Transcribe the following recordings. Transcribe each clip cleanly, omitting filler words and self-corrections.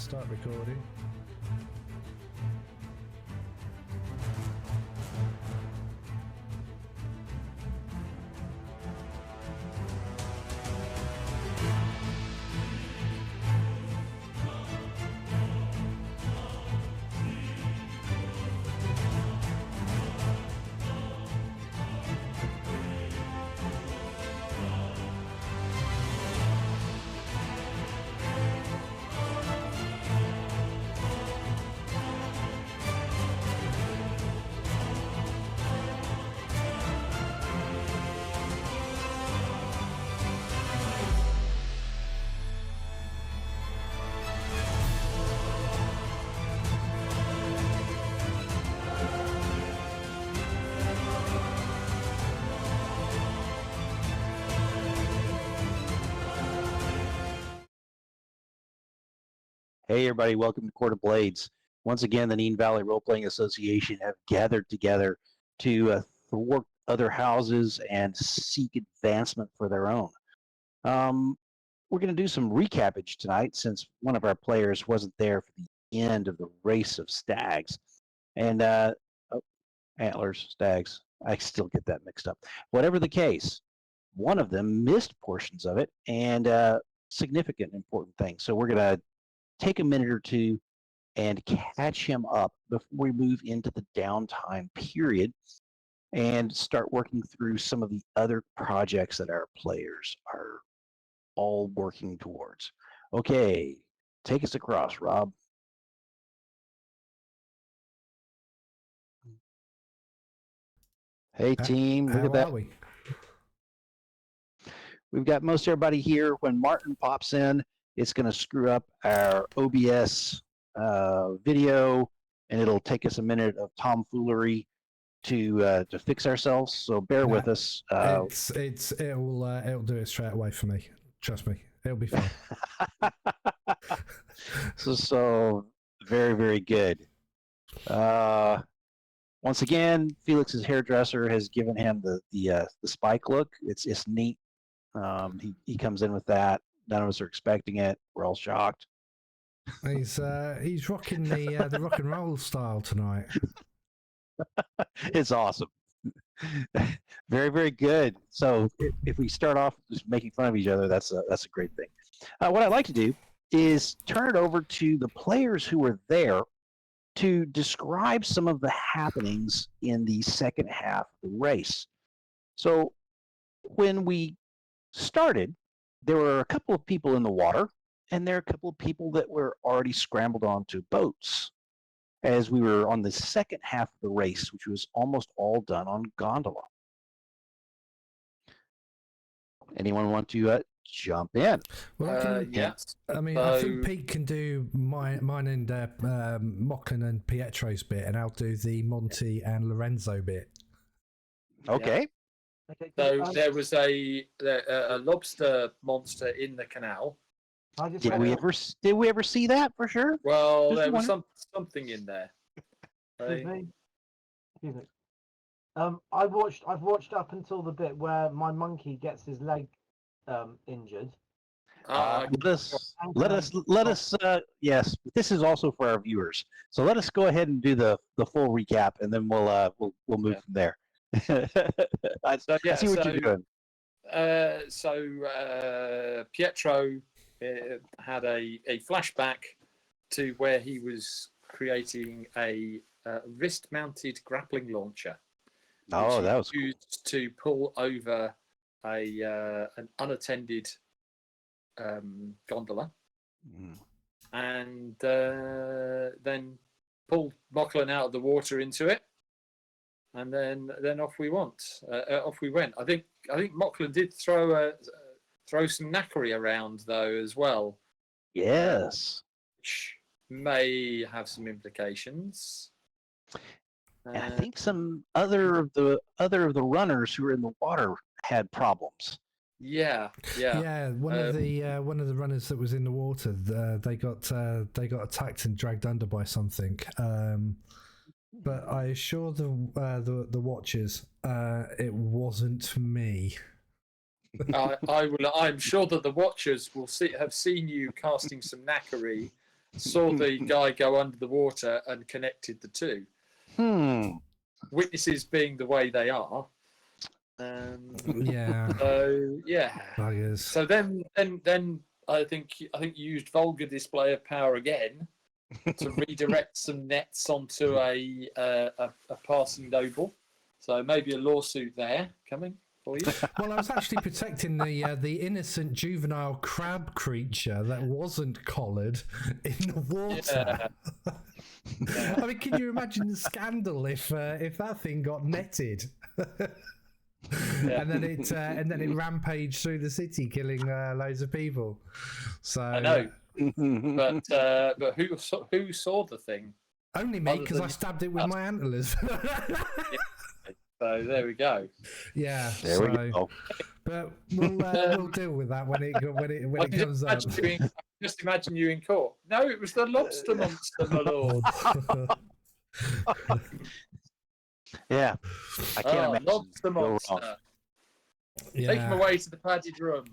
Start recording. Hey everybody, welcome to Court of Blades. Once again, the Nean Valley Role Playing Association have gathered together to thwart other houses and seek advancement for their own. We're going to do some recappage tonight since one of our players wasn't there for the end of the race of stags. And antlers, stags, I still get that mixed up. Whatever the case, one of them missed portions of it and significant important things. So we're going to take a minute or two and catch him up before we move into the downtime period and start working through some of the other projects that our players are all working towards. Okay, take us across, Rob. Hey team, look at that. How are we? We've got most everybody here. When Martin pops in, it's going to screw up our OBS video, and it'll take us a minute of tomfoolery to fix ourselves. So bear with us. It'll do it straight away for me. Trust me, it'll be fine. so very, very good. Once again, Felix's hairdresser has given him the spike look. It's neat. He comes in with that. None of us are expecting it. We're all shocked. He's rocking the rock and roll style tonight. It's awesome. Very, very good. So if we start off just making fun of each other, that's a great thing. What I'd like to do is turn it over to the players who were there to describe some of the happenings in the second half of the race. So when we started, there were a couple of people in the water, and there are a couple of people that were already scrambled onto boats as we were on the second half of the race, which was almost all done on gondola. Anyone want to jump in? Well, yes. I mean, I think Pete can do mine and Mochlains and Pietro's bit, and I'll do the Monty and Lorenzo bit. Okay. Yeah. So there was a lobster monster in the canal. Did we ever see that for sure? Well, there was something in there. Excuse me. I've watched up until the bit where my monkey gets his leg injured. Let us. Yes, this is also for our viewers. So let us go ahead and do the full recap, and then we'll move from there. I see what you're doing. Pietro had a flashback to where he was creating a wrist-mounted grappling launcher. Oh, that was used to pull over an unattended gondola, and then pulled Mochlains out of the water into it. And then off we went. I think Mochlains did throw some knackery around though as well. Yes, which may have some implications. And I think some other of the runners who were in the water had problems. Yeah. One of the runners that was in the water, they got attacked and dragged under by something. But I assure the watchers, it wasn't me. I'm sure that the watchers will have seen you casting some knackery saw the guy go under the water and connected the two. Witnesses being the way they are. Yeah. So yeah. Buggers. So then I think you used vulgar display of power again to redirect some nets onto a passing noble. So maybe a lawsuit there coming for you. Well, I was actually protecting the innocent juvenile crab creature that wasn't collared in the water. Yeah. I mean, can you imagine the scandal if that thing got netted? And then it rampaged through the city, killing loads of people. So I know, but who saw the thing? Only me, because I stabbed it with my antlers. So there we go. Yeah, there we go. But we'll deal with that when it comes up. Just imagine you in court. No, it was the lobster monster, my lord. Yeah, I can't imagine. Lobster monster. Yeah. Take him away to the padded room.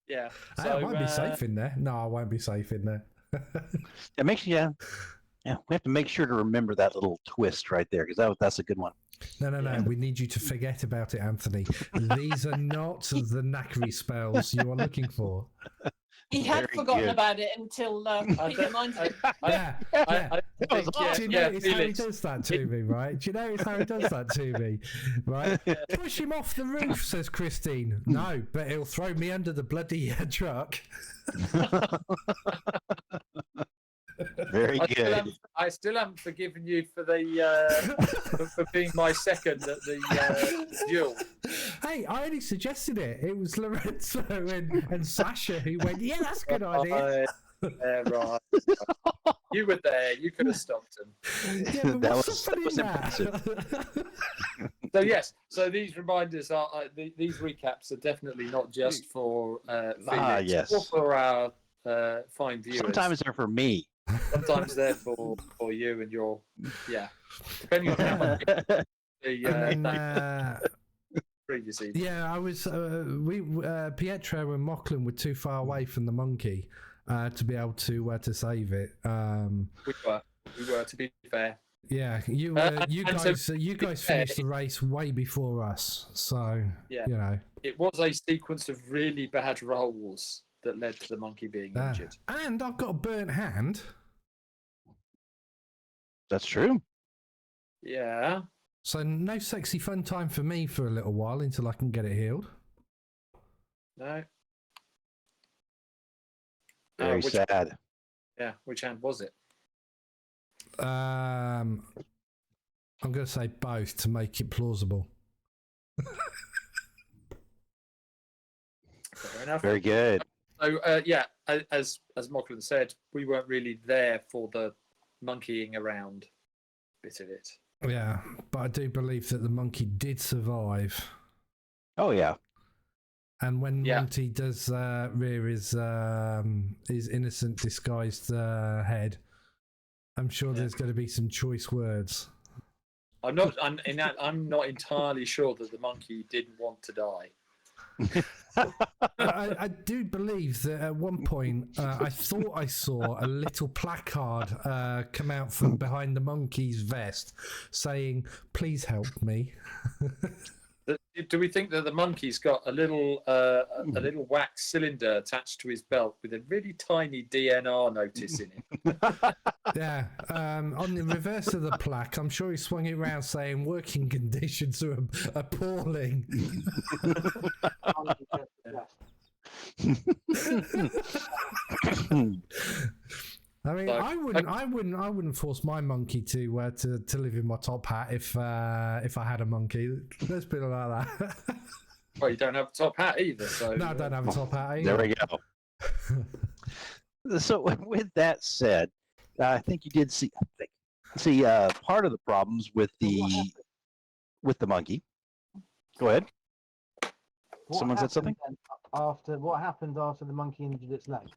Yeah. I won't be safe in there. No, I won't be safe in there. It makes you. Yeah, we have to make sure to remember that little twist right there, because that's a good one. No. We need you to forget about it, Anthony. These are not the knackery spells you are looking for. He had Very forgotten good. about it until he reminded him. Yeah. Do you notice how he Felix. does that to me, right? Do you notice how he does that to me, right? Push him off the roof, says Christine. No, but he'll throw me under the bloody truck. Very good. I still haven't forgiven you for the for being my second at the duel. Hey, I only suggested it. It was Lorenzo and Sasha who went, yeah, that's a good idea. Yeah, right. You were there. You could have stopped him. Yeah, but That what's was- so funny that in was that? So yes, so these reminders are these recaps are definitely not just for Felix yes. or for our fine viewers. Sometimes they're for me. Sometimes they're for you and your depending on how much And then, that previous evening. yeah, I was. Pietro and Mochlain were too far away from the monkey to be able to save it. We were to be fair. Yeah, you guys finished the race way before us, so Yeah. you know. It was a sequence of really bad rolls that led to the monkey being injured. And I've got a burnt hand. That's true. Yeah. So no sexy fun time for me for a little while until I can get it healed. No. Very sad. Yeah. Which hand was it? I'm going to say both to make it plausible. Fair enough. Very good. So as Mochlain said, we weren't really there for the monkeying around bit of it. Yeah, but I do believe that the monkey did survive. Oh yeah. And when Monty does rear his innocent disguised head, I'm sure there's going to be some choice words. I'm not entirely sure that the monkey didn't want to die. I do believe that at one point I thought I saw a little placard come out from behind the monkey's vest saying, "Please help me." Do we think that the monkey's got a little wax cylinder attached to his belt with a really tiny DNR notice in it? Yeah, on the reverse of the plaque, I'm sure he swung it around saying working conditions are appalling. I mean, I wouldn't force my monkey to live in my top hat if I had a monkey. Let's put it like that. Well, you don't have a top hat either, so No, I don't have a top hat either. There we go. So with that said, I think you did see part of the problems with the monkey. Go ahead. Someone said something? What happened after the monkey injured its leg?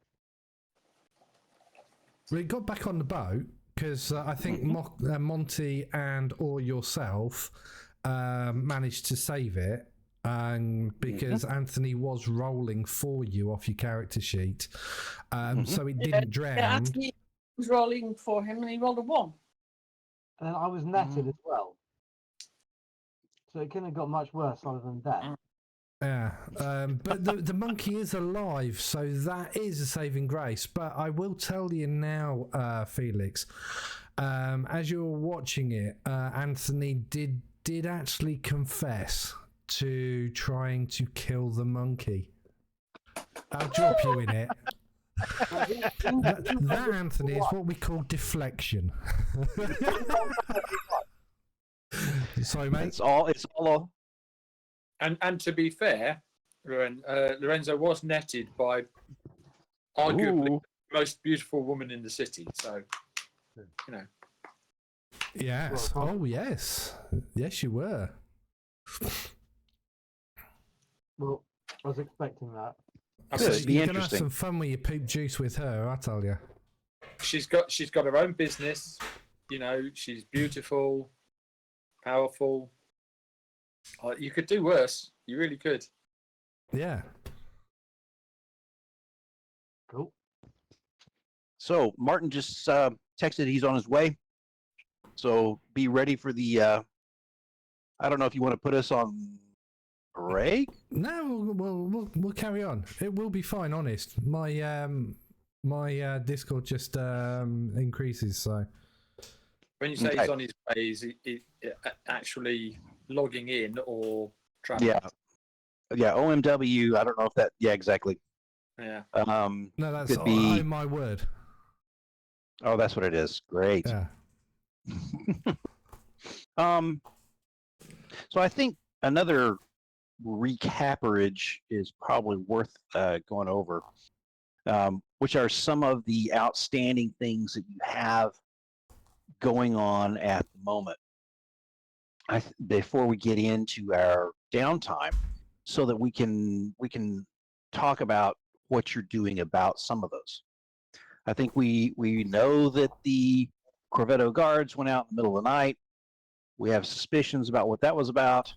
We got back on the boat because I think Monty and or yourself managed to save it. because Anthony was rolling for you off your character sheet, so it didn't drown. Anthony was rolling for him, and he rolled a 1. And I was netted as well. So it couldn't have got much worse other than death. Yeah, but the monkey is alive, so that is a saving grace. But I will tell you now, Felix, as you're watching it, Anthony did actually confess to trying to kill the monkey. I'll drop you in it. that Anthony is what we call deflection. Sorry, mate. It's all. And to be fair, Lorenzo was netted by arguably the most beautiful woman in the city. So, you know. Yes. Oh, yes. Yes, you were. Well, I was expecting that. So It'd be you're gonna have interesting. some fun with your poop juice with her, I tell you. She's got her own business. You know, she's beautiful, powerful. You could do worse. You really could. Yeah. Cool. So Martin just texted he's on his way. So be ready for the. I don't know if you want to put us on break. No, we'll carry on. It will be fine. Honest, my Discord just increases. So When you say Okay. he's on his way, is he actually logging in or traveling? Yeah. OMW. I don't know if that. Yeah, exactly. Yeah. no, that's Could be. oh my word. Oh, that's what it is. Great. Yeah. So I think another recaperage is probably worth going over, which are some of the outstanding things that you have going on at the moment. Before we get into our downtime, so that we can talk about what you're doing about some of those. I think we know that the Corvetto guards went out in the middle of the night. We have suspicions about what that was about.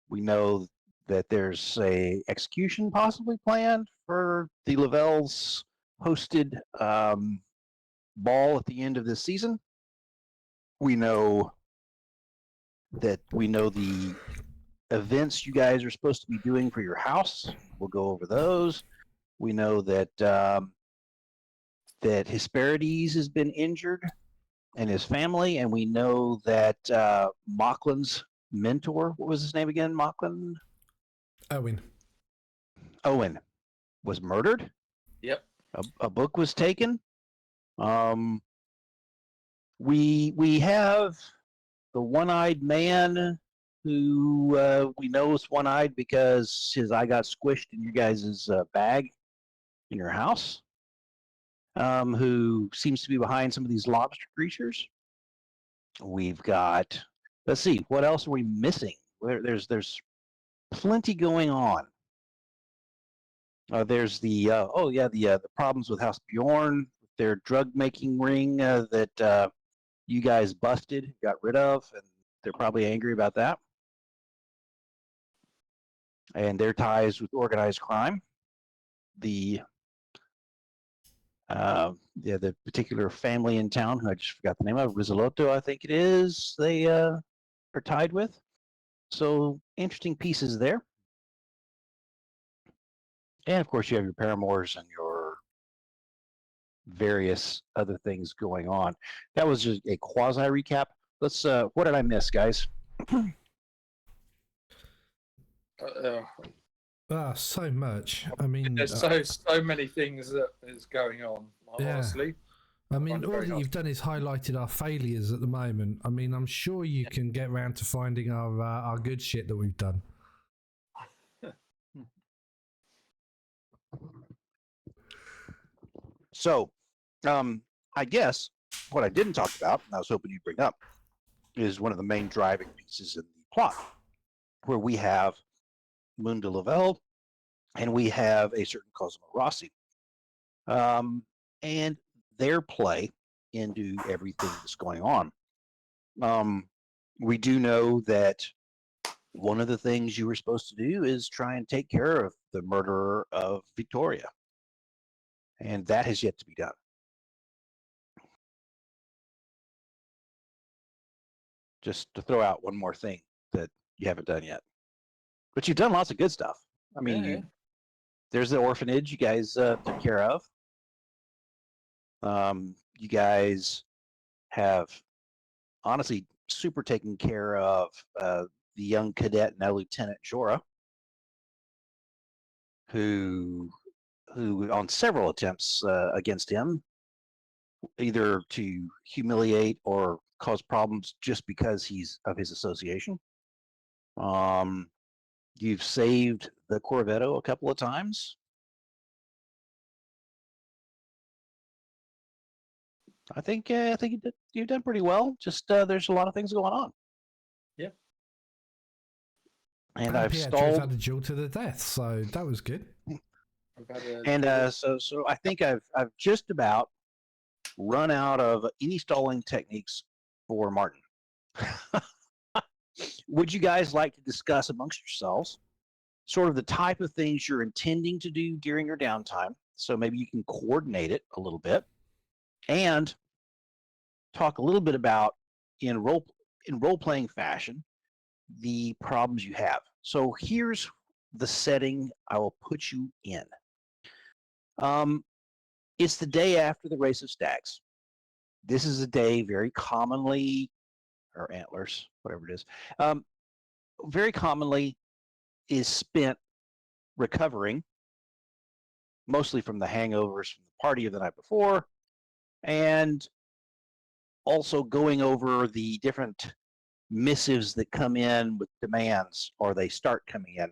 We know that there's a execution possibly planned for the Lavelles hosted ball at the end of this season. We know the events you guys are supposed to be doing for your house. We'll go over those. We know that that Hesperides has been injured and his family, and we know that Mochlains' mentor, what was his name again? Mochlain? Owen was murdered. Yep. A book was taken. We have the one-eyed man who we know is one-eyed because his eye got squished in your guys' bag in your house. Who seems to be behind some of these lobster creatures. We've got. Let's see. What else are we missing? There's plenty going on. There's the problems with House Bjorn, their drug making ring that you guys busted, got rid of, and they're probably angry about that. And their ties with organized crime. The particular family in town who I just forgot the name of, Rizzolotto, I think it is, they are tied with. So interesting pieces there. And of course you have your paramours and your various other things going on. That was just a quasi recap. Let's what did I miss, guys? So much. I mean, There's so many things that is going on. Honestly. I mean, all that you've done is highlighted our failures at the moment. I mean, I'm sure you can get round to finding our good shit that we've done. So, I guess what I didn't talk about, and I was hoping you'd bring up, is one of the main driving pieces in the plot, where we have Moon de Lavelle, and we have a certain Cosimo Rossi, and their play into everything that's going on. We do know that one of the things you were supposed to do is try and take care of the murderer of Victoria. And that has yet to be done. Just to throw out one more thing that you haven't done yet. But you've done lots of good stuff. I mean, Yeah. there's the orphanage you guys took care of. You guys have honestly super taken care of the young cadet, now Lieutenant Jorah, who on several attempts against him, either to humiliate or cause problems just because he's of his association. You've saved the Corvetto a couple of times. I think you've done pretty well. Just there's a lot of things going on. Yep. And I've Pietro's stalled. had a duel to the death, so that was good. And so I think I've just about run out of any stalling techniques for Martin. Would you guys like to discuss amongst yourselves sort of the type of things you're intending to do during your downtime? So maybe you can coordinate it a little bit and talk a little bit about in role-playing fashion the problems you have. So here's the setting I will put you in. It's the day after the race of stags. This is a day very commonly, or antlers, whatever it is, very commonly is spent recovering, mostly from the hangovers from the party of the night before, and also going over the different missives that come in with demands, or they start coming in,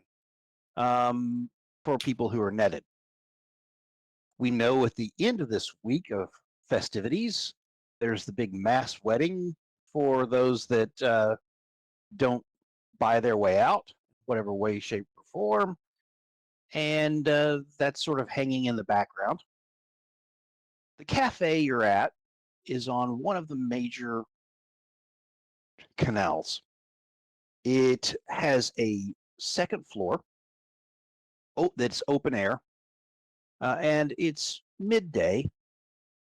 for people who are netted. We know at the end of this week of festivities, there's the big mass wedding for those that don't buy their way out, whatever way, shape, or form. And that's sort of hanging in the background. The cafe you're at is on one of the major canals. It has a second floor that's open air, and it's midday,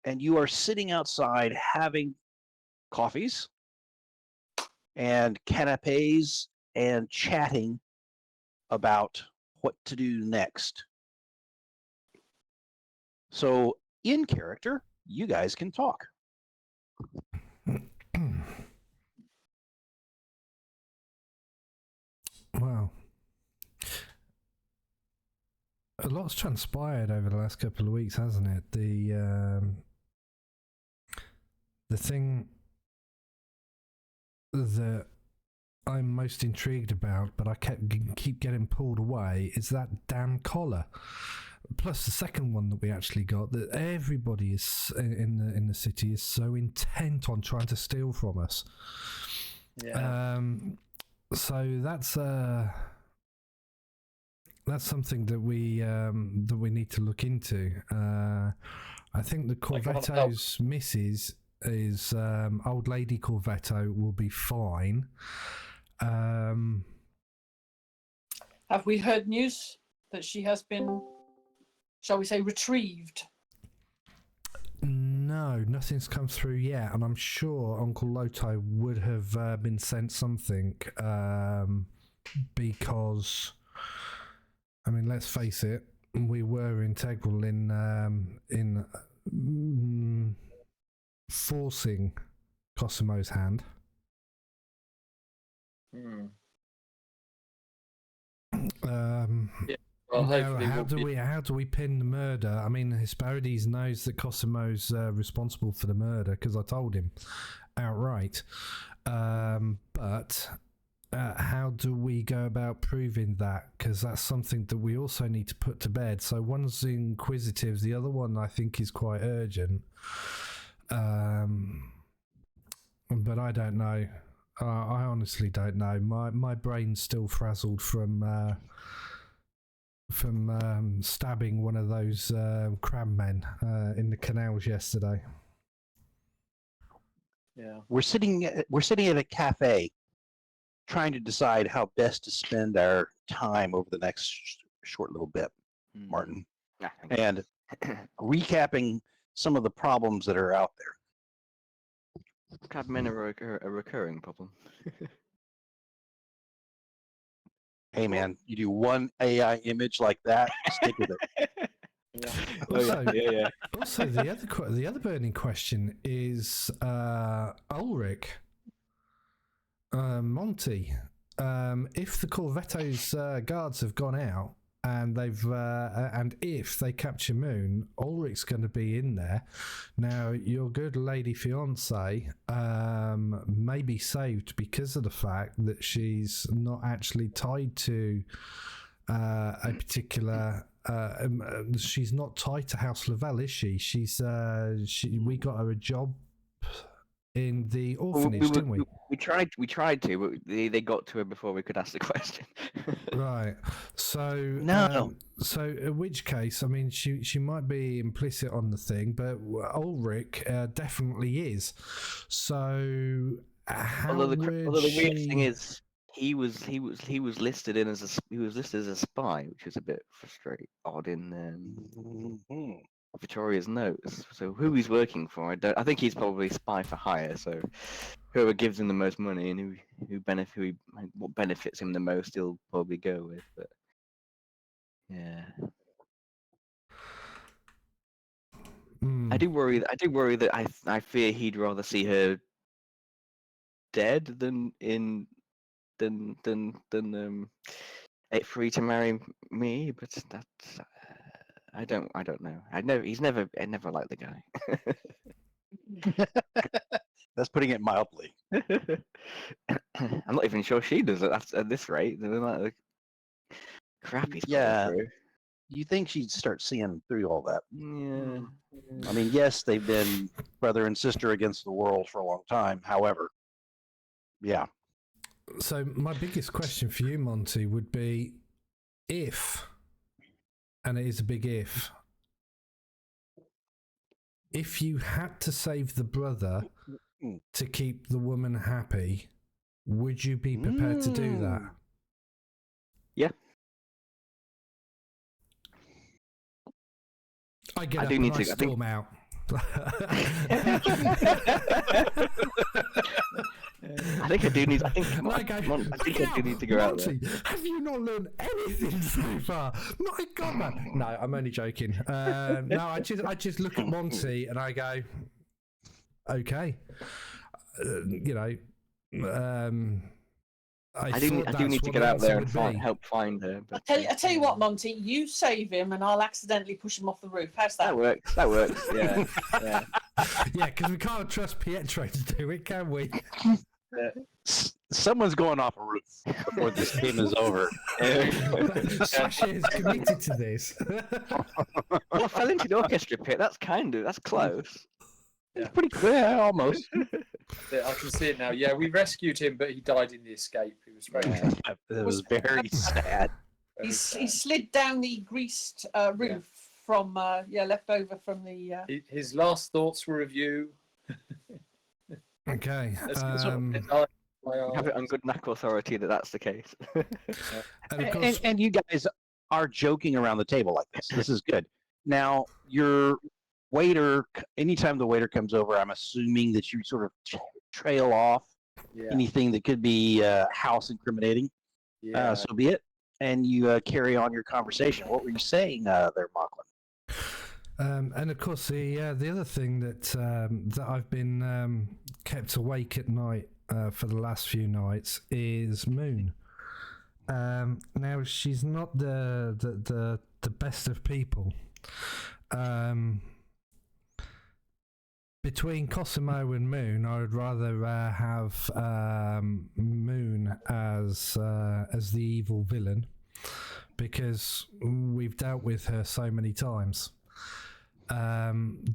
and you are sitting outside having coffees and canapes and chatting about what to do next. So in character, you guys can talk. Wow. A lot's transpired over the last couple of weeks, hasn't it? The thing that I'm most intrigued about, but I keep getting pulled away, is that damn collar. Plus the second one that we actually got, that everybody is in the city is so intent on trying to steal from us. Yeah. So that's something that we need to look into. I think the Corvetto's missus is old lady Corvetto will be fine. Have we heard news that she has been, shall we say, retrieved? No, nothing's come through yet, and I'm sure Uncle Loto would have been sent something, because, I mean, let's face it, we were integral in forcing Cosimo's hand. Yeah. Well, hopefully how do we pin the murder? I mean, Hesperides knows that Cosimo's responsible for the murder because I told him outright. But how do we go about proving that? Because that's something that we also need to put to bed. So one's inquisitive, the other one I think is quite urgent. But I don't know. I honestly don't know. My brain's still frazzled from stabbing one of those crab men in the canals yesterday. Yeah. We're sitting at a cafe trying to decide how best to spend our time over the next short little bit, Martin, and recapping some of the problems that are out there. Have men a recurring problem? Hey, man, you do one AI image like that, stick with it. Yeah. Also, yeah. also the other burning question is Ulrich, Monty. If the Corvetto's guards have gone out and and if they capture Moon, Ulrich's going to be in there. Now, your good lady fiance may be saved because of the fact that she's not actually tied to a particular. She's not tied to House Lavelle, is she? We got her a job in the orphanage, didn't we? We tried to, but they got to her before we could ask the question. Right. So No. So in which case, I mean, she might be implicit on the thing, but Ulrich definitely is. So how although the weird she... thing is, he was listed as a spy, which was a bit odd in Victoria's notes. So who he's working for, I think he's probably spy for hire. So whoever gives him the most money and what benefits him the most, he'll probably go with. But yeah, I do worry that I fear he'd rather see her dead than free to marry me. But that's I don't know. I never liked the guy. That's putting it mildly. I'm not even sure she does it at this rate. They're like crap he's Yeah. putting through. You think she'd start seeing through all that? Yeah. I mean, yes, they've been brother and sister against the world for a long time. However, yeah. So my biggest question for you, Monty, would be if, and it is a big if you had to save the brother to keep the woman happy, would you be prepared to do that? Yeah. I get I up do and need I to- I think- storm out. I think I do need. I think I do need to go out there. Monty, have you not learned anything so far? My God, man! No, I'm only joking. No, I just look at Monty and I go, okay, you know, I do need to get out there and help find her. But, I tell you what, Monty, you save him and I'll accidentally push him off the roof. How's that? That works. Yeah. Yeah. Yeah, because we can't trust Pietro to do it, can we? Someone's going off a roof before this game is over. Sasha is committed to this. Well, I fell into the orchestra pit. That's close. It's pretty clear, almost. Yeah, I can see it now. Yeah, we rescued him, but he died in the escape. It was very sad. It was very sad. Very He sad. slid down the greased roof from left over from the. His last thoughts were of you. Okay. Have it on good knack authority that's the case. And of course, And you guys are joking around the table like this. This is good. Now, your waiter, anytime the waiter comes over, I'm assuming that you sort of trail off Yeah. anything that could be house incriminating. Yeah. So be it. And you carry on your conversation. What were you saying there, Mochlin? and of course, the other thing that I've been kept awake at night for the last few nights is Moon. Now she's not the best of people. Between Cosimo and Moon, I would rather have Moon as the evil villain, because we've dealt with her so many times.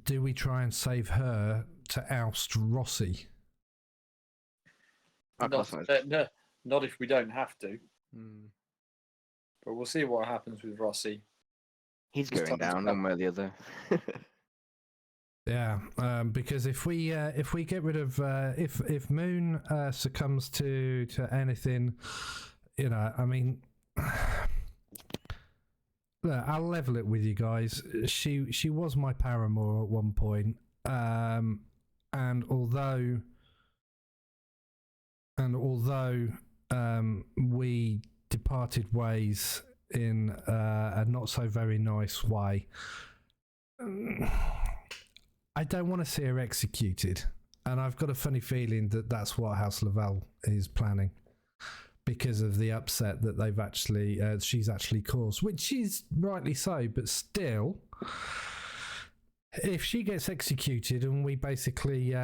Do we try and save her to oust Rossi? Not if we don't have to. But we'll see what happens with Rossi. He's going down one way or the other. Yeah, because if we get rid of if Moon succumbs to anything, I mean, look, I'll level it with you guys. She was my paramour at one point, and although we departed ways in a not so very nice way. I don't want to see her executed, and I've got a funny feeling that that's what House Lavelle is planning, because of the upset that they've she's actually caused, which is rightly so. But still, if she gets executed and we basically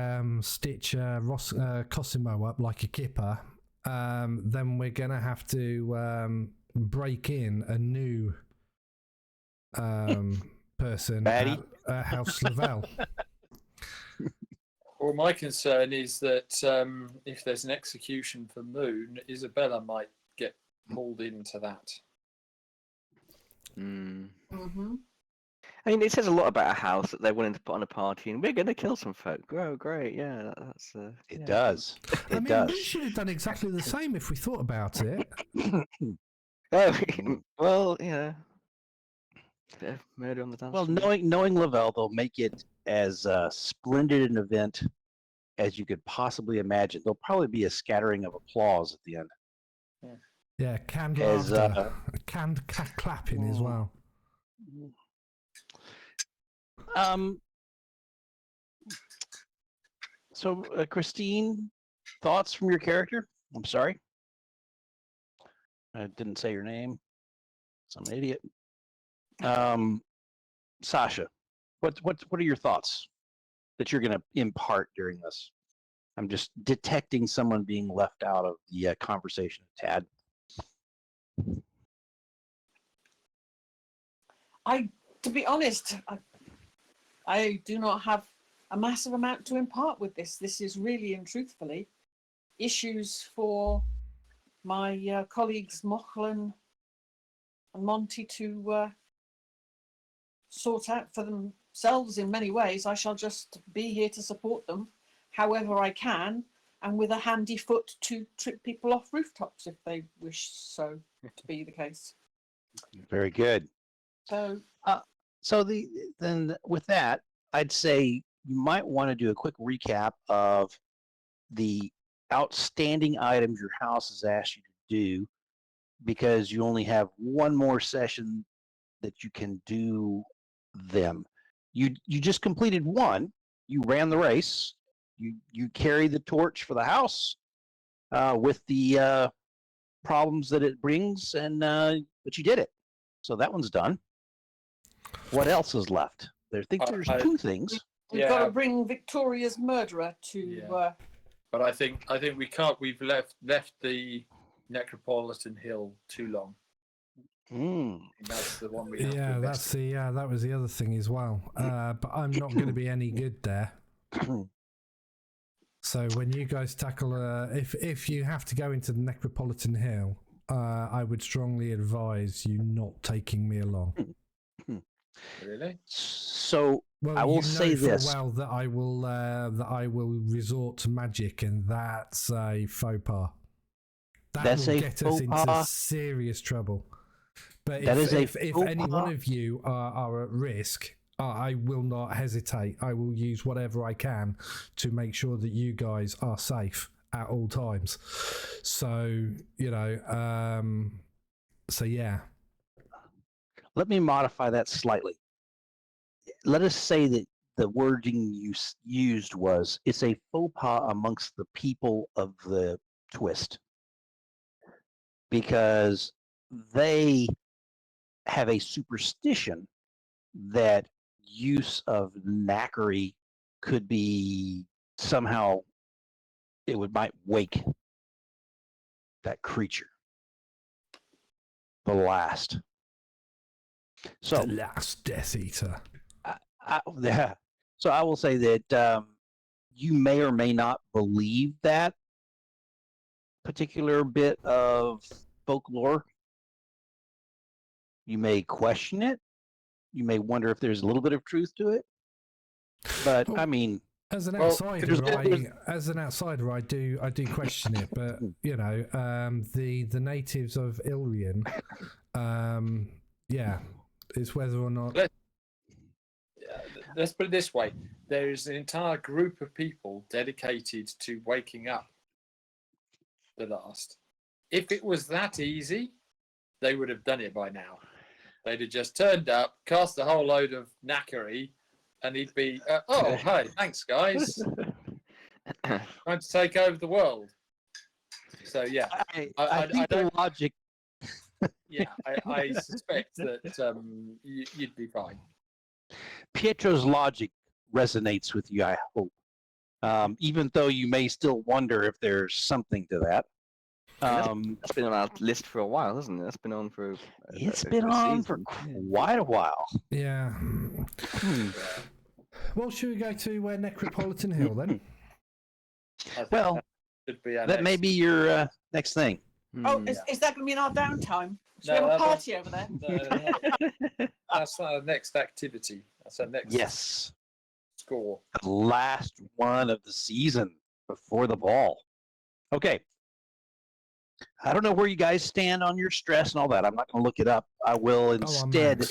stitch Cosimo up like a kipper, then we're gonna have to break in a new person Batty. at House Lavelle. Well, my concern is that if there's an execution for Moon, Isabella might get pulled into that. Mm-hmm. I mean, it says a lot about a house that they're willing to put on a party, and we're going to kill some folk. Oh, great! Yeah, that's. It yeah. does. I It mean, does. we should have done exactly the same if we thought about it. Oh, well, yeah. Bit of murder on the dance Well, floor. knowing Lavelle, they'll make it as splendid an event as you could possibly imagine. There'll probably be a scattering of applause at the end. Yeah, canned As, laughter, canned clapping as well. So, Christine, thoughts from your character? I'm sorry, I didn't say your name. I'm an idiot. Sasha, what are your thoughts that you're going to impart during this? I'm just detecting someone being left out of the conversation a tad. To be honest, I do not have a massive amount to impart with this. This is really and truthfully issues for my colleagues Mochlains and Monty to sort out for themselves in many ways. I shall just be here to support them however I can, and with a handy foot to trip people off rooftops if they wish so to be the case. Very good. So then with that, I'd say you might want to do a quick recap of the outstanding items your house has asked you to do, because you only have one more session that you can do them. You just completed one. You ran the race. You carried the torch for the house with the problems that it brings, but you did it. So that one's done. What else is left? There's two things. We've got to bring Victoria's murderer to. Yeah. But I think we can't. We've left the Necropolitan Hill too long. That's the one we have to investigate. That was the other thing as well. But I'm not going to be any good there. So when you guys tackle, if you have to go into the Necropolitan Hill, I would strongly advise you not taking me along. Really? So well, I will say this: well, that I will resort to magic, and that's a faux pas. That will get us into serious trouble. But if any one of you are at risk, I will not hesitate. I will use whatever I can to make sure that you guys are safe at all times. So, so yeah. Let me modify that slightly. Let us say that the wording you used was, it's a faux pas amongst the people of the twist, because they have a superstition that use of knackery could be somehow, might wake that creature. The last Death Eater. Yeah. So I will say that you may or may not believe that particular bit of folklore. You may question it. You may wonder if there's a little bit of truth to it. But Oh. I mean, As an Well, outsider, I do question it, but you know, the natives of Ilion, yeah, it's whether or not. Let's put it this way: there is an entire group of people dedicated to waking up the last. If it was that easy, they would have done it by now. They'd have just turned up, cast a whole load of knackery, and he'd be, oh, hey, thanks, guys. Time to take over the world. So, yeah. I think the don't, logic. yeah, I suspect that you'd be fine. Pietro's logic resonates with you, I hope. Even though you may still wonder if there's something to that. That's been on our list for a while, hasn't it? That's been on for. It's been on for quite a while. Yeah. Well, should we go to Necropolitan Hill then? Well, that may be your next thing. Oh, is that going to be in our downtime? Should we No, have a party over there? No, that's our next activity. That's our next score. The last one of the season before the ball. Okay. I don't know where you guys stand on your stress and all that. I'm not going to look it up. I will instead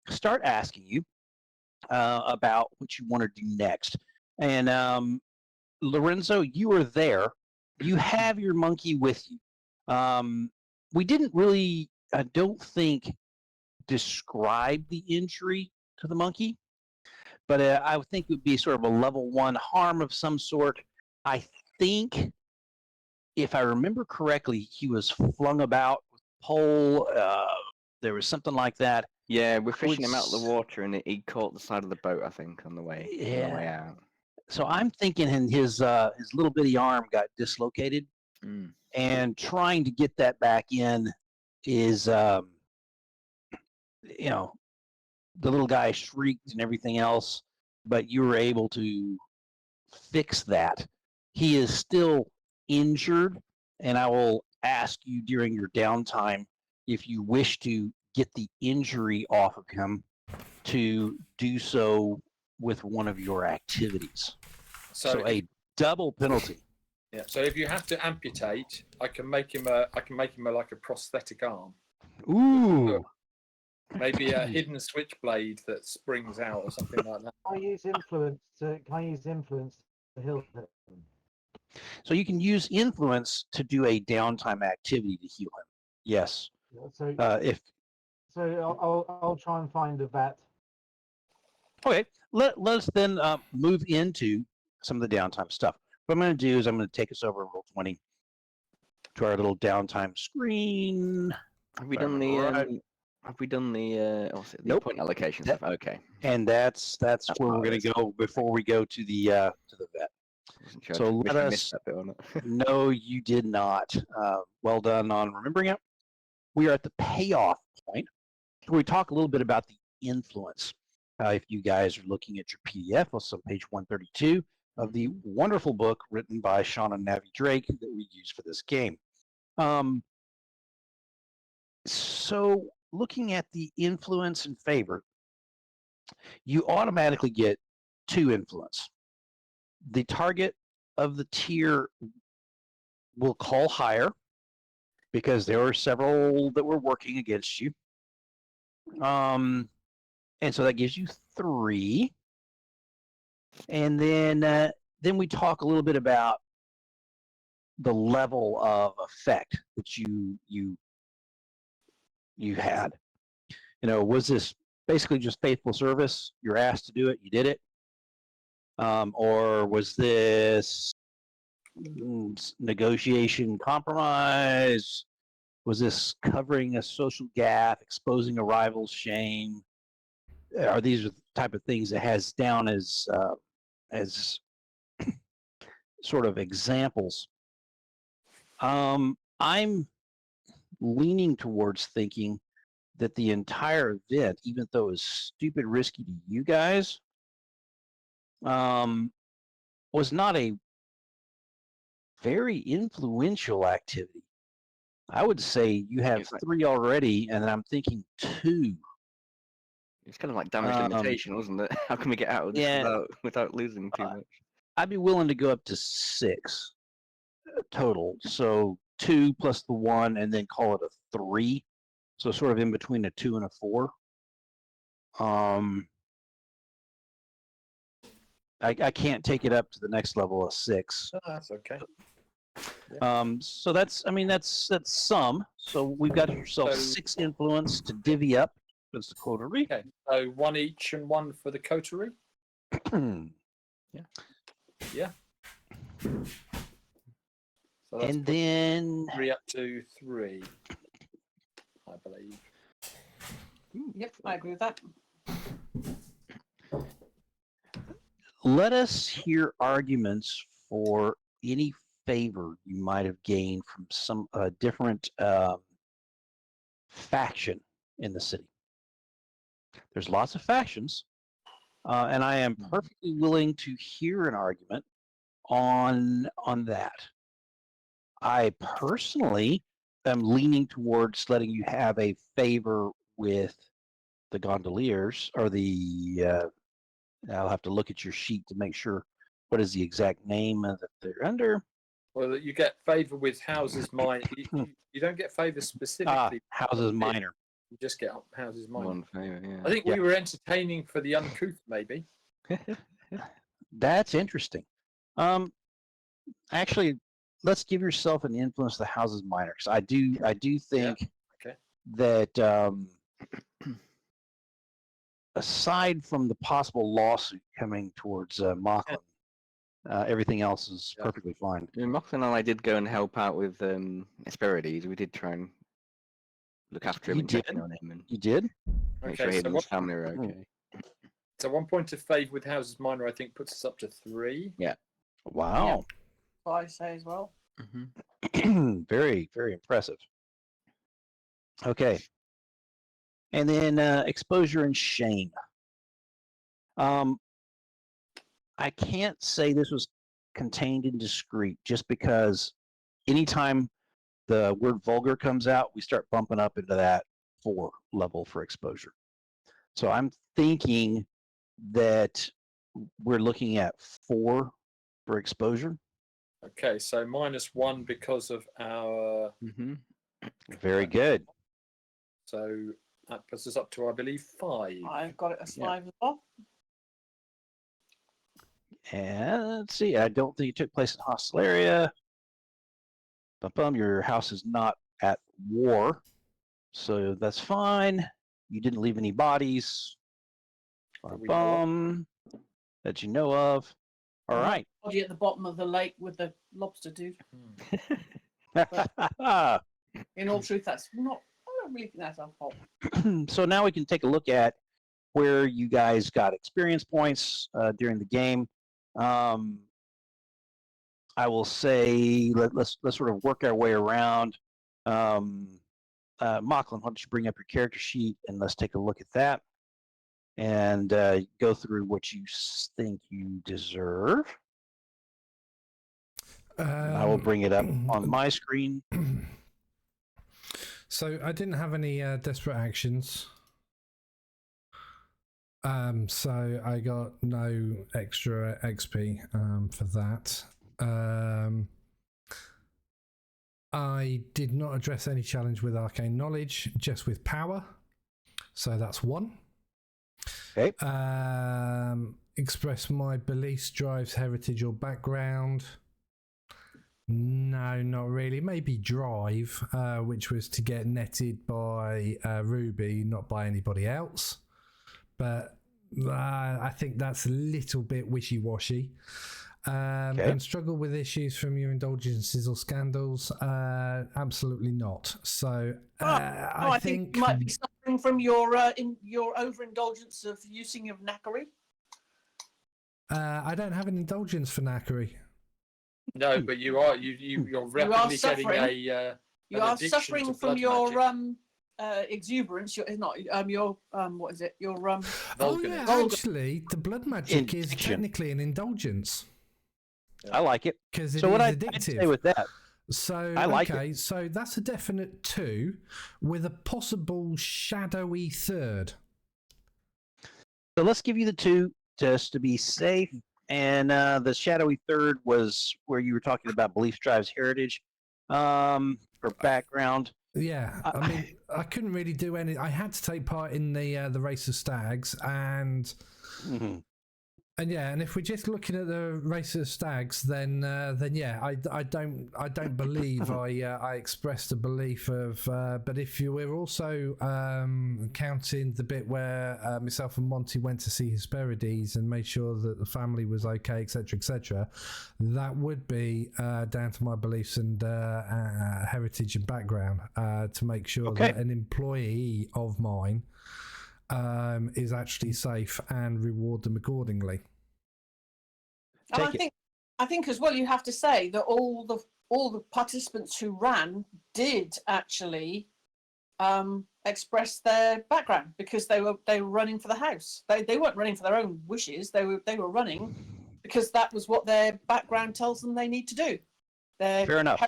start asking you about what you want to do next. And Lorenzo, you are there. You have your monkey with you. We didn't really, I don't think, describe the injury to the monkey, but I would think it would be sort of a level 1 harm of some sort. I think, if I remember correctly, he was flung about with a pole. There was something like that. Yeah, we're fishing him out of the water, and he caught the side of the boat, I think, on the way out. So I'm thinking his little bitty arm got dislocated, and trying to get that back in is, the little guy shrieked and everything else, but you were able to fix that. He is still injured, and I will ask you during your downtime if you wish to get the injury off of him to do so with one of your activities. So a double penalty. Yeah. So if you have to amputate, I can make him like a prosthetic arm. Ooh. Maybe a hidden switchblade that springs out or something like that. Can I use influence to heal him? So you can use influence to do a downtime activity to heal him. Yes. So So I'll try and find a vet. Okay. Let's then move into some of the downtime stuff. What I'm going to do is I'm going to take us over Roll20 to our little downtime screen. Have we done the? Have we done the point allocation stuff? Okay. And that's where we're going to go before we go to the vet. So let us. No, you did not. Well done on remembering it. We are at the payoff point, where we talk a little bit about the influence. If you guys are looking at your PDF, it's on page 132 of the wonderful book written by Sean and Navi Drake that we use for this game. So looking at the influence and favor, you automatically get 2 influence. The target of the tier will call higher because there were several that were working against you. And so that gives you 3. And then we talk a little bit about the level of effect that you had. Was this basically just faithful service? You're asked to do it, you did it? Or was this negotiation compromise? Was this covering a social gap, exposing a rival's shame? Are these the type of things that has down as sort of examples? I'm leaning towards thinking that the entire event, even though it was stupid risky to you guys, was not a very influential activity. I would say you have 3 already, and I'm thinking 2 It's kind of like damage limitation, wasn't it? How can we get out of this Yeah. without losing too much? I'd be willing to go up to 6 total. So 2 plus the 1, and then call it a 3. So sort of in between a 2 and a 4. I can't take it up to the next level of 6. Oh, that's okay. So that's some. So we've got yourself So- 6 influence to divvy up. That's the coterie. Okay, so 1 each and 1 for the coterie. Yeah. So that's And then 3 up to 3, I believe. Yep, I agree with that. let us hear arguments for any favor you might have gained from some different faction in the city. There's lots of factions, and I am perfectly willing to hear an argument on that. I personally am leaning towards letting you have a favor with the gondoliers, or the I'll have to look at your sheet to make sure what is the exact name that they're under. Well, you get favour with houses minor. You don't get favour specifically. Houses minor. You just get houses minor. One favour, yeah. I think we were entertaining for the uncouth, maybe. That's interesting. Actually, let's give yourself an influence of the houses minor, because I do think Okay. that aside from the possible lawsuit coming towards Mochlains, everything else is perfectly fine. Mochlains and I did go and help out with Hesperides. We did try and look after him You and check did? in on him and You did? make sure Okay, he so and his family are Hmm. okay. So 1 point of favour with houses minor, I think, puts us up to 3. Wow. What I say as well. Very, very impressive. Okay. And then exposure and shame. I can't say this was contained and discreet, just because anytime the word vulgar comes out, we start bumping up into that 4 level for exposure. So I'm thinking that we're looking at 4 for exposure. Okay, so -1 because of our. Very good. So that puts us up to, I believe, 5. I've got it as Yeah. 5 as well. And let's see, I don't think it took place in a hostile area. Bum, your house is not at war, so that's fine. You didn't leave any bodies. That we know of. Bum, that you know of. All right. Body at the bottom of the lake with the lobster dude. In all truth, that's not. I don't really think that's our fault. So now we can take a look at where you guys got experience points during the game. I will say let's sort of work our way around. Mochlains, why don't you bring up your character sheet and let's take a look at that and go through what you think you deserve. I will bring it up on my screen. So I didn't have any desperate actions. So I got no extra XP for that. I did not address any challenge with arcane knowledge, just with power. So that's 1. Okay. Express my beliefs, drives, heritage, or background. No, not really. Maybe drive, which was to get netted by Ruby, not by anybody else. But I think that's a little bit wishy-washy. And struggle with issues from your indulgences or scandals? Absolutely not. So I think you might be suffering from your overindulgence of using of knackery. I don't have an indulgence for knackery. No, but you're rapidly getting a. You an are addiction suffering to from blood your magic. exuberance. Your what is it? Your Oh Vulgar. yeah, Vulgar. actually, the blood magic is Addiction. technically an indulgence I like it. because it So is what I'd addictive. say with that, So I like it. okay, so that's a definite 2 with a possible shadowy 3rd. So let's give you the 2 just to be safe. And the shadowy third was where you were talking about belief drives heritage or background. Yeah, I mean, I couldn't really do any. I had to take part in the race of stags, and yeah, and if we're just looking at the race of stags, then yeah, I don't believe I expressed a belief of. But if you were also counting the bit where myself and Monty went to see Hesperides and made sure that the family was okay, etc., that would be down to my beliefs and heritage and background to make sure that an employee of mine is actually safe and reward them accordingly. And I think as well, you have to say that all the participants who ran did actually express their background, because they were running for the house. They weren't running for their own wishes. They were running because that was what their background tells them they need to do. Fair enough.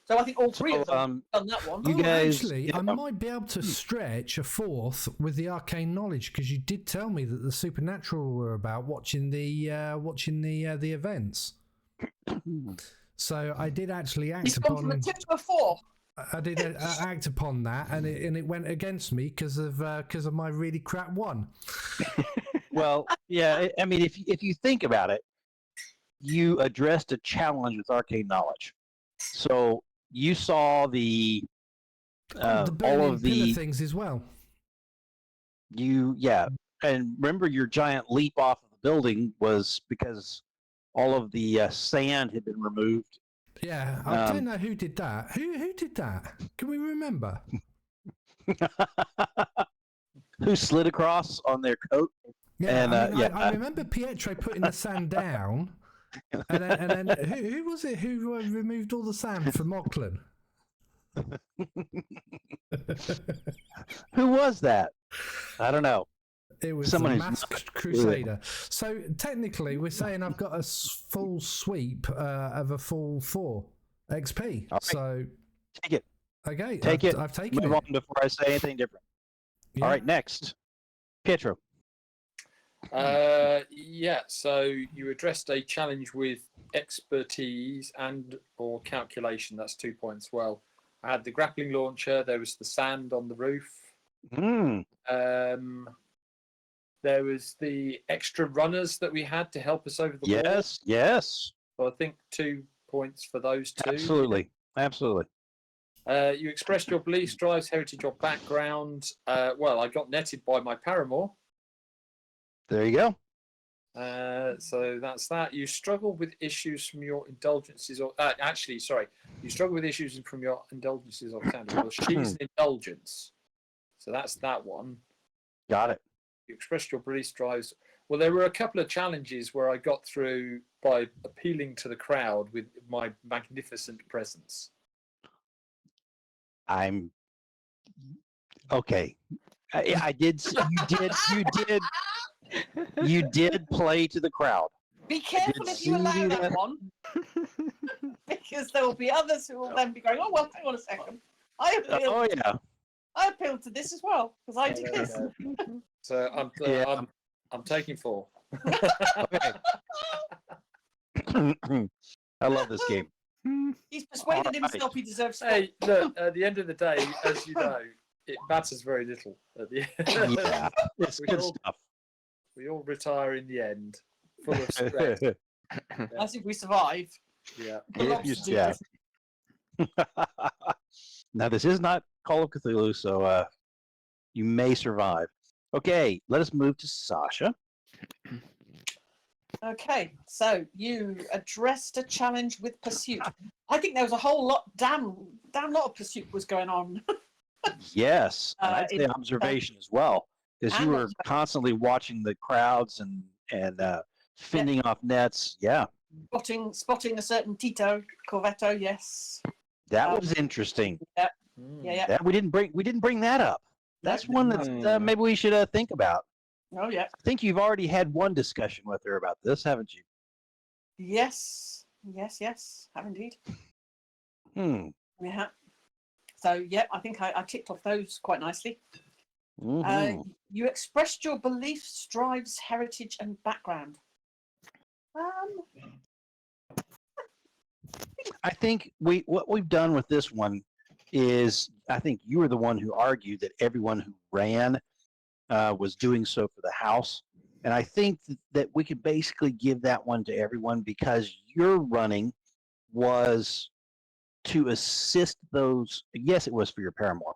So I think all 3 of them done that one. You guys, actually, I might be able to stretch a 4th with the arcane knowledge, because you did tell me that the supernatural were about watching the events. So I did actually act He's gone from a 2 to a 4. I did act upon that, and it went against me because of my really crap one. Well, yeah. I mean, if you think about it, you addressed a challenge with arcane knowledge. So you saw the all of the things as well. And remember, your giant leap off of the building was because all of the sand had been removed. Yeah, I don't know who did that. Who did that? Can we remember? Who slid across on their coat? Yeah, And, I remember Pietro putting the sand down, and then who was it who removed all the sand from Mochlains? Who was that? I don't know. It was Someone the masked crusader. So technically, we're saying I've got a full sweep of a full 4 XP. Right. So take it. Okay, I've taken Move it. on before I say anything different. Yeah. All right, next, Pietro. Yeah, so you addressed a challenge with expertise and or calculation. That's 2 points. Well, I had the grappling launcher. There was the sand on the roof. There was the extra runners that we had to help us over the wall. Yes. So I think 2 points for those 2. Absolutely. You expressed your beliefs, drives, heritage, or background. Well, I got netted by my paramour. There you go. So that's that. You struggle with issues from your indulgences, or you struggle with issues from your indulgences or candle. Well, she's an indulgence, so that's that one. Got it. You expressed your beliefs, drives. Well, there were a couple of challenges where I got through by appealing to the crowd with my magnificent presence. I'm okay. I did. You did play to the crowd. Be careful if you allow that one, because there will be others who will then be going, "Oh well, hang on a second. I appealed to this as well because I did this." So I'm taking 4. Okay. I love this game. He's persuaded himself he deserves. Hey, look, at the end of the day, as you know, it matters very little at the end. Yeah, it's good stuff. We all retire in the end, full of stress. As if we survive. Yeah. Now, this is not Call of Cthulhu, so you may survive. Okay, let us move to Sasha. Okay, so you addressed a challenge with pursuit. I think there was a whole lot, damn lot of pursuit was going on. Yes, and I'd say observation as well, because you were constantly watching the crowds and fending off nets. Yeah, spotting a certain Tita Corvetto. Yes, that was interesting. Yeah. That we didn't bring that up. That's one that maybe we should think about. Oh yeah. I think you've already had one discussion with her about this, haven't you? Yes, have indeed. Yeah. So yeah, I think I ticked off those quite nicely. Mhm. You expressed your beliefs, drives, heritage, and background. I think what we've done with this one is I think you were the one who argued that everyone who ran was doing so for the house. And I think that we could basically give that one to everyone because your running was to assist those. Yes, it was for your paramour,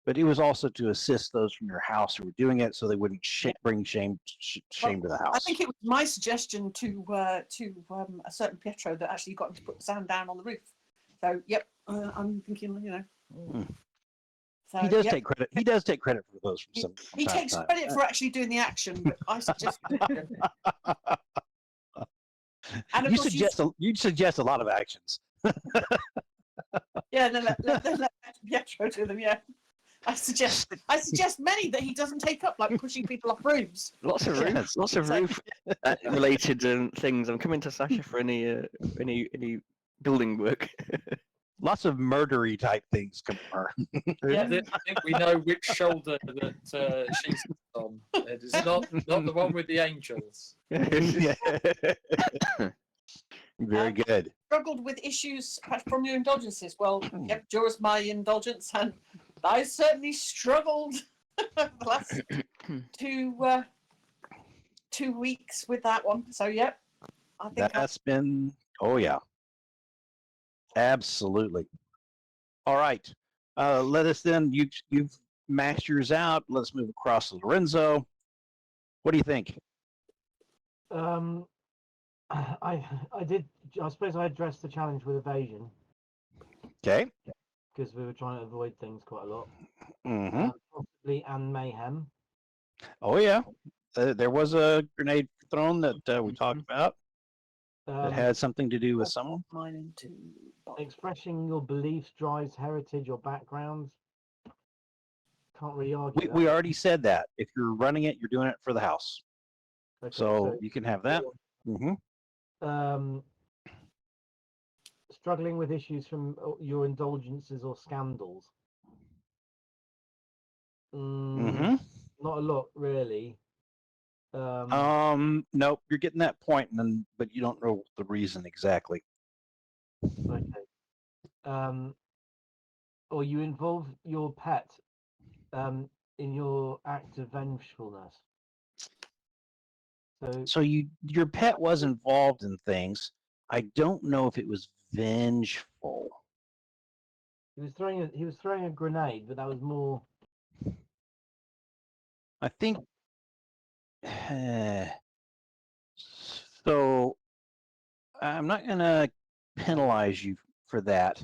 but it was also to assist those from your house who were doing it so they wouldn't bring shame to the house. I think it was my suggestion to a certain Pietro that actually got him to put the sound down on the roof. So, yep, I'm thinking, So, he does take credit. He does take credit for those from some. He takes credit for actually doing the action, but I suggest. And of course, you suggest a lot of actions. Yeah, then let Pietro do them. Yeah, I suggest many that he doesn't take up, like pushing people off roofs. Lots of roof, lots of roof related things. I'm coming to Sasha for any building work. Lots of murdery type things come from her. I think we know which shoulder that she's on. It is not the one with the angels. Very good. Struggled with issues from your indulgences. Well, yep, Dura's my indulgence, and I certainly struggled the last 2 weeks with that one. So, yep, I think That's been. Oh yeah. Absolutely. All right. Let us then. You've maxed yours out. Let's move across to Lorenzo. What do you think? I did. I suppose I addressed the challenge with evasion. Okay. Because we were trying to avoid things quite a lot. Mm-hmm. Possibly and mayhem. Oh yeah. There was a grenade thrown that we talked about. That had something to do with someone. Expressing your beliefs, drives, heritage, or backgrounds. Can't really argue. We already said that. If you're running it, you're doing it for the house. Okay, so you can have that. Mm-hmm. Struggling with issues from your indulgences or scandals. Mm-hmm. Not a lot, really. Nope. You're getting that point, but you don't know the reason exactly. Okay. Or you involve your pet in your act of vengefulness. So your pet was involved in things. I don't know if it was vengeful. He was throwing a grenade, but that was more. I think. So I'm not going to penalize you for that.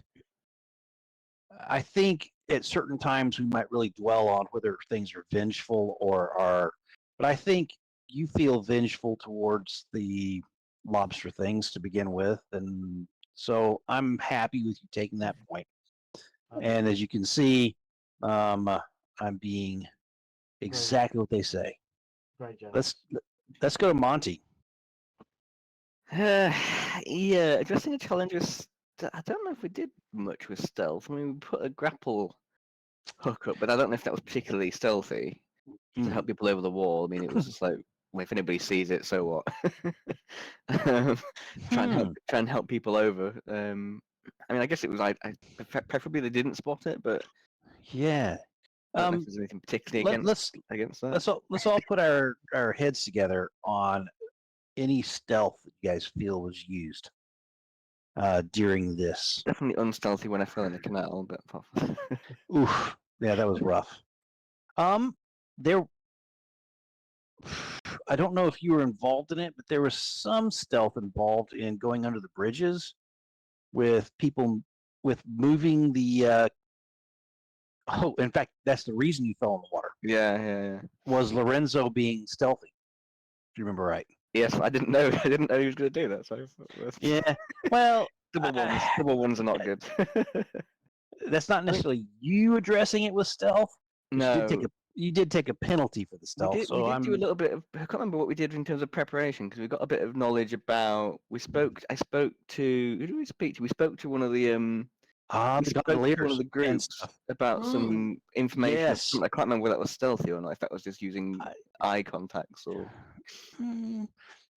I think at certain times we might really dwell on whether things are vengeful or are, but I think you feel vengeful towards the lobster things to begin with, and so I'm happy with you taking that point. And as you can see, I'm being exactly what they say. Great job. Let's go to Monty. Yeah, addressing a challenge with. I don't know if we did much with stealth. I mean, we put a grapple hook up, but I don't know if that was particularly stealthy to help people over the wall. I mean, it was just like, well, if anybody sees it, so what? Try and help people over. I mean, I guess it was. I preferably they didn't spot it, but yeah. I don't know if there's anything particularly against that. Let's all put our heads together on any stealth that you guys feel was used during this. Definitely unstealthy when I fell in the canal, but oof, yeah, that was rough. I don't know if you were involved in it, but there was some stealth involved in going under the bridges with people with moving the. In fact, that's the reason you fell in the water. Yeah. Was Lorenzo being stealthy? If you remember right. Yes, I didn't know. I didn't know he was going to do that. So yeah. Well, double ones are not good. That's not necessarily you addressing it with stealth. No, you did take a penalty for the stealth. We did do a little bit of. I can't remember what we did in terms of preparation because we got a bit of knowledge about. I spoke to. Who did we speak to? We spoke to one of the Ah, He the spoke to one of gondoliers the and groups stuff. about some information. Yes. I can't remember whether that was stealthy or not. If that was just using I- eye contacts or.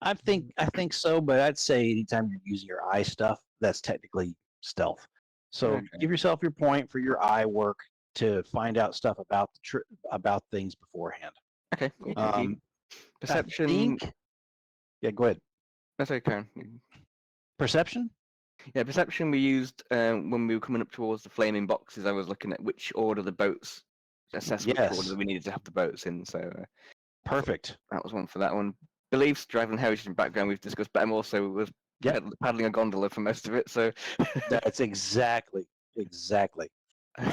I think so, but I'd say anytime you're using your eye stuff, that's technically stealth. So Okay. give yourself your point for your eye work to find out stuff about about things beforehand. Okay. Cool. Thank you. I Perception. think, yeah, go ahead. That's okay, Karen. Perception? Yeah, perception we used when we were coming up towards the flaming boxes. I was looking at which order the boats, assess which Yes. order we needed to have the boats in. So Perfect. that was one for that one. Beliefs, driving heritage and background we've discussed, but I'm also was Yep. paddling a gondola for most of it. So That's exactly.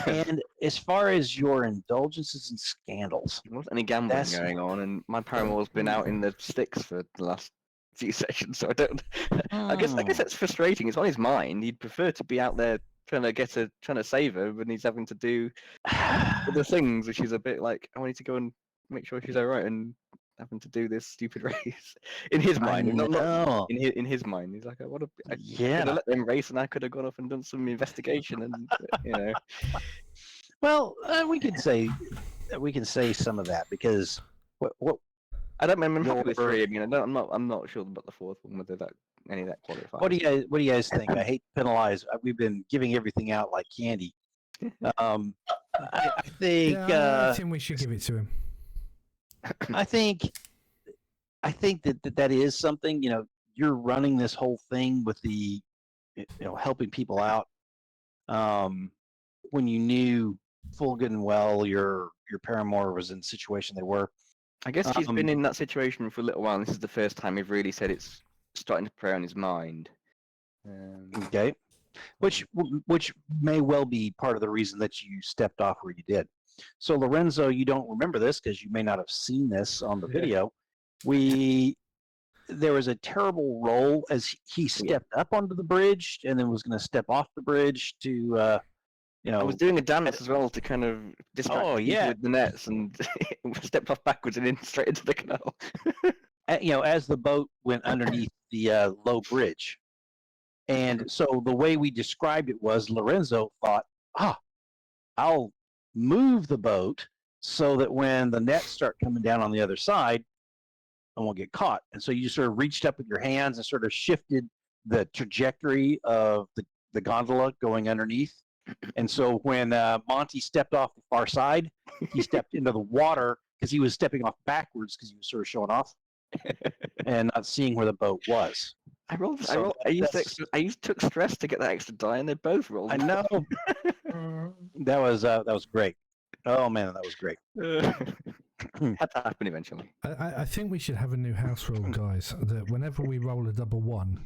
And as far as your indulgences and scandals, there wasn't any gambling That's- going on, and my paramour's been out in the sticks for the last few sessions, so I don't. I guess that's frustrating. It's on his mind. He'd prefer to be out there trying to save her, when he's having to do other things, which is a bit like I need to go and make sure she's all right, and having to do this stupid race in his mind. Not know. in his mind. He's like, I could Yeah. have let them race, and I could have gone off and done some investigation, and you know. Well, we can say some of that because what I don't remember. I'm happy with Your- 3. I mean, I'm not sure about the 4th one, whether that any of that qualifies. what do you guys think? I hate to penalize. We've been giving everything out like candy. I think Yeah, I think we should give it to him. I think that is something. You're running this whole thing with the helping people out. When you knew full good and well your paramour was in the situation they were. I guess she's been in that situation for a little while. And this is the first time we've really said it's starting to prey on his mind. Okay, which may well be part of the reason that you stepped off where you did. So Lorenzo, you don't remember this because you may not have seen this on the video. There was a terrible roll as he stepped up onto the bridge and then was going to step off the bridge to I was doing a dance as well to kind of distract people with the nets, and stepped off backwards and straight into the canal. As the boat went underneath the low bridge. And so the way we described it was Lorenzo thought, I'll move the boat so that when the nets start coming down on the other side, I won't get caught. And so you just sort of reached up with your hands and sort of shifted the trajectory of the gondola going underneath. And so when Monty stepped off the far side, he stepped into the water because he was stepping off backwards because he was sort of showing off and not seeing where the boat was. I took stress to get that extra die, and they both rolled. I know. That was great. Oh man, that was great. Had to happen eventually. I think we should have a new house rule, guys, that whenever we roll a double 1,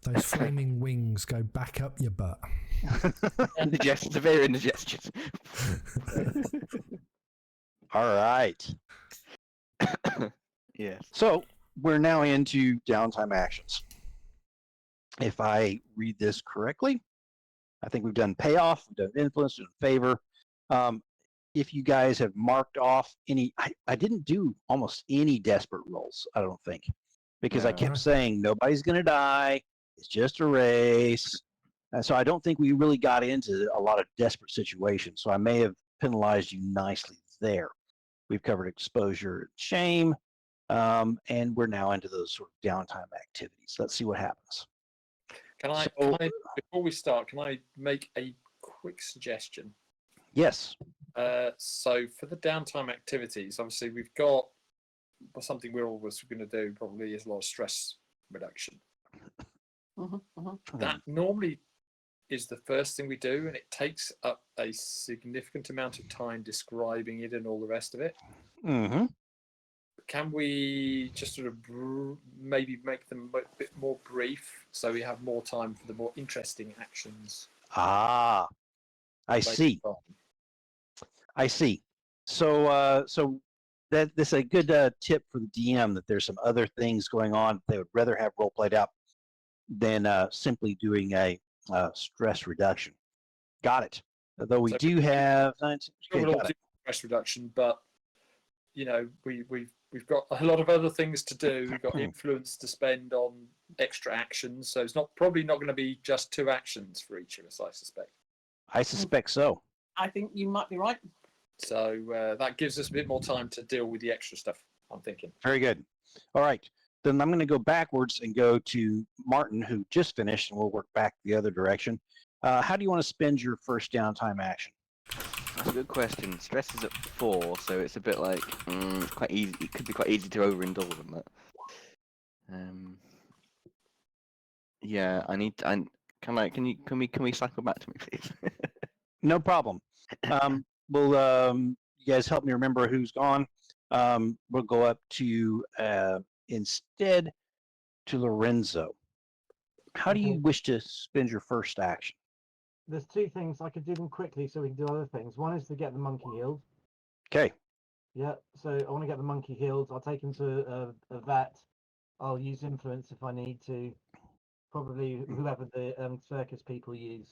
those flaming wings go back up your butt. Severe indigestion. All right. Yes. So we're now into downtime actions. If I read this correctly, I think we've done payoff, we've done influence, we've done favor. If you guys have marked off any, I didn't do almost any desperate rolls, I don't think, because I kept saying nobody's going to die. It's just a race. And so I don't think we really got into a lot of desperate situations. So I may have penalized you nicely there. We've covered exposure and shame. And we're now into those sort of downtime activities. Let's see what happens. Can I, before we start, can I make a quick suggestion? Yes. So for the downtime activities, obviously we've got something we're always going to do probably is a lot of stress reduction. That normally is the first thing we do, and it takes up a significant amount of time describing it and all the rest of it. Mm-hmm. Can we just sort of maybe make them a bit more brief so we have more time for the more interesting actions? I see. I see. So that's a good tip for the DM that there's some other things going on they would rather have role played out than simply doing a stress reduction. Got it. Although we do have stress reduction, but we've got a lot of other things to do. We've got influence to spend on extra actions, so it's probably not going to be just 2 actions for each of us, I suspect. I suspect so. I think you might be right. So that gives us a bit more time to deal with the extra stuff, I'm thinking. Very good. All right. Then I'm going to go backwards and go to Martin, who just finished, and we'll work back the other direction. How do you want to spend your first downtime action? That's a good question. Stress is at 4, so it's a bit like it's quite easy. It could be quite easy to overindulge on that. Yeah, I need. Can we cycle back to me, please? No problem. You guys help me remember who's gone. We'll go up to instead to Lorenzo. How do you wish to spend your first action? There's two things. I could do them quickly so we can do other things. One is to get the monkey healed. Okay. Yeah, so I want to get the monkey healed. I'll take him to a vet. I'll use influence if I need to. Probably whoever the circus people use.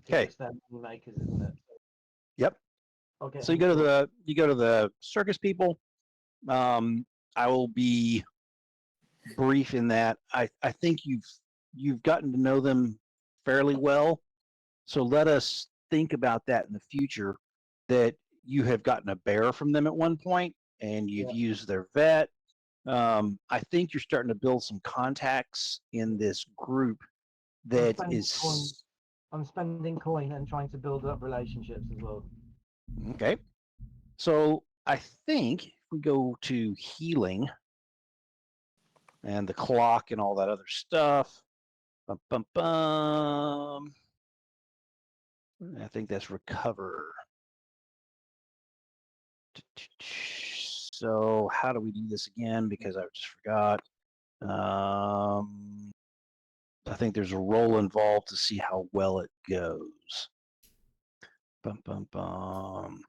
Okay. It's their money makers, isn't it? Yep. Okay. So you go to the circus people. I will be brief in that I think you've gotten to know them fairly well. So let us think about that in the future, that you have gotten a bear from them at one point and you've used their vet. I think you're starting to build some contacts in this group that is. I'm spending coin and trying to build up relationships as well. Okay. So I think if we go to healing and the clock and all that other stuff, bum, bum, bum, I think that's recover. So how do we do this again? Because I just forgot. I think there's a roll involved to see how well it goes. Bum, bum, bum.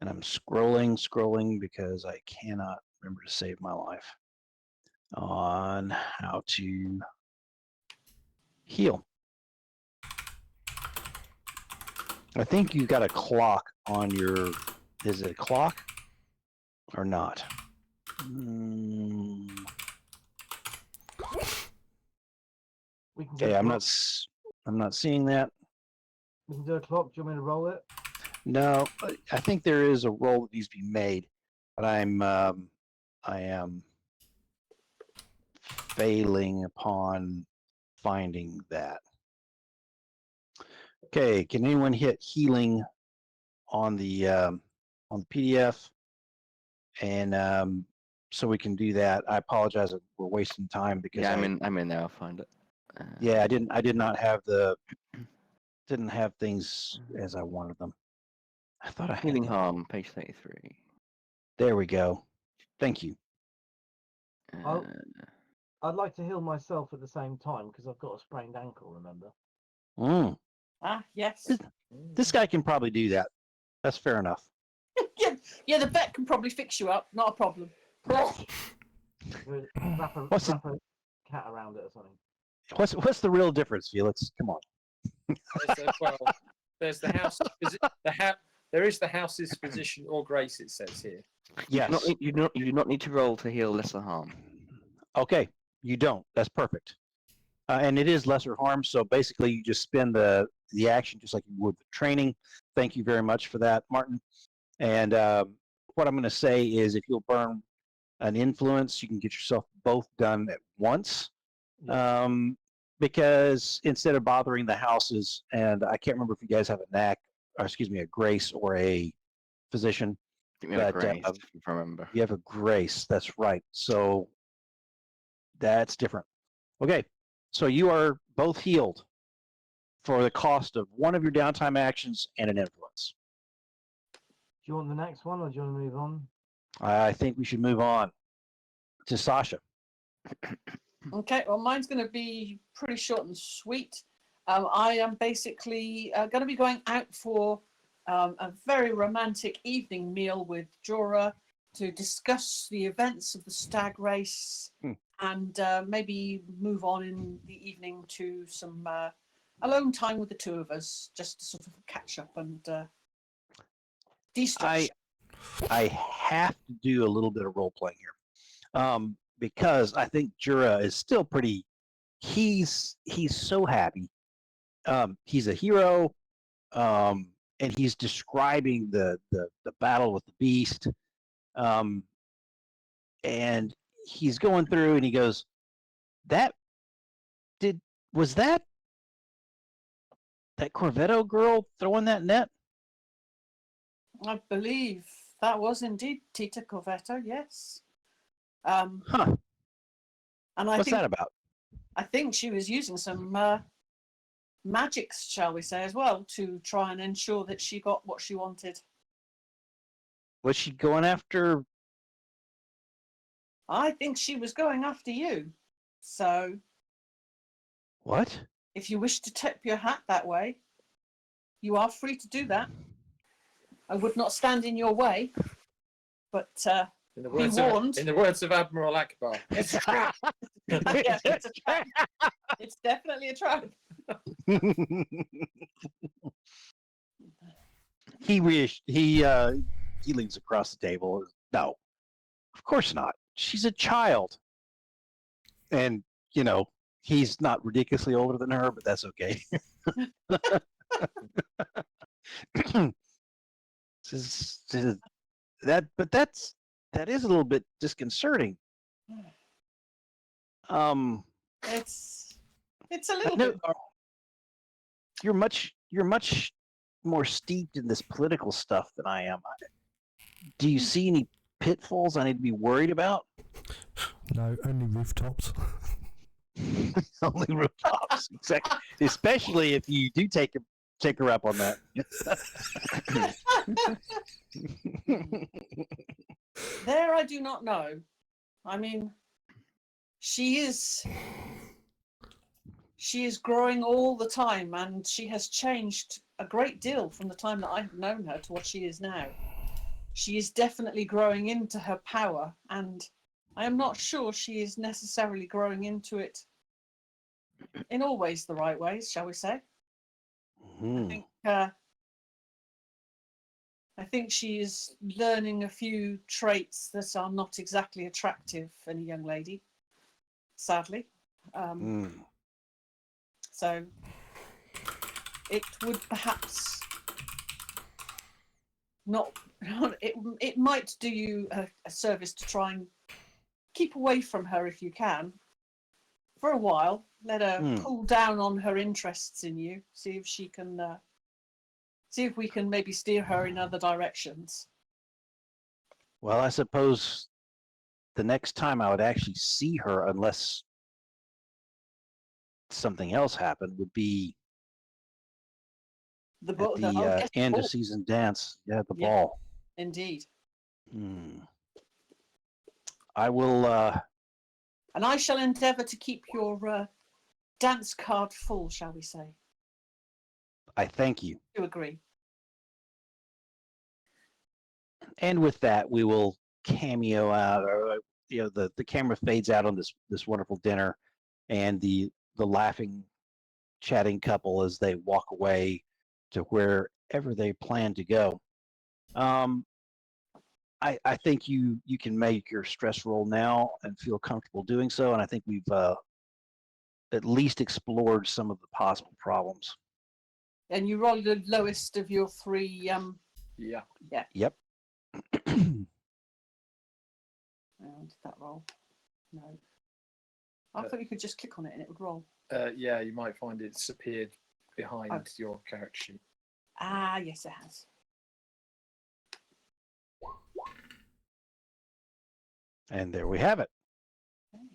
And I'm scrolling because I cannot remember to save my life on how to heal. I think you've got a clock on your, is it a clock or not? Okay, I'm not seeing that. We can do a clock. Do you want me to roll it? No, I think there is a roll that needs to be made, but I am failing upon finding that. Okay, can anyone hit healing on the PDF? And so we can do that. I apologize if we're wasting time because yeah, I'm in there. I'll find it. Yeah, I did not have didn't have things as I wanted them. I thought I had Healing them. harm, page 33. There we go. Thank you. I'd like to heal myself at the same time because I've got a sprained ankle, remember? Ah, yes. This guy can probably do that. That's fair enough. Yeah, the vet can probably fix you up. Not a problem. Wrap a cat around it or something. What's the real difference, Felix? Come on. There's the house. There is the house's physician or grace. It says here. Yes. You do not need to roll to heal lesser harm. Okay, you don't. That's perfect. And it is lesser harm, so basically you just spend the action just like you would with training. Thank you very much for that, Martin. And what I'm going to say is if you'll burn an influence, you can get yourself both done at once. Because instead of bothering the houses, and I can't remember if you guys have a grace or a physician. You have a grace, if I remember. You have a grace, that's right. So that's different. Okay, so you are both healed for the cost of one of your downtime actions and an influence. Do you want the next one or do you want to move on? I think we should move on to Sasha. Okay, well, mine's going to be pretty short and sweet. I am basically going to be going out for a very romantic evening meal with Dura to discuss the events of the stag race and maybe move on in the evening to some alone time with the two of us, just to sort of catch up and de-stress. I have to do a little bit of role playing here. Because I think Jura is still pretty. He's so happy he's a hero, and he's describing the battle with the beast, and he's going through, and he goes, was that Corvetto girl throwing that net? I believe that was indeed Tita Corvetto, yes. Huh. And I What's think that about? I think she was using some magics, shall we say, as well, to try and ensure that she got what she wanted. Was she going after? I think she was going after you. So What? if you wish to tip your hat that way, you are free to do that. I would not stand in your way, but In the be words warned. in the words of Admiral Akbar. It's a trap. Yeah, it's a trap. It's definitely a trap. He leans across the table. No, of course not. She's a child, and he's not ridiculously older than her, but that's okay. That is a little bit disconcerting. It's a little bit. You're much more steeped in this political stuff than I am. Do you see any pitfalls I need to be worried about? No, only rooftops. Only rooftops, exactly. Especially if you do take her up on that. There, I do not know. I mean, she is growing all the time, and she has changed a great deal from the time that I have known her to what she is now. She is definitely growing into her power, and I am not sure she is necessarily growing into it in always the right ways, shall we say. I think she is learning a few traits that are not exactly attractive in a young lady, sadly. So it would perhaps not. It might do you a service to try and keep away from her if you can for a while. Let her cool down on her interests in you. See if she can. See if we can maybe steer her in other directions. Well, I suppose the next time I would actually see her, unless something else happened, would be at the end of season dance. Yeah, the ball. Indeed. I will. And I shall endeavour to keep your dance card full, shall we say? I thank you. You agree. And with that, we will cameo out, or the camera fades out on this wonderful dinner, and the laughing, chatting couple as they walk away to wherever they plan to go. I think you can make your stress roll now and feel comfortable doing so, and I think we've at least explored some of the possible problems. And you roll the lowest of your three. Yeah. Yep. Did that roll? No. I thought you could just click on it and it would roll. Yeah, you might find it's appeared behind your character sheet. Ah, yes, it has. And there we have it. Okay.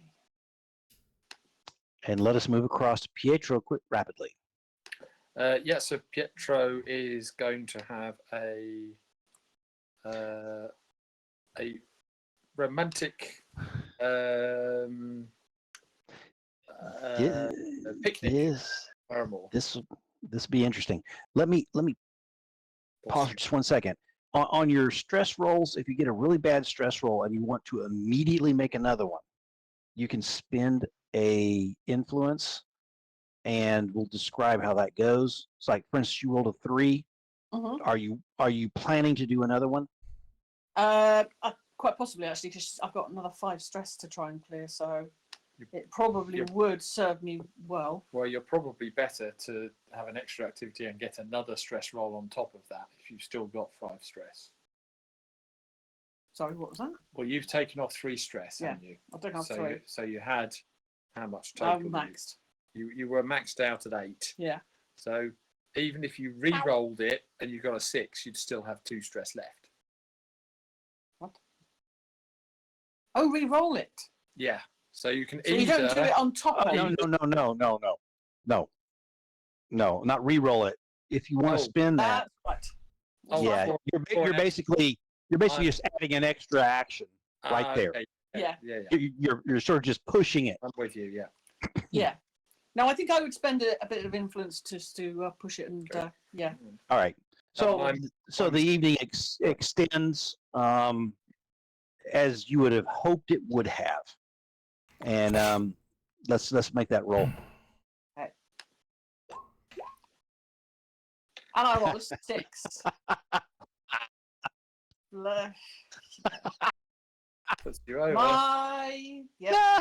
And let us move across to Pietro rapidly. So Pietro is going to have a romantic picnic. Yes. Paramore. This be interesting. Let me pause for just 1 second. On your stress rolls, if you get a really bad stress roll and you want to immediately make another one, you can spend a influence, and we'll describe how that goes. It's like, for instance, you rolled a 3. Mm-hmm. Are you planning to do another one? Quite possibly, actually, because I've got another 5 stress to try and clear. So it probably Yep. would serve me well. Well, you're probably better to have an extra activity and get another stress roll on top of that if you've still got 5 stress. Sorry, what was that? Well, you've taken off 3 stress, Yeah, haven't you? I don't have So, 3. so you had how much total? I'm maxed. You were maxed out at 8. Yeah. So even if you re-rolled it and you got a 6, you'd still have 2 stress left. What? Oh, re-roll it. Yeah. So you can So you don't do it on top of it. No, not re-roll it. If you want to spin that, That's right. Oh, yeah, for- you're basically I'm- just adding an extra action right there. Okay. Yeah. You're sort of just pushing it. I'm with you. Yeah. Yeah. No, I think I would spend a bit of influence just to push it and yeah. All right. So I'm- the evening extends as you would have hoped it would have, and let's make that roll. And I rolled a 6. Puts you over. Yeah.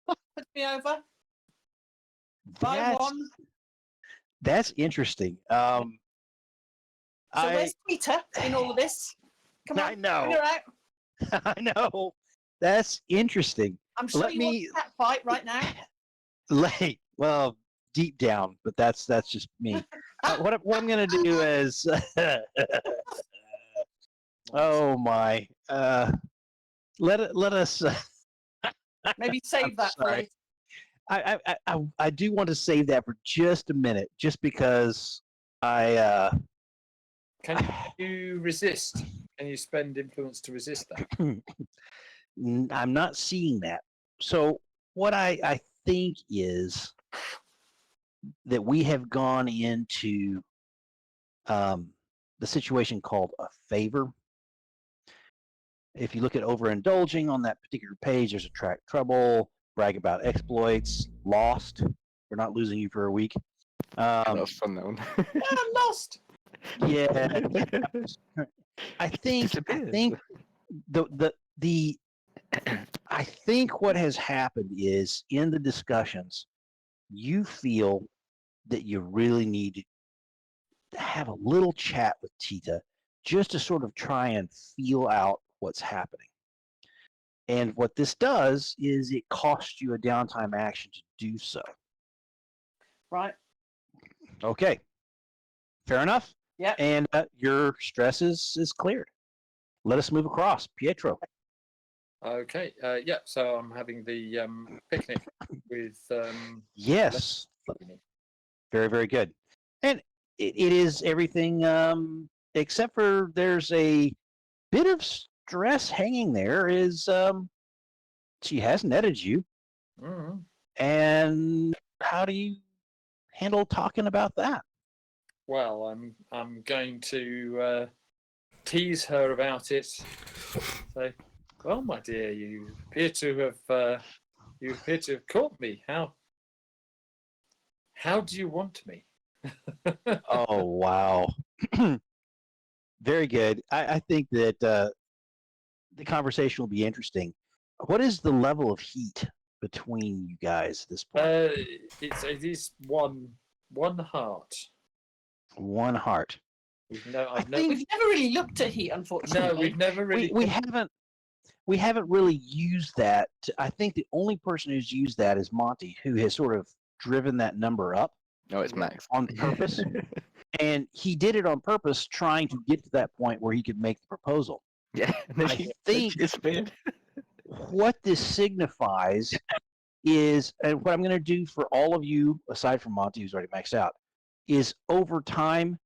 Put me over. By That's- 1. That's interesting. So where's Peter in all of this? Come on, I know. bring her out. I know. That's interesting. I'm sure Let you me- want a cat fight right now. Well, deep down, but that's just me. What I'm gonna do is, oh my, let us. Maybe save I'm that for sorry. later. I do want to save that for just a minute, just because I. Can you resist? Can you spend influence to resist that? I'm not seeing that. So what I think is that we have gone into the situation called a favor. If you look at overindulging on that particular page, there's attract trouble, brag about exploits, lost. We're not losing you for a week. That was fun, that one. Yeah, I'm lost. Yeah, I think Disappears. the I think what has happened is in the discussions, you feel that you really need to have a little chat with Tita just to sort of try and feel out what's happening. And what this does is it costs you a downtime action to do so. Right. Okay. Fair enough. Yeah. And your stress is cleared. Let us move across. Pietro. Okay. Yeah. So I'm having the picnic with. Yes. Very, very good. And it is everything except for there's a bit of stress hanging there is she has netted you. Mhm. And how do you handle talking about that? Well, I'm going to tease her about it. Say, well, my dear, you appear to have caught me. How do you want me? Oh wow. Very good. I think that the conversation will be interesting. What is the level of heat between you guys at this point? It is one heart. One heart. We've I think We've never really looked at heat, no, unfortunately. we've never really. we haven't really used that. I think the only person who's used that is Monty, who has sort of driven that number up No, it's Max. on purpose. And he did it on purpose, trying to get to that point where he could make the proposal. Yeah. and then I she think- disappeared. What this signifies is, and what I'm going to do for all of you, aside from Monty, who's already maxed out, is over time,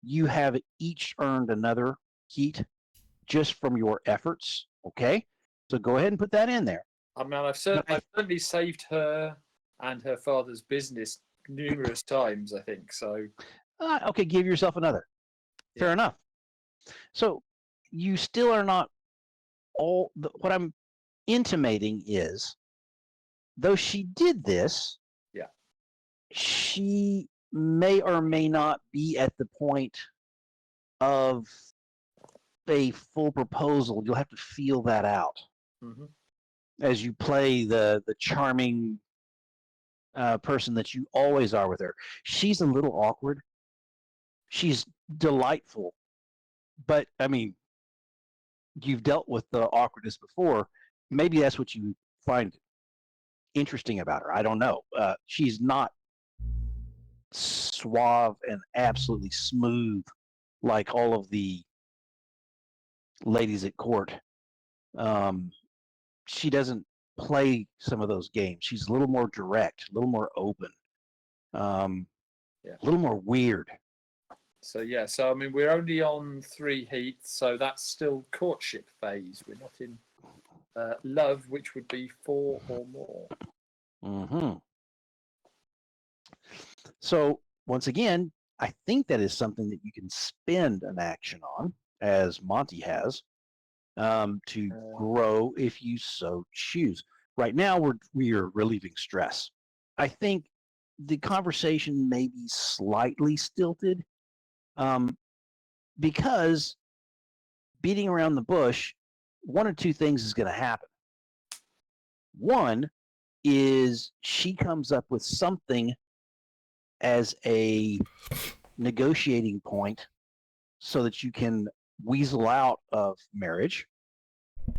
you have each earned another heat just from your efforts. Okay? So go ahead and put that in there. I mean, I've certainly saved her and her father's business numerous times. I think so. Okay, give yourself another. Fair enough. So you still are not all. What I'm intimating is, though she did this, Yeah. she may or may not be at the point of a full proposal. You'll have to feel that out. Mhm. as you play the charming person that you always are with her. She's a little awkward. She's delightful, but I mean, you've dealt with the awkwardness before. Maybe that's what you find interesting about her. I don't know. She's not suave and absolutely smooth like all of the ladies at court. She doesn't play some of those games. She's a little more direct, a little more open, a little more weird. So yeah, so I mean, we're only on 3 heats, so that's still courtship phase. We're not in love, which would be 4 or more. Mm-hmm. So once again, I think that is something that you can spend an action on, as Monty has, to grow if you so choose. Right now, we are relieving stress. I think the conversation may be slightly stilted, because beating around the bush, one or two things is going to happen. One is she comes up with something as a negotiating point so that you can weasel out of marriage,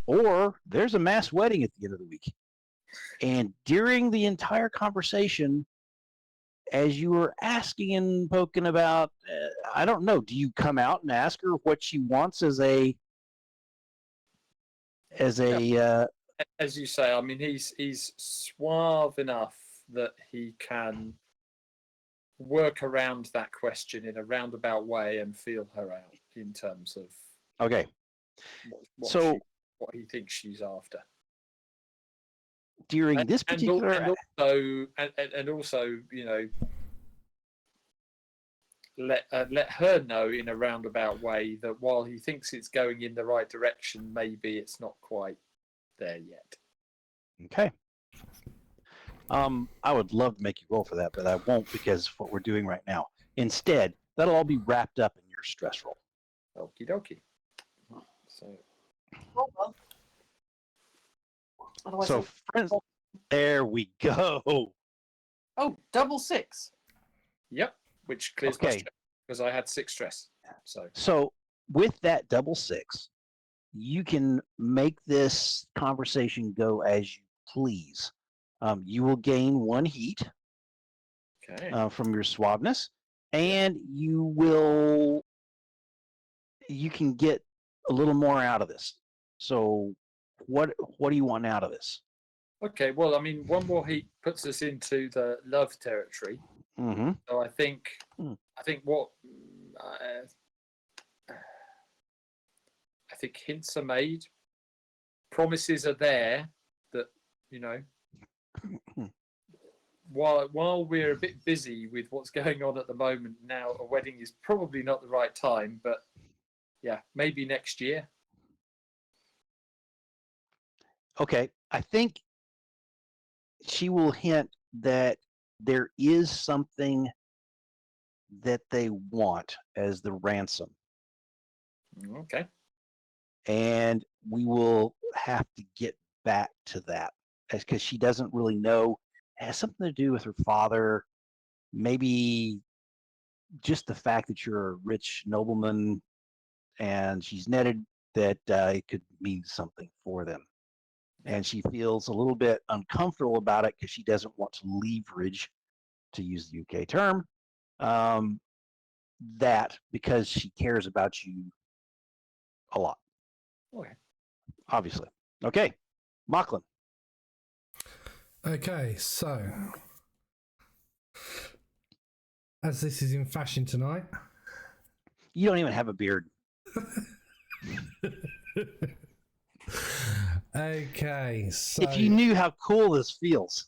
or there's a mass wedding at the end of the week. And during the entire conversation, as you were asking and poking about, I don't know, do you come out and ask her what she wants as as you say, I mean, he's suave enough that he can work around that question in a roundabout way and feel her out in terms of okay. What he thinks she's after. During this particular, and also, you know, let her know in a roundabout way that while he thinks it's going in the right direction, maybe it's not quite there yet. Okay. I would love to make you roll for that, but I won't because of what we're doing right now. Instead, that'll all be wrapped up in your stress roll. Okie dokie. So. Oh, well. Otherwise, So, friends, there we go. Oh, double 6. Yep, which clears my stress because I had 6 stress. So with that double 6, you can make this conversation go as you please. You will gain 1 heat from your suaveness, and you can get a little more out of this. So what do you want out of this? Okay, well, I mean, 1 more heat puts us into the love territory. Mm-hmm. So I think what I think hints are made, promises are there that, you know, while we're a bit busy with what's going on at the moment now, a wedding is probably not the right time, but yeah, maybe next year. Okay, I think she will hint that there is something that they want as the ransom. Okay. And we will have to get back to that because she doesn't really know. It has something to do with her father, maybe just the fact that you're a rich nobleman and she's netted that it could mean something for them. And she feels a little bit uncomfortable about it because she doesn't want to leverage, to use the UK term, that because she cares about you a lot. Okay. Obviously. Okay. Mochlin. Okay, so as this is in fashion tonight. You don't even have a beard. Okay, so if you knew how cool this feels.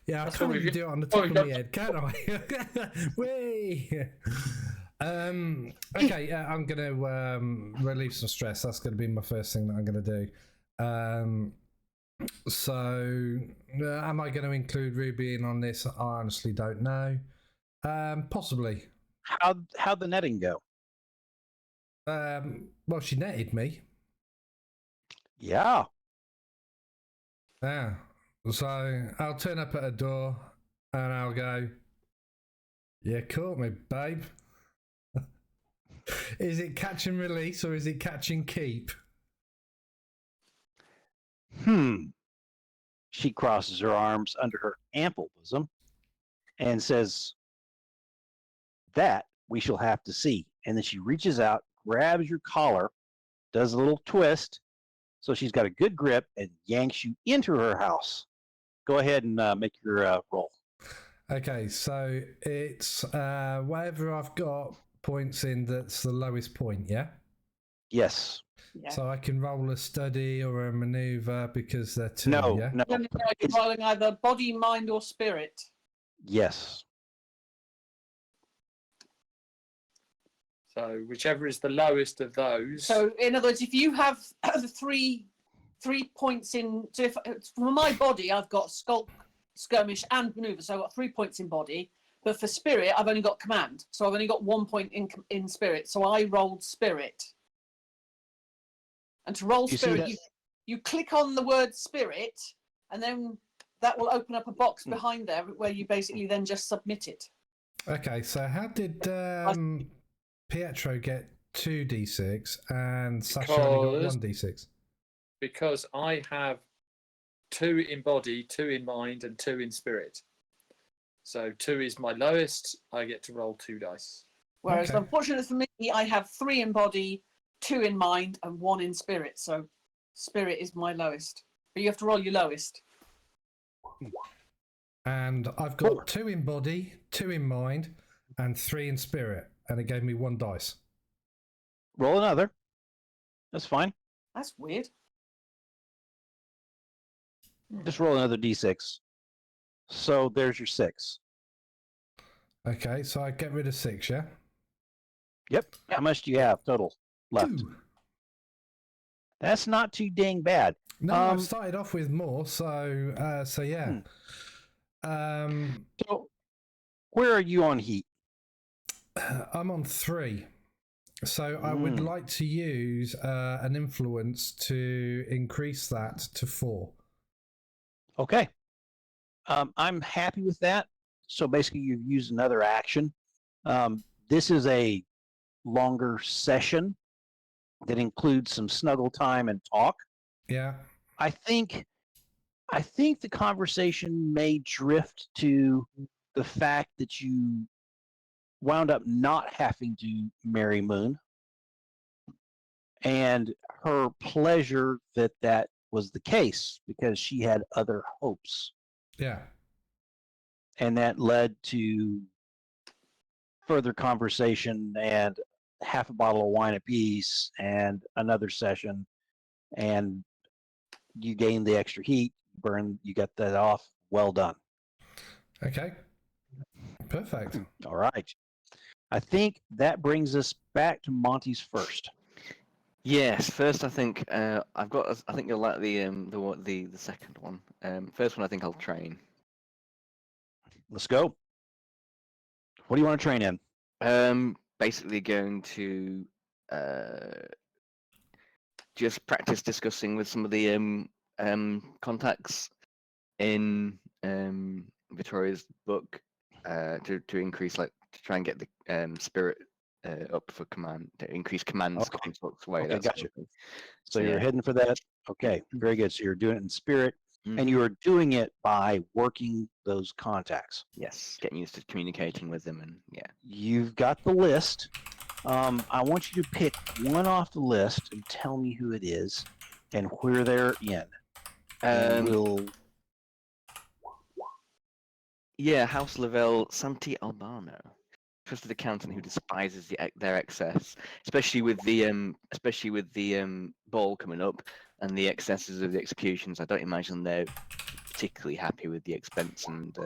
Yeah, I can't even do it on the top of my head, can I? Whee! Okay, I'm going to relieve some stress. That's going to be my first thing that I'm going to do. So, am I going to include Ruby in on this? I honestly don't know. Possibly. How'd the netting go? Well, she netted me. Yeah. Yeah. So I'll turn up at a door and I'll go, "You caught me, babe." Is it catch and release or is it catch and keep? She crosses her arms under her ample bosom and says, "That we shall have to see." And then she reaches out, grabs your collar, does a little twist, so she's got a good grip, and yanks you into her house. Go ahead and make your roll. Okay, so it's whatever I've got points in that's the lowest point, yeah? Yes. Yeah. So I can roll a study or a maneuver because they're two, No, yeah? no. No, you're It's- rolling either body, mind, or spirit. Yes. So whichever is the lowest of those. So, in other words, if you have the three points in, so if for my body, I've got skulk, skirmish, and maneuver, so I've got 3 points in body. But for spirit, I've only got command, so I've only got 1 point in spirit. So I rolled spirit. And to roll You see spirit, that- you click on the word spirit, and then that will open up a box behind there where you basically then just submit it. Okay, so how did Pietro get 2d6 and Sasha only got Because- 1d6? Because I have 2 in body, 2 in mind, and 2 in spirit. So 2 is my lowest. I get to roll 2 dice. Whereas, Okay. unfortunately for me, I have 3 in body, 2 in mind, and 1 in spirit. So spirit is my lowest. But you have to roll your lowest. And I've got 2 in body, 2 in mind, and 3 in spirit. And it gave me 1 dice. Roll another. That's fine. That's weird. Just roll another d6. So there's your 6. Okay, so I get rid of 6, yeah? Yep. How much do you have total left? 2. That's not too dang bad. No, I've started off with more, so yeah. So where are you on heat? I'm on 3. So I would like to use an influence to increase that to 4. Okay. I'm happy with that. So basically, you've used another action. This is a longer session that includes some snuggle time and talk. Yeah. I think the conversation may drift to the fact that you wound up not having to marry Moon, and her pleasure that that was the case because she had other hopes. Yeah. And that led to further conversation and half a bottle of wine apiece and another session, and you gained the extra heat, you got that off. Well done. Okay. Perfect. All right. I think that brings us back to Monty's first. Yes, first I think I've got. I think you'll like the second one. First one I think I'll train. Let's go. What do you want to train in? Basically going to just practice discussing with some of the contacts in Victoria's book to increase, like, to try and get the spirit up for command, to increase command Okay. constructs way. Okay, That's gotcha. sort of So Yeah. you're heading for that. Okay, very good. So you're doing it in spirit, thing. and you are doing it by working those contacts. Yes, getting used to communicating with them, and yeah. You've got the list. I want you to pick one off the list and tell me who it is and where they're in. And we'll. Yeah, House Lavelle Santi Albano, trusted accountant who despises their excess, especially with the ball coming up and the excesses of the executions. I don't imagine they're particularly happy with the expense and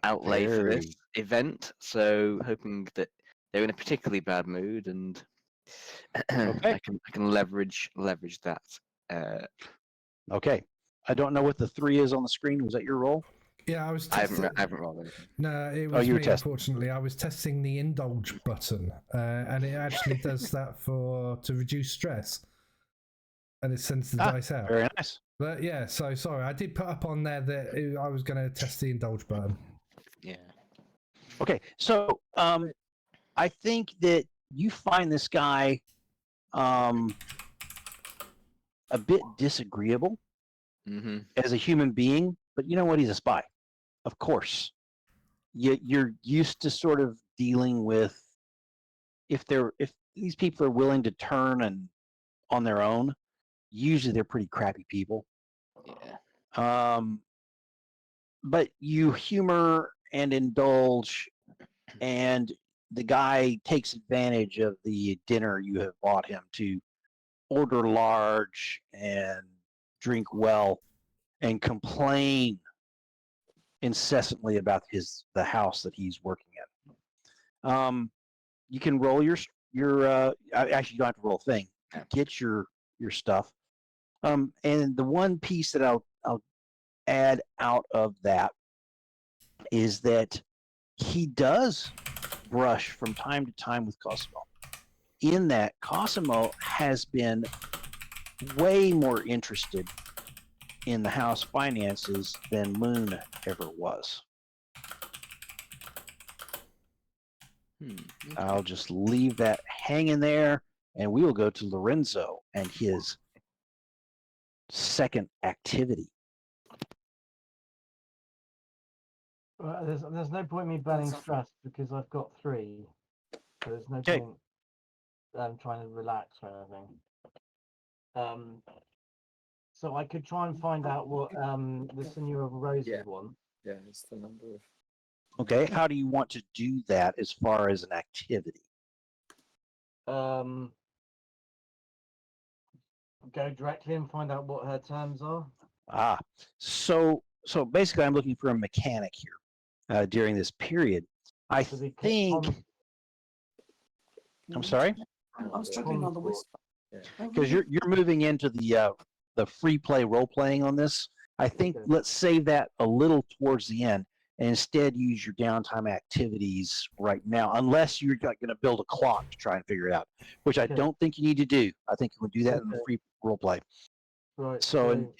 outlay for this event. So hoping that they're in a particularly bad mood, and Okay. I can leverage that. Okay. I don't know what the 3 is on the screen. Was that your roll? Yeah, I was I testing. haven't rolled anything. No, it Oh, was you were me, testing. unfortunately. I was testing the indulge button, and it actually does that to reduce stress. and it sends the dice out. Very nice. But yeah, so sorry, I did put up on there that I was going to test the indulge button. Yeah. Okay, so I think that you find this guy a bit disagreeable Mm-hmm. as a human being, but you know what? He's a spy, of course. You're used to sort of dealing with if these people are willing to turn and on their own. Usually, they're pretty crappy people. Yeah. But you humor and indulge, and the guy takes advantage of the dinner you have bought him to order large and drink well and complain incessantly about the house that he's working in. You can roll your actually you don't have to roll a thing. Get your stuff. And the one piece that I'll add out of that is that he does brush from time to time with Cosimo. In that, Cosimo has been way more interested in the house finances than Moon ever was. Okay. I'll just leave that hanging there, and we will go to Lorenzo and his second activity. Well, there's no point in me burning stress because I've got 3. So there's no Okay. point trying to relax or anything. So I could try and find out what the Senora Roses Yeah. want. Yeah, it's the number of. Okay, how do you want to do that as far as an activity? Go directly and find out what her terms are. So basically, I'm looking for a mechanic here during this period. I So the think. I'm sorry, I'm struggling on the whisper. because you're moving into the free play role playing on this. I think Okay. let's save that a little towards the end and instead use your downtime activities right now, unless you're going to build a clock to try and figure it out, which I Okay. don't think you need to do. I think you would do that in the Okay. free role play. Right. So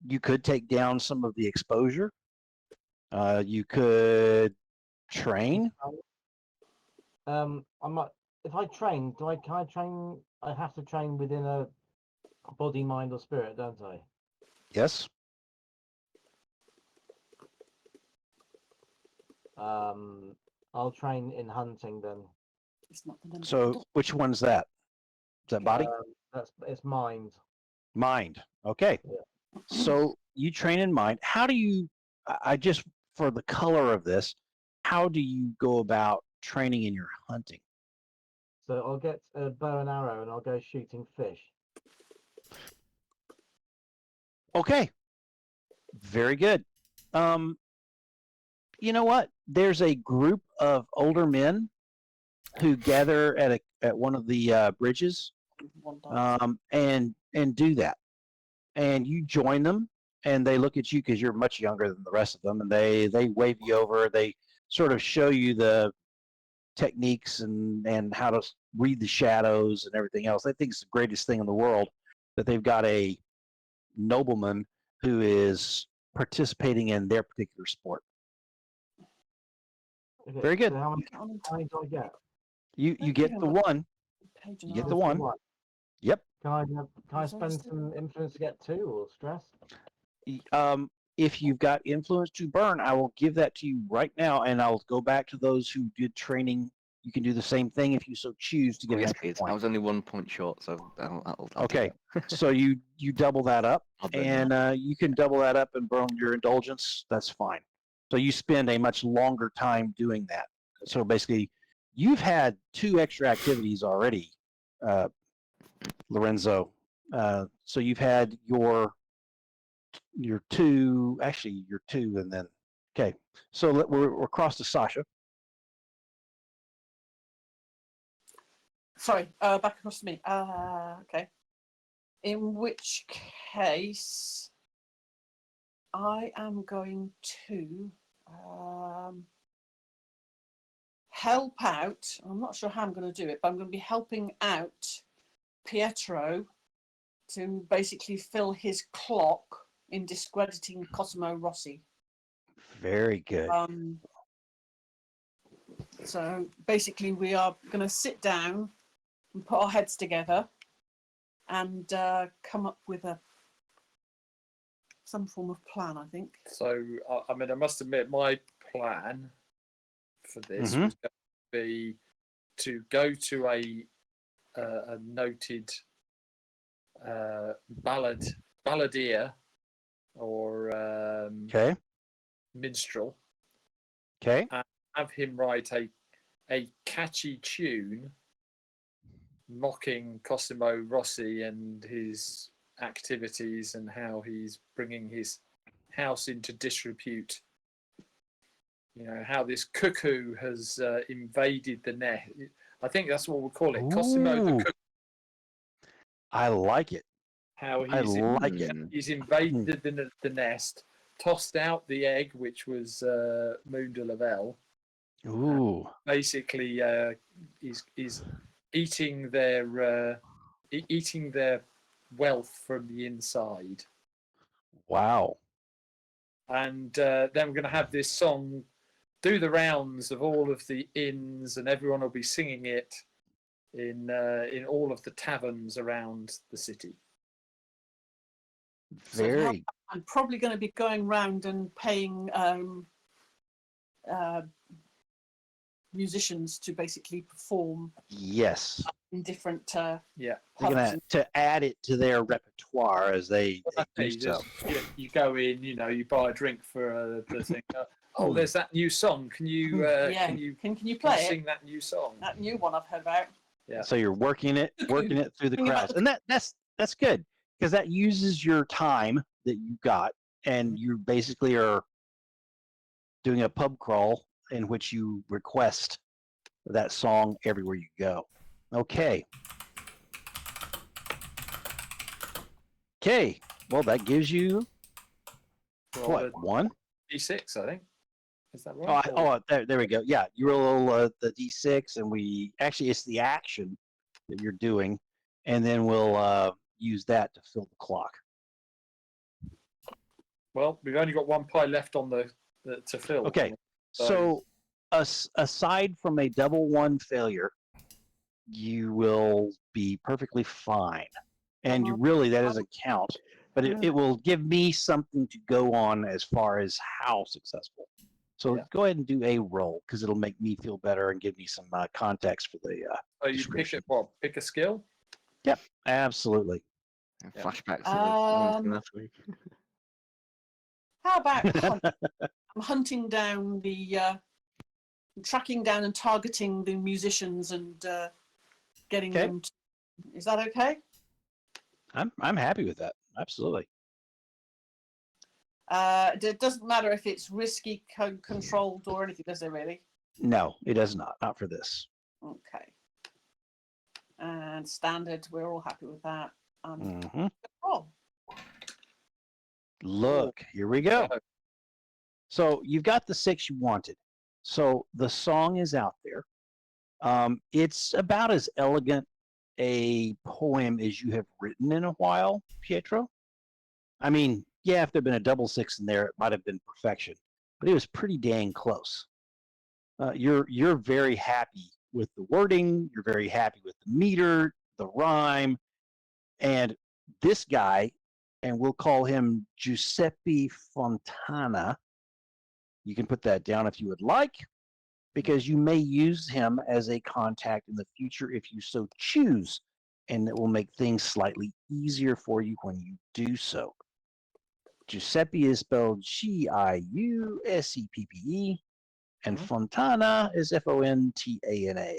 you could take down some of the exposure. You could train. I might, if I train, can I train? I have to train within a body, mind, or spirit, don't I? Yes. I'll train in hunting then. It's not the number. So which one's that? Is that body? It's mind. Mind. Okay. Yeah. So you train in mind. How do you, I just, for the color of this, how do you go about training in your hunting? So I'll get a bow and arrow and I'll go shooting fish. Okay. Very good. You know what? There's a group of older men who gather at one of the bridges and do that. And you join them, and they look at you because you're much younger than the rest of them, and they wave you over. They sort of show you the techniques and how to read the shadows and everything else. They think it's the greatest thing in the world that they've got a nobleman who is participating in their particular sport. Okay, Very good. So how many do I get? You get the one. You get the one. Yep. Can I spend some influence to get 2 or stress? If you've got influence to burn, I will give that to you right now, and I'll go back to those who did training. You can do the same thing if you so choose to get an extra Please. point. I was only 1 point short, so I'll Okay, do that. so you double that up, I'll burn and you can double that up and burn your indulgence. That's fine. So you spend a much longer time doing that. So basically, you've had 2 extra activities already, Lorenzo. So you've had your 2, actually your 2, and then okay. So we're across to Sasha. Sorry, back across to me. Okay. In which case, I am going to help out. I'm not sure how I'm going to do it, but I'm going to be helping out Pietro to basically fill his clock in discrediting Cosimo Rossi. Very good. So basically, we are going to sit down and put our heads together and come up with some form of plan, I think. So, I mean, I must admit, my plan for this was going to be to go to a noted balladeer or Okay. minstrel, Okay. and have him write a catchy tune mocking Cosimo Rossi and his activities and how he's bringing his house into disrepute. You know, how this cuckoo has invaded the nest. I think that's what we'll call it. Cosimo the Ooh. cuckoo. I like it. How I like it. he's invaded the nest, tossed out the egg, which was Moon de Lavelle. Ooh. Basically, he's eating their wealth from the inside. Wow. And then we're going to have this song do the rounds of all of the inns, and everyone will be singing it in all of the taverns around the city. Very. I'm probably going to be going round and paying musicians to basically perform Yes. in different Yeah. They're pubs gonna to add it to their repertoire as they do so. You go in, you know, you buy a drink for the thing. Oh, there's that new song. Can you can you play it? sing that new song? That new one I've heard about. Yeah. So you're working it through the Think about crowds, and that's good because that uses your time that you got, and you basically are doing a pub crawl in which you request that song everywhere you go. Okay. Okay. Well, that gives you what, one? D6, I think. Is that right? There we go. Yeah, you roll the D6, and it's the action that you're doing, and then we'll use that to fill the clock. Well, we've only got one pie left on the to fill. Okay, so aside from a double one failure, you will be perfectly fine, and you really that doesn't count, but it will give me something to go on as far as how successful. So go ahead and do a roll because it'll make me feel better and give me some context for the. So you pick it. What? Pick a skill. Yep, absolutely. Flashbacks last week. How about I'm hunting down tracking down and targeting the musicians and getting them. Is that okay? I'm happy with that. Absolutely. It doesn't matter if it's risky, controlled, or anything, does it really? No, it does not. Not for this. Okay. And standard, we're all happy with that. Look, here we go. So you've got the 6 you wanted. So the song is out there. It's about as elegant a poem as you have written in a while, Pietro. I mean, yeah, if there'd been a double 6 in there, it might have been perfection, but it was pretty dang close. You're very happy with the wording. You're very happy with the meter, the rhyme, and this guy, and we'll call him Giuseppe Fontana. You can put that down if you would like, because you may use him as a contact in the future if you so choose, and it will make things slightly easier for you when you do so. Giuseppe is spelled Giuseppe, and Fontana is Fontana.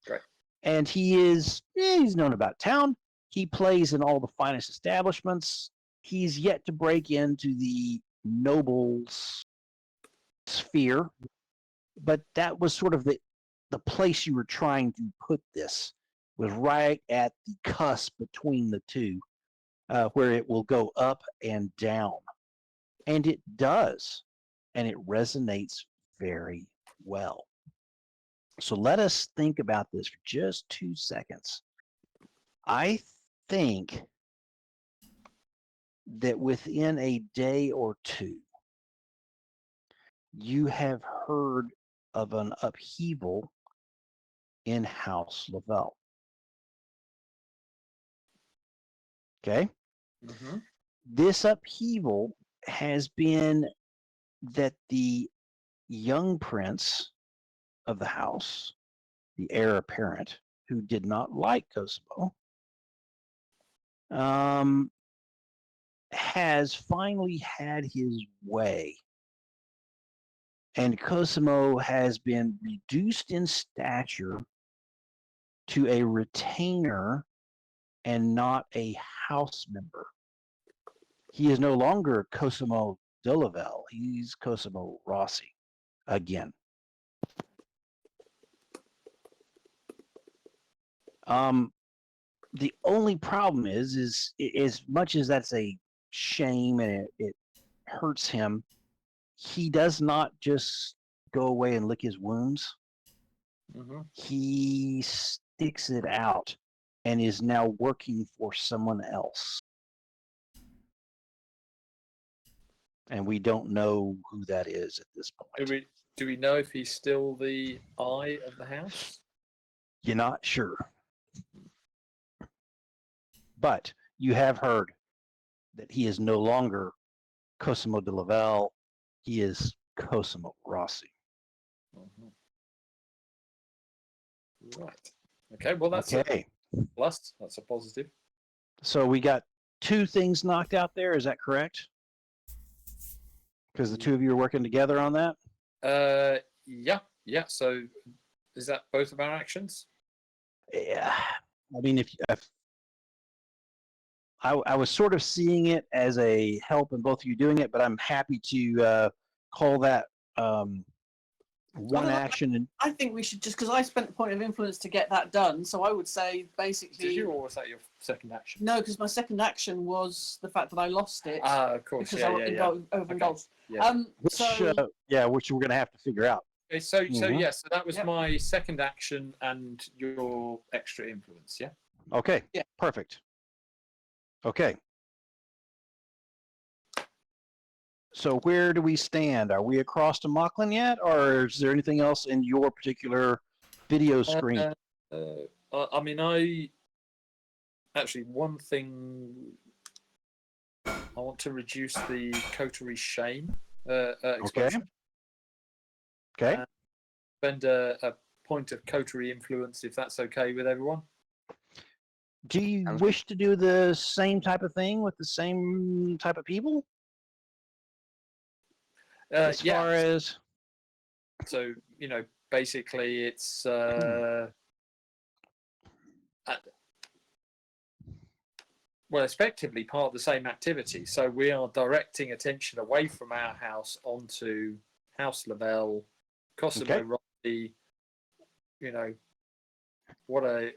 Great. And he's known about town. He plays in all the finest establishments. He's yet to break into the nobles sphere, but that was sort of the place you were trying to put this, was right at the cusp between the two, where it will go up and down. And it does, and it resonates very well. So let us think about this for just 2 seconds. I think that within a day or two, you have heard of an upheaval in House Lavelle. Okay? Mm-hmm. This upheaval has been that the young prince of the house, the heir apparent, who did not like Cosimo, has finally had his way. And Cosimo has been reduced in stature to a retainer and not a house member. He is no longer Cosimo de Lavelle. He's Cosimo Rossi again. The only problem is as much as that's a shame and it hurts him, he does not just go away and lick his wounds. Mm-hmm. He sticks it out and is now working for someone else. And we don't know who that is at this point. Do we know if he's still the eye of the house? You're not sure. But you have heard that he is no longer Cosimo de Lavelle. He is Cosimo Rossi. Mm-hmm. Right. Okay, well, that's Okay. a plus. That's a positive. So we got 2 things knocked out there. Is that correct? Because the 2 of you are working together on that? Yeah. So is that both of our actions? Yeah. I mean, if I was sort of seeing it as a help in both of you doing it, but I'm happy to call that one action. And I think we should just, because I spent the point of influence to get that done, so I would say basically. Did you, or was that your second action? No, because my second action was the fact that I lost it. Of course. Because Yeah, I overindulged. Yeah. which we're going to have to figure out. Okay, so Mhm. yes, so that was my second action and your extra influence. Yeah. Okay. Yeah. Perfect. Okay. So where do we stand? Are we across to Mochlain yet, or is there anything else in your particular video screen? I mean, one thing I want to reduce the coterie shame exposure. Okay. Spend a point of coterie influence, if that's okay with everyone. Do you wish to do the same type of thing with the same type of people? As far as so, basically it's well, effectively part of the same activity. So we are directing attention away from our house onto House Lavelle, Cosimo Rossi. What a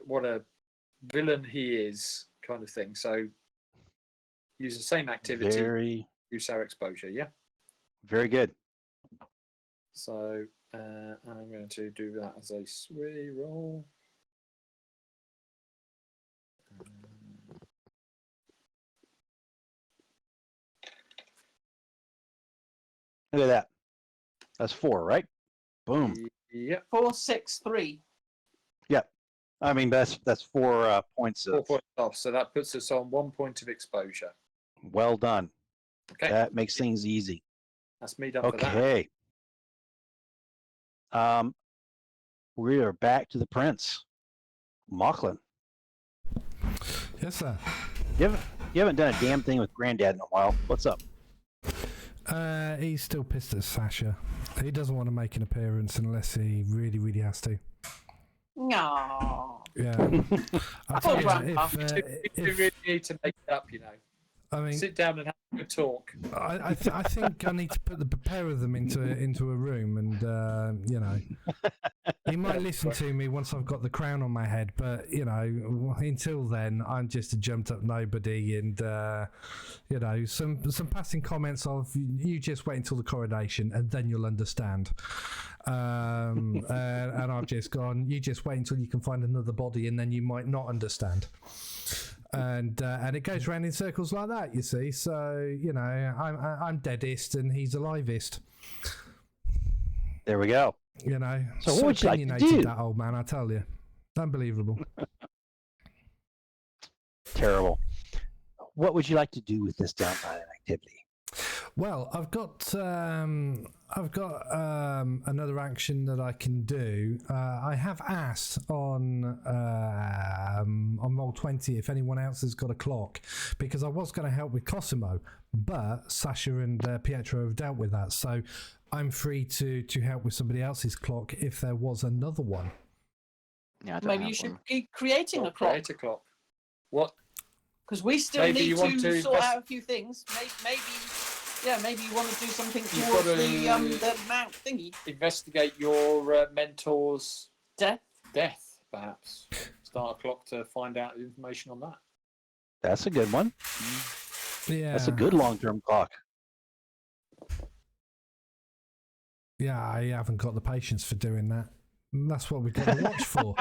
villain he is, kind of thing. So use the same activity, use our exposure. Yeah. Very good. So I'm going to do that as a sway roll. Look at that. That's 4, right? Boom. Yep. 4, 6, 3. Yep. I mean, that's 4 points. 4 points off. So that puts us on 1 point of exposure. Well done. Okay. That makes things easy. That's me done for that. Okay. We are back to the prince, Mochlain. Yes, sir. You haven't done a damn thing with Granddad in a while. What's up? He's still pissed at Sasha. He doesn't want to make an appearance unless he really, really has to. No. Yeah. I tell you, you really need to make it up, I mean, sit down and have a good talk. I think I need to put the pair of them into a room, and he might listen to me once I've got the crown on my head, but until then, I'm just a jumped up nobody, and some passing comments of you just wait until the coronation and then you'll understand. And I've just gone, you just wait until you can find another body and then you might not understand. and it goes round in circles like that. You see, so you know, I'm deadest and he's alivest. There we go. You know, So what would you like to opinionated, do? that old man, I tell you, unbelievable. Terrible. What would you like to do with this downtime activity? Well, I've got another action that I can do. I have asked on Roll20 if anyone else has got a clock, because I was going to help with Cosimo, but Sasha and Pietro have dealt with that, so I'm free to help with somebody else's clock if there was another one. Yeah, I don't Maybe have you should one. be creating a clock, Create a clock. What? because we still Maybe need you want to to sort invest- out a few things. Maybe you want to do something You've towards got the mount thingy. Investigate your mentor's Death. death, perhaps. Start a clock to find out information on that. That's a good one. Yeah, That's a good long-term clock. Yeah, I haven't got the patience for doing that. That's what we got the watch for.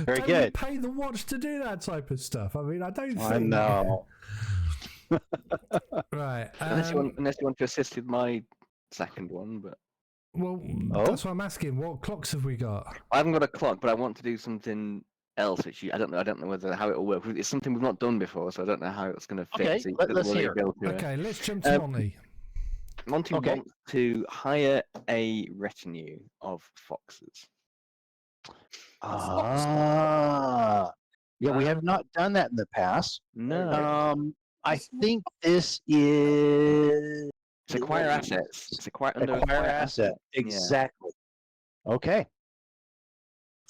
Very Don't good. you pay the watch to do that type of stuff? I mean, I don't think. I know. Right. Unless you want to assist with my second one, but Well, Oh? that's what I'm asking. What clocks have we got? I haven't got a clock. But I want to do something else, which I don't know whether how it will work. It's something we've not done before, so I don't know how it's going to fit. Okay, so let's will you hear. be able to, Okay, let's jump to Um, Monty. Monty Okay. wants to hire a retinue of foxes. Ah. Yeah, we have not done that in the past. No, I think this is it's acquire assets. It's under acquire asset. Exactly. Okay.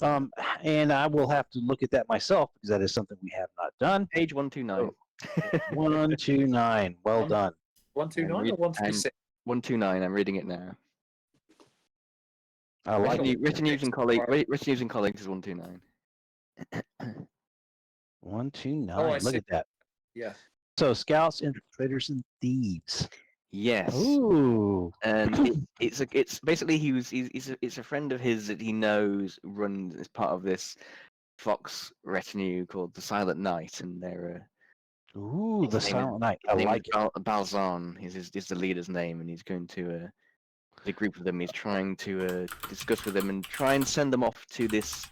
And I will have to look at that myself because that is something we have not done. Page 129. 129. Well done. 129 or 136? 129. I'm reading it now. I like it. Retinues and colleagues is 129. 129. Oh, I Look see. at that. Yeah. So scouts, infiltrators, and thieves. Yes. Ooh. And it's basically it's a friend of his that he knows runs as part of this fox retinue called the Silent Knight, and they're Ooh, his the name is- Silent Knight. I his name like is Balzan is the leader's name, and he's going to the group of them. He's trying to discuss with them and try and send them off to this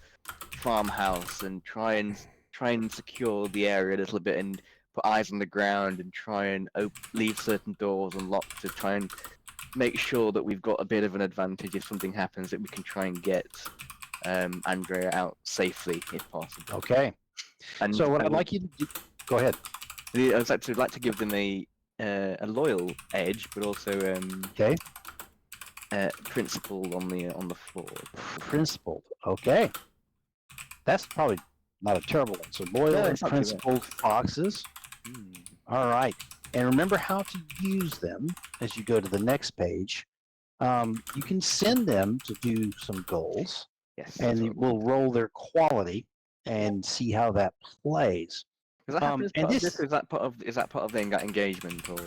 farmhouse and try and secure the area a little bit and put eyes on the ground and try and leave certain doors unlocked to try and make sure that we've got a bit of an advantage if something happens, that we can try and get Andrea out safely if possible. Okay. And So what I'd like you to do. Go ahead. I'd like to give them a loyal edge, but also Okay. principle on the floor. Principled. Okay. That's probably not a terrible one. So loyal No, and it's not too bad. principled foxes. Hmm. All right. And remember how to use them as you go to the next page. You can send them to do some goals, Yes. and we'll roll their quality and see how that plays. Is that happen as and part of this- this? Or is that part of the engagement or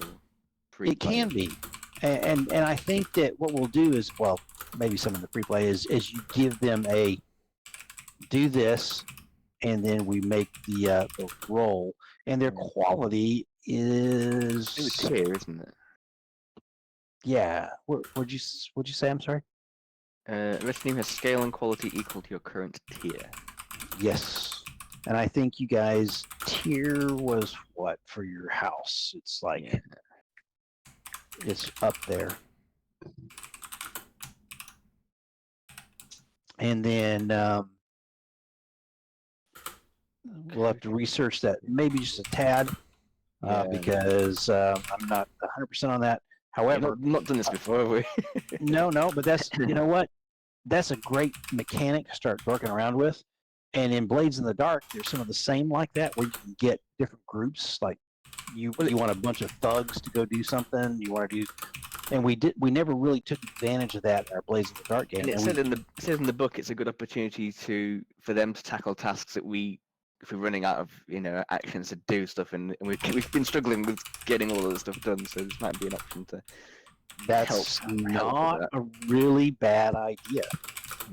It can be. And I think that what we'll do is, well, maybe some of the pre-play is you give them a do this, and then we make the roll, and their quality is It was tier, isn't it? yeah. What'd you say? I'm sorry. Retinue has scale and quality equal to your current tier. Yes. And I think you guys tier was what for your house? It's like Yeah. it's up there. And then we'll have to research that maybe just a tad Yeah. because I'm not 100% on that. However, Not done this before, have we? no, but that's you know what? That's a great mechanic to start working around with. And in Blades in the Dark, there's some of the same like that where you can get different groups. Like you want a bunch of thugs to go do something. You want to do, and we never really took advantage of that in our Blades in the Dark game. And it And says in the book it's a good opportunity for them to tackle tasks that if we're running out of actions to do stuff, and we've been struggling with getting all of the stuff done, so this might be an option to that's help with not that. a really bad idea.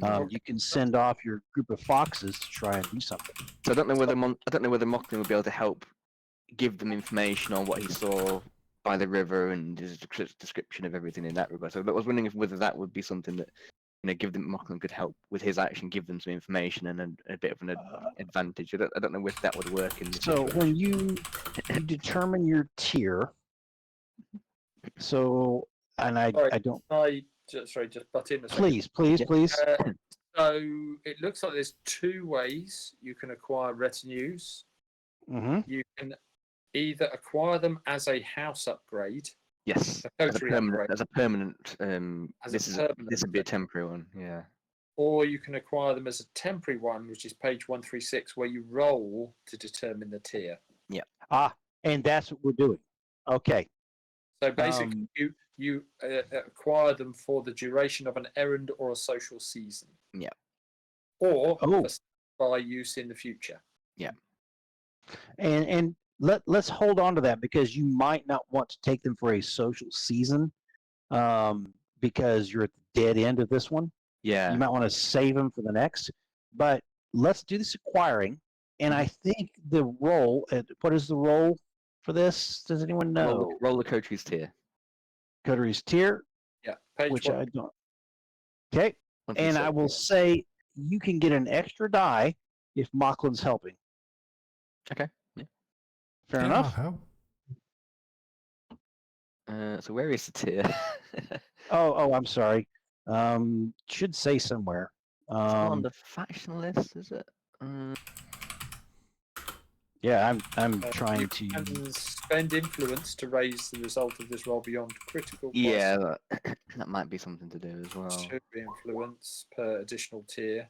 You can send off your group of foxes to try and do something. So I don't know whether Mochlain will be able to help give them information on what he saw by the river and his description of everything in that regard. So I was wondering whether that would be something that give them Mochlain could help with his action, give them some information and a bit of an advantage. I don't know if that would work in this. So when you determine your tier, so and I don't. Just butt in a second. Please. So it looks like there's two ways you can acquire retinues. Mm-hmm. You can either acquire them as a house upgrade. Yes, as a permanent. This would be a temporary one. Yeah. Or you can acquire them as a temporary one, which is page 136, where you roll to determine the tier. Yeah. And that's what we're doing. Okay. So basically, you acquire them for the duration of an errand or a social season. Yeah. Or by use in the future. Yeah. And let's hold on to that, because you might not want to take them for a social season, because you're at the dead end of this one. Yeah. You might want to save them for the next. But let's do this acquiring. And I think the roll. What is the roll for this? Does anyone know? Roll the coteries tier. Coteries tier. Yeah. Page which 1. I don't. Okay. And I will say you can get an extra die if Mochlain's helping. Okay. Yeah. Fair enough. So where is the tier? Oh, I'm sorry. Should say somewhere. It's not on the faction list, is it? Yeah, I'm trying you to. can spend influence to raise the result of this roll beyond critical. Yeah, that might be something to do as well. 2 influence per additional tier.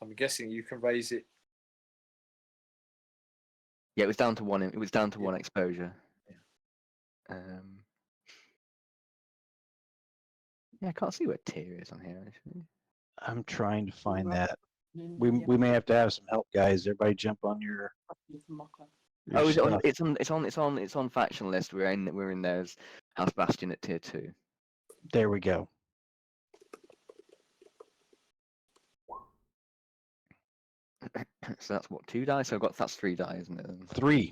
I'm guessing you can raise it. Yeah, it was down to one. It was down to one exposure. Yeah. Yeah, I can't see what tier is on here actually. I'm trying to find that. We may have to have some help, guys. Everybody jump on your. Oh, it's on faction list. We're in there's House Bastion at tier 2. There we go. So that's what, 2 dice? So that's 3 dice, isn't it? 3.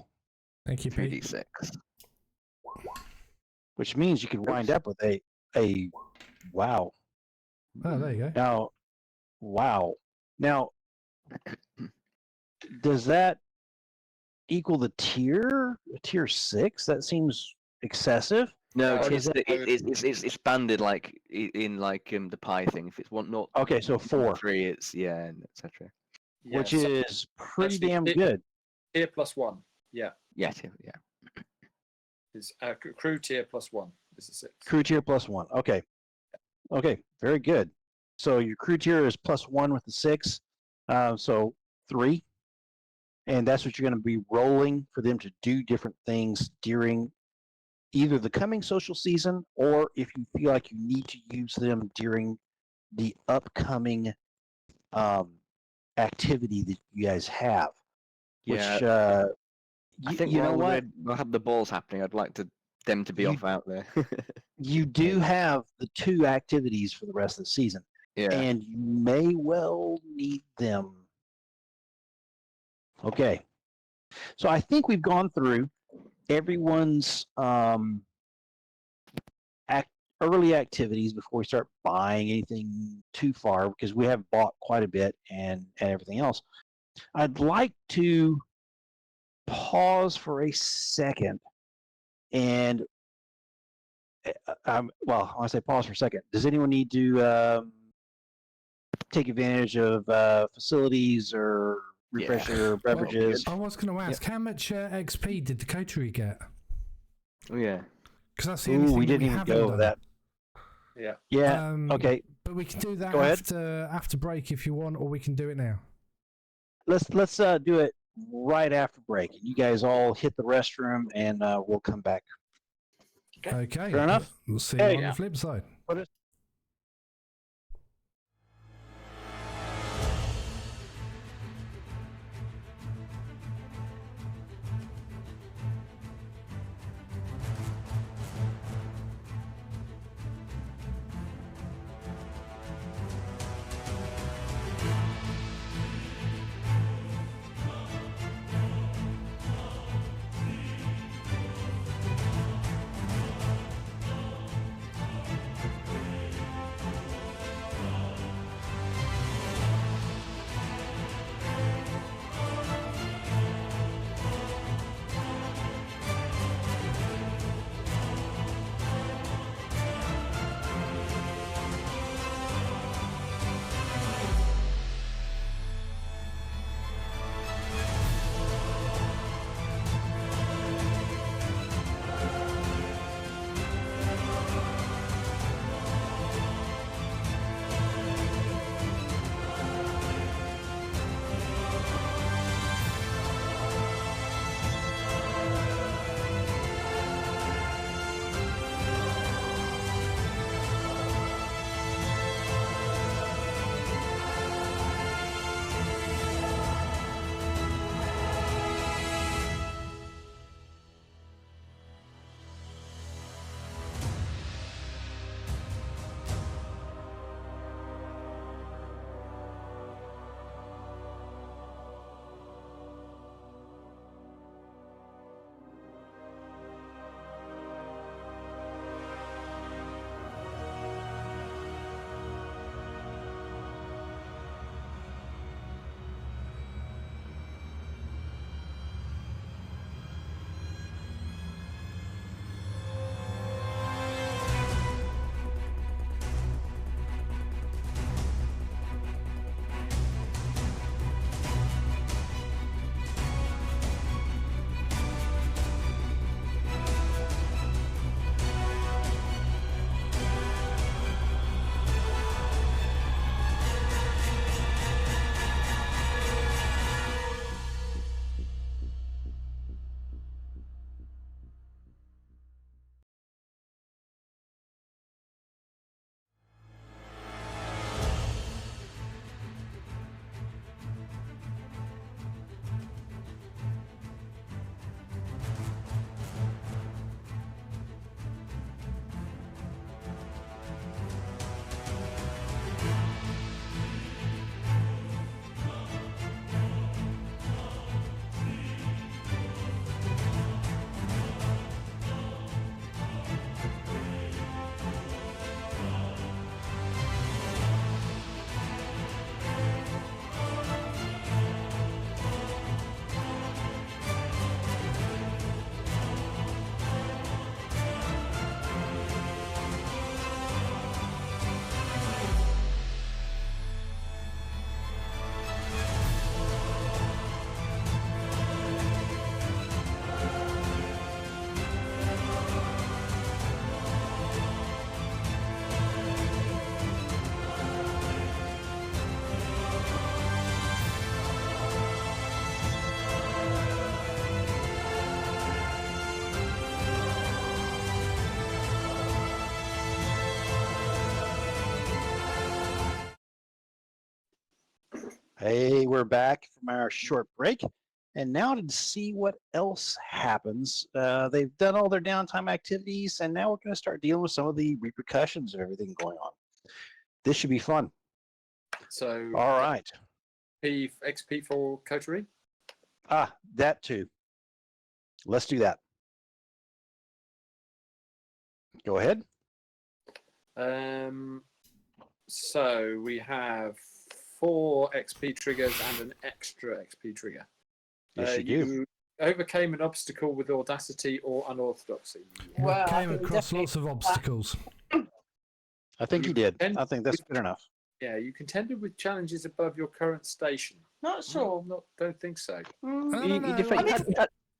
Thank you, Pete. 3d6. Which means you could wind up with a wow. Oh, there you go. Now, wow. Now, does that equal the tier? Tier 6? That seems excessive. No, it's banded like in the pie thing. If it's not okay, so 4, 3, it's etc. Yeah, which is pretty damn good. Tier +1. Yeah. Yeah. It's crew tier +1 is a 6. Crew tier +1. Okay. Okay, very good. So your crew tier is +1 with the 6, so 3, and that's what you're going to be rolling for them to do different things during either the coming social season, or if you feel like you need to use them during the upcoming activity that you guys have. Yeah. Which I think you know what? We'll have the balls happening. I'd like them to be off out there. You do have the 2 activities for the rest of the season. Yeah. And you may well need them. Okay. So I think we've gone through everyone's early activities before we start buying anything too far, because we have bought quite a bit and everything else. I'd like to pause for a second and well, I want to say pause for a second. Does anyone need to take advantage of facilities or refresh their beverages? I was going to ask, how much XP did the coterie get? Oh yeah. Because that's the only thing we didn't even go over that. Yeah. Yeah. Okay. But we can do that Go ahead. after break if you want, or we can do it now. Let's do it right after break. You guys all hit the restroom, and we'll come back. Okay. Fair enough. We'll see you on the flip side. Hey, we're back from our short break. And now to see what else happens. They've done all their downtime activities, and now we're going to start dealing with some of the repercussions of everything going on. This should be fun. So, All right. XP for coterie. That too. Let's do that. Go ahead. So we have 4 XP triggers and an extra XP trigger. Yes, you do. You overcame an obstacle with audacity or unorthodoxy. Well, I Came think we across definitely lots of obstacles. I think you did. I think that's good enough. Yeah, you contended with challenges above your current station. Not sure. Don't think so. Mm. No, You no, defeat- I mean,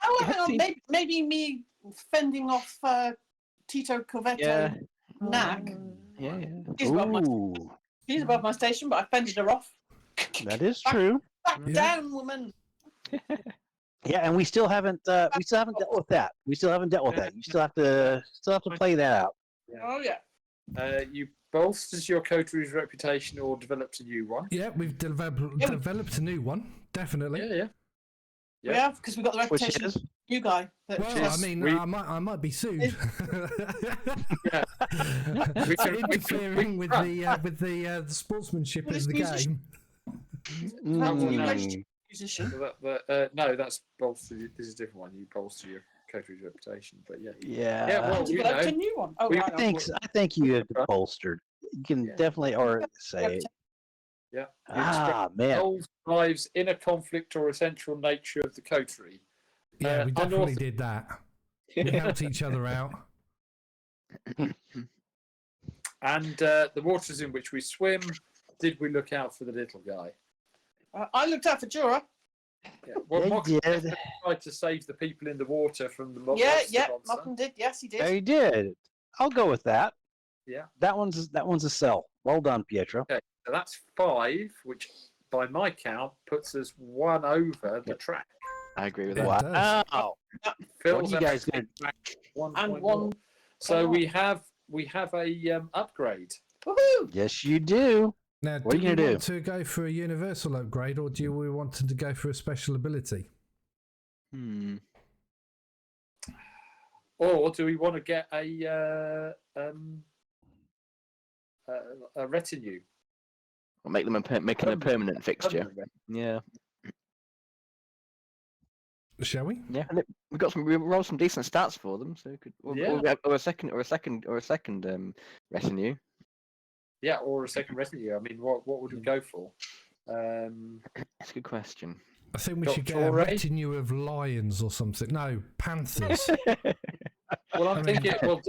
Oh, hang on. See- Maybe me fending off Tito Corvetto. Yeah. Knack. Yeah. She's above my station, but I fended her off. That is true. Back Yeah. down, woman. Yeah, and we still haven't dealt with that. We still haven't dealt with that. You still have to play that out. Oh yeah. You bolstered your coterie's reputation or developed a new one. Yeah, we've developed a new one, definitely. Yeah. We have, because we got the Which reputation is of you guy. That Well, Yes, I mean, we- I might be sued. Yeah. We For can- interfering we- with the sportsmanship Well, of it's the musician. game. Mm. musician. No, that's bolster. This is a different one. You bolster your coterie's reputation, but yeah. Yeah. Yeah, well, we Developed a know. new one. Oh, We right. I think you have bolstered. You can Yeah. definitely or say it. Yeah. Man. Resolve lives inner conflict or essential nature of the coterie. Yeah, we definitely unorthodox- did that. We helped each other out. And the waters in which we swim. Did we look out for the little guy? I looked out for Dura. Yeah. Well, Yeah, you Mochlains did. tried to save the people in the water from the Yeah, lobster yeah. monster. Malcolm did. Yes, he did. Yeah, you did. I'll go with that. Yeah. That one's a sell. Well done, Pietro. So that's 5, which by my count puts us 1 over the track. I agree with Yeah. that. It does. Wow. What Fills are you guys everything gonna? back 1 And point one. more. So we have a upgrade. Woohoo! Yes, you do. Now, What are do you we gonna want to go for a universal upgrade, or do we want to go for a special ability? Or do we want to get a retinue? Or make them making a permanent fixture. Yeah. Shall we? Yeah. And we rolled some decent stats for them, so could or a second retinue. Yeah, or a second retinue. I mean, what would we go for? That's a good question. I think we should get a Dr. Ray? retinue of lions or something. No, panthers. Well, I'm I mean- thinking. Well,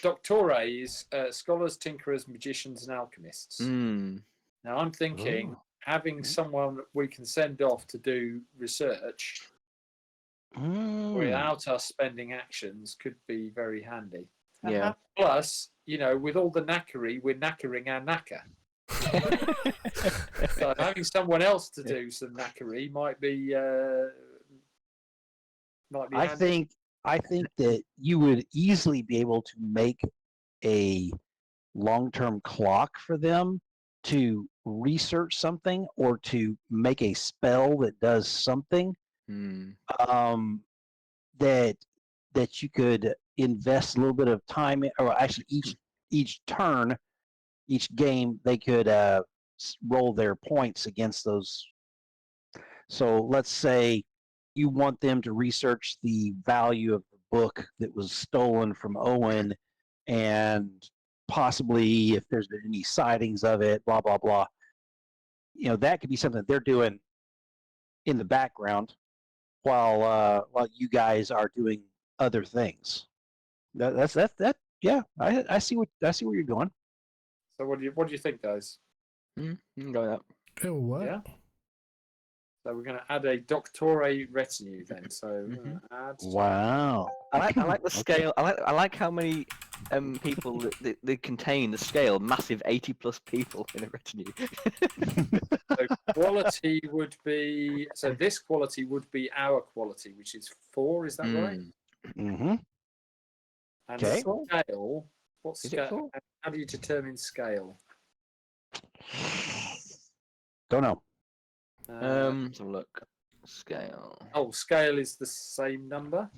Doctore is scholars, tinkerers, magicians, and alchemists. Now, I'm thinking having someone that we can send off to do research without us spending actions could be very handy. Yeah. Plus, with all the knackery, we're knackering our knacker. So having someone else to do some knackery might be handy. I think that you would easily be able to make a long-term clock for them to research something or to make a spell that does something that you could invest a little bit of time in, or actually each turn, each game they could roll their points against those. So let's say you want them to research the value of the book that was stolen from Owen and possibly if there's been any sightings of it, blah, blah, blah. That could be something they're doing in the background while you guys are doing other things. That's yeah, I see where you're going. So what do you think, guys? You can go with that. It'll work. Yeah. So we're going to add a Doctore retinue then. So add. Wow. I like the scale. I like how many people that they contain. The scale, massive 80+ people in a retinue. So quality would be. So this quality would be our quality, which is 4. Is that right? Mm-hmm. And Okay. scale. What Is it scale? 4? How do you determine scale? Don't know. Let's have a look. Scale. Oh, scale is the same number.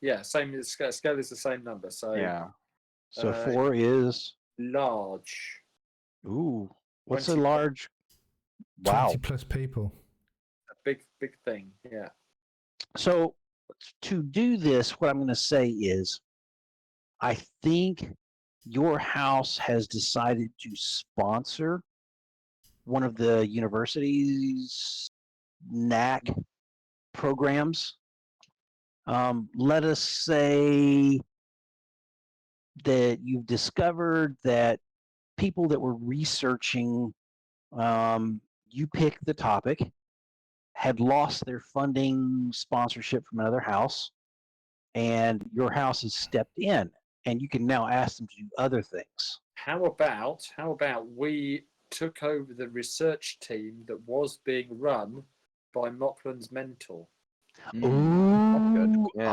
Yeah, same as scale. Scale is the same number. So Yeah. So Uh, 4 is large. ooh. What's a 20. large? Wow. 20 plus people. A big thing. Yeah. So to do this, what I'm going to say is, I think your house has decided to sponsor one of the university's NAC programs. Let us say that you've discovered that people that were researching, you pick the topic, had lost their funding sponsorship from another house, and your house has stepped in, and you can now ask them to do other things. How about we took over the research team that was being run by Mochlains' mentor? Ooh, Yeah.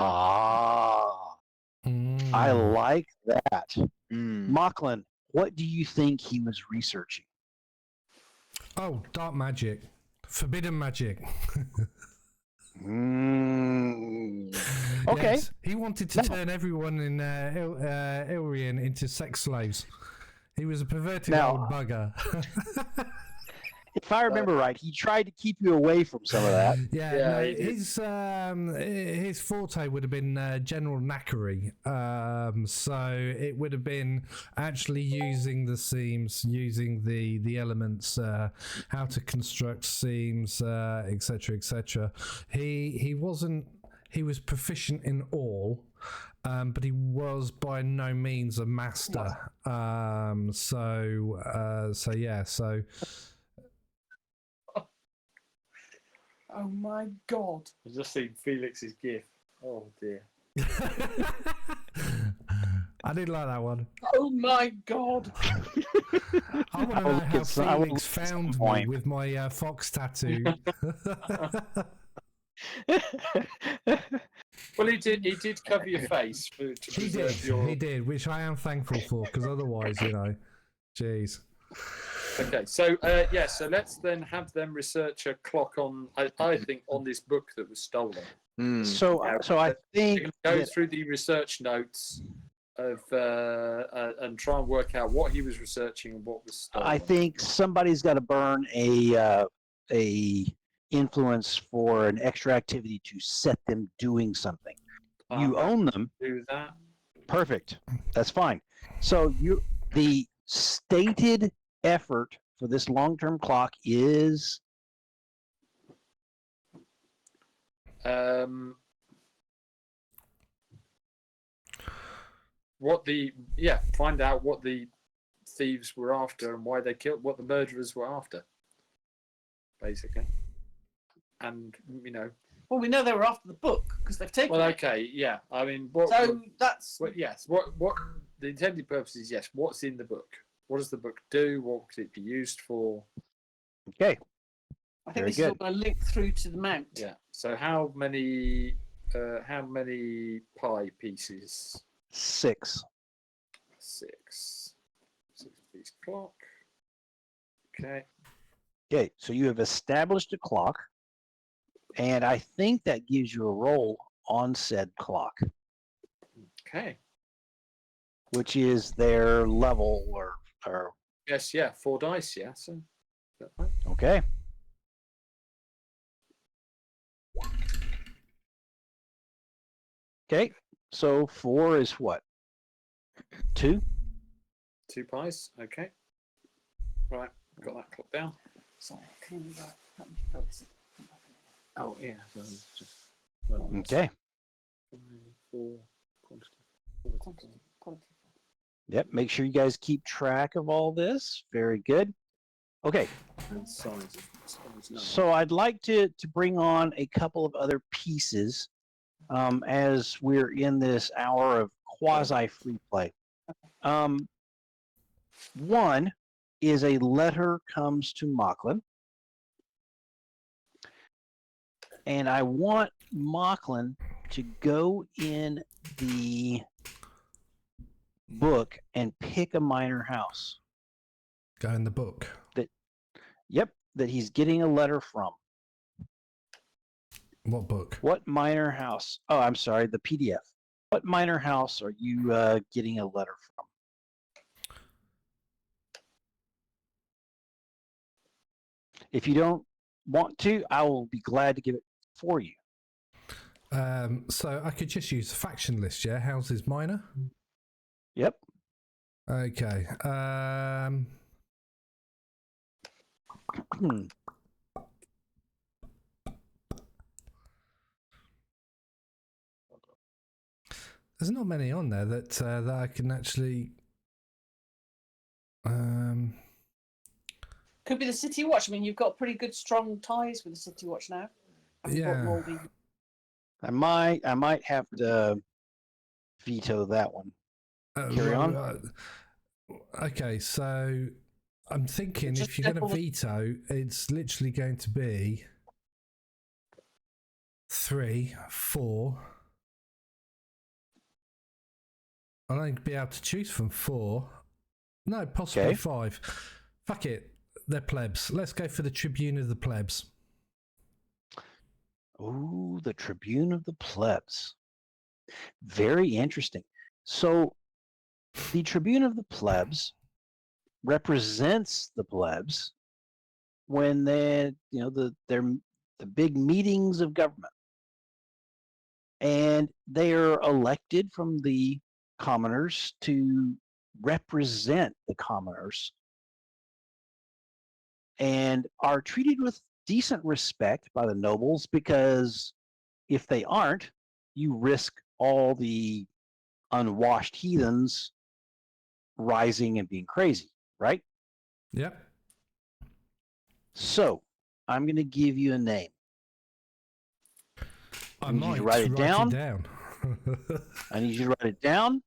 I Mm. like that. Mm. Mochlin, what do you think he was researching? Oh, dark magic. Forbidden magic. Okay. Yes, he wanted to turn everyone in Ilrian into sex slaves. He was a perverted Now- old bugger. If I remember right, he tried to keep you away from some of that. Yeah, Yeah, no, he did. his forte would have been general knackery. So it would have been actually using the seams, using the elements, how to construct seams, etc., etc. He wasn't. He was proficient in all. But he was by no means a master. So yeah. So Oh my God. I've just seen Felix's gif. Oh dear. I did like that one. Oh my God. I want to I will know look how at some- I will Felix look at some found me point. with my fox tattoo. Well, he did cover your face to preserve your. He did, which I am thankful for, because otherwise, jeez. Okay, so yeah, so let's then have them research a clock on. I think on this book that was stolen. Mm. So I They think can go that- through the research notes of and try and work out what he was researching and what was stolen. I think somebody's got to burn a influence for an extra activity to set them doing something. You I'm own them. do that. Perfect. That's fine. So the stated effort for this long-term clock is find out what the thieves were after and why they killed, what the murderers were after, basically. And Well, we know they were after the book because they've taken well, it. okay, yeah. I mean, That's yes. What the intended purpose is? Yes. What's in the book? What does the book do? What could it be used for? okay. I think Very this is all good. going to link through to the mount. Yeah. So how many pie pieces? 6. 6. 6-piece clock. Okay. Okay. So you have established a clock, and I think that gives you a roll on said clock, Okay. which is their level or Yes. Yeah. 4 dice. Yeah. So. Is that right? okay. Okay. So 4 is what? 2. 2 pies. Okay. Right. Got that clock down. Sorry, can you help me fill this? Oh yeah. So just Okay. 4 Quality. Yep. Make sure you guys keep track of all this. Very good. Okay. and size of So I'd like to bring on a couple of other pieces as we're in this hour of quasi free play. One is a letter comes to Mochlin, and I want Mochlin to go in the book and pick a minor house. Go in the book. Yep, that he's getting a letter from. What book? What minor house? Oh, I'm sorry, the PDF. What minor house are you getting a letter from? If you don't want to, I will be glad to give it for you. So I could just use the faction list, yeah? Houses minor? Yep. Okay. There's not many on there that I can actually. Could be the City Watch. I mean, you've got pretty good, strong ties with the City Watch now. Yeah. I might have to veto that one. Carry on. Okay, so I'm thinking Just if you're going to simple- veto, it's literally going to be 3, 4. I'll only be able to choose from 4. No, possibly Okay. 5. Fuck it. They're plebs. Let's go for the Tribune of the Plebs. Ooh, the Tribune of the Plebs. Very interesting. So, the Tribune of the Plebs represents the plebs when they're, they're the big meetings of government, and they are elected from the commoners to represent the commoners, and are treated with decent respect by the nobles, because if they aren't, you risk all the unwashed heathens rising and being crazy, right? Yep. So I'm going to give you a name. I need you might to write it down. I need you to write it down.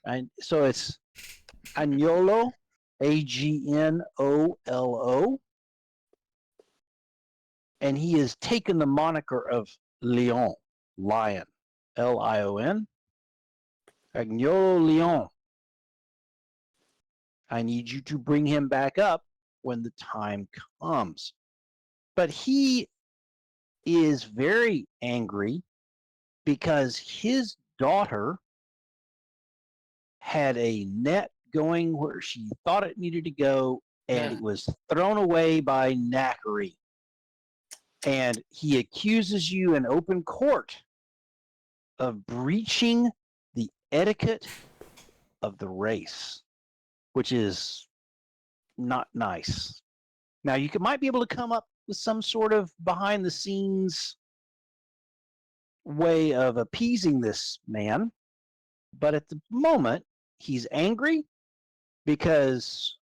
And so it's Agnolo, Agnolo, and he has taken the moniker of Lion, Lion, Lion, Agnolo Lion. I need you to bring him back up when the time comes. But he is very angry because his daughter had a net going where she thought it needed to go, and it was thrown away by knackery. And he accuses you in open court of breaching the etiquette of the race, which is not nice. Now, you might be able to come up with some sort of behind-the-scenes way of appeasing this man, but at the moment, he's angry because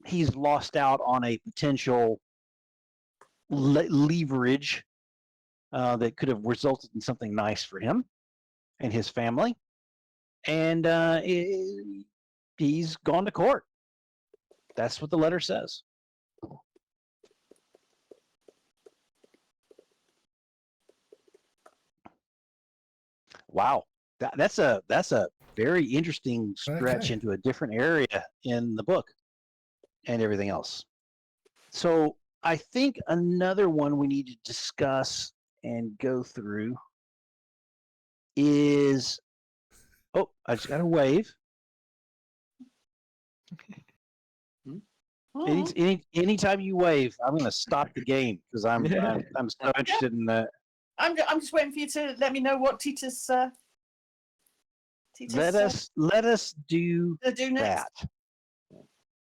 he's lost out on a potential leverage that could have resulted in something nice for him and his family, and he's gone to court. That's what the letter says. Wow, that's a very interesting stretch into a different area in the book and everything else. So I think another one we need to discuss and go through is, oh, I just got a wave. Anytime you wave, I'm going to stop the game because I'm so interested in that. I'm just waiting for you to let me know what Tita's let us do next. that.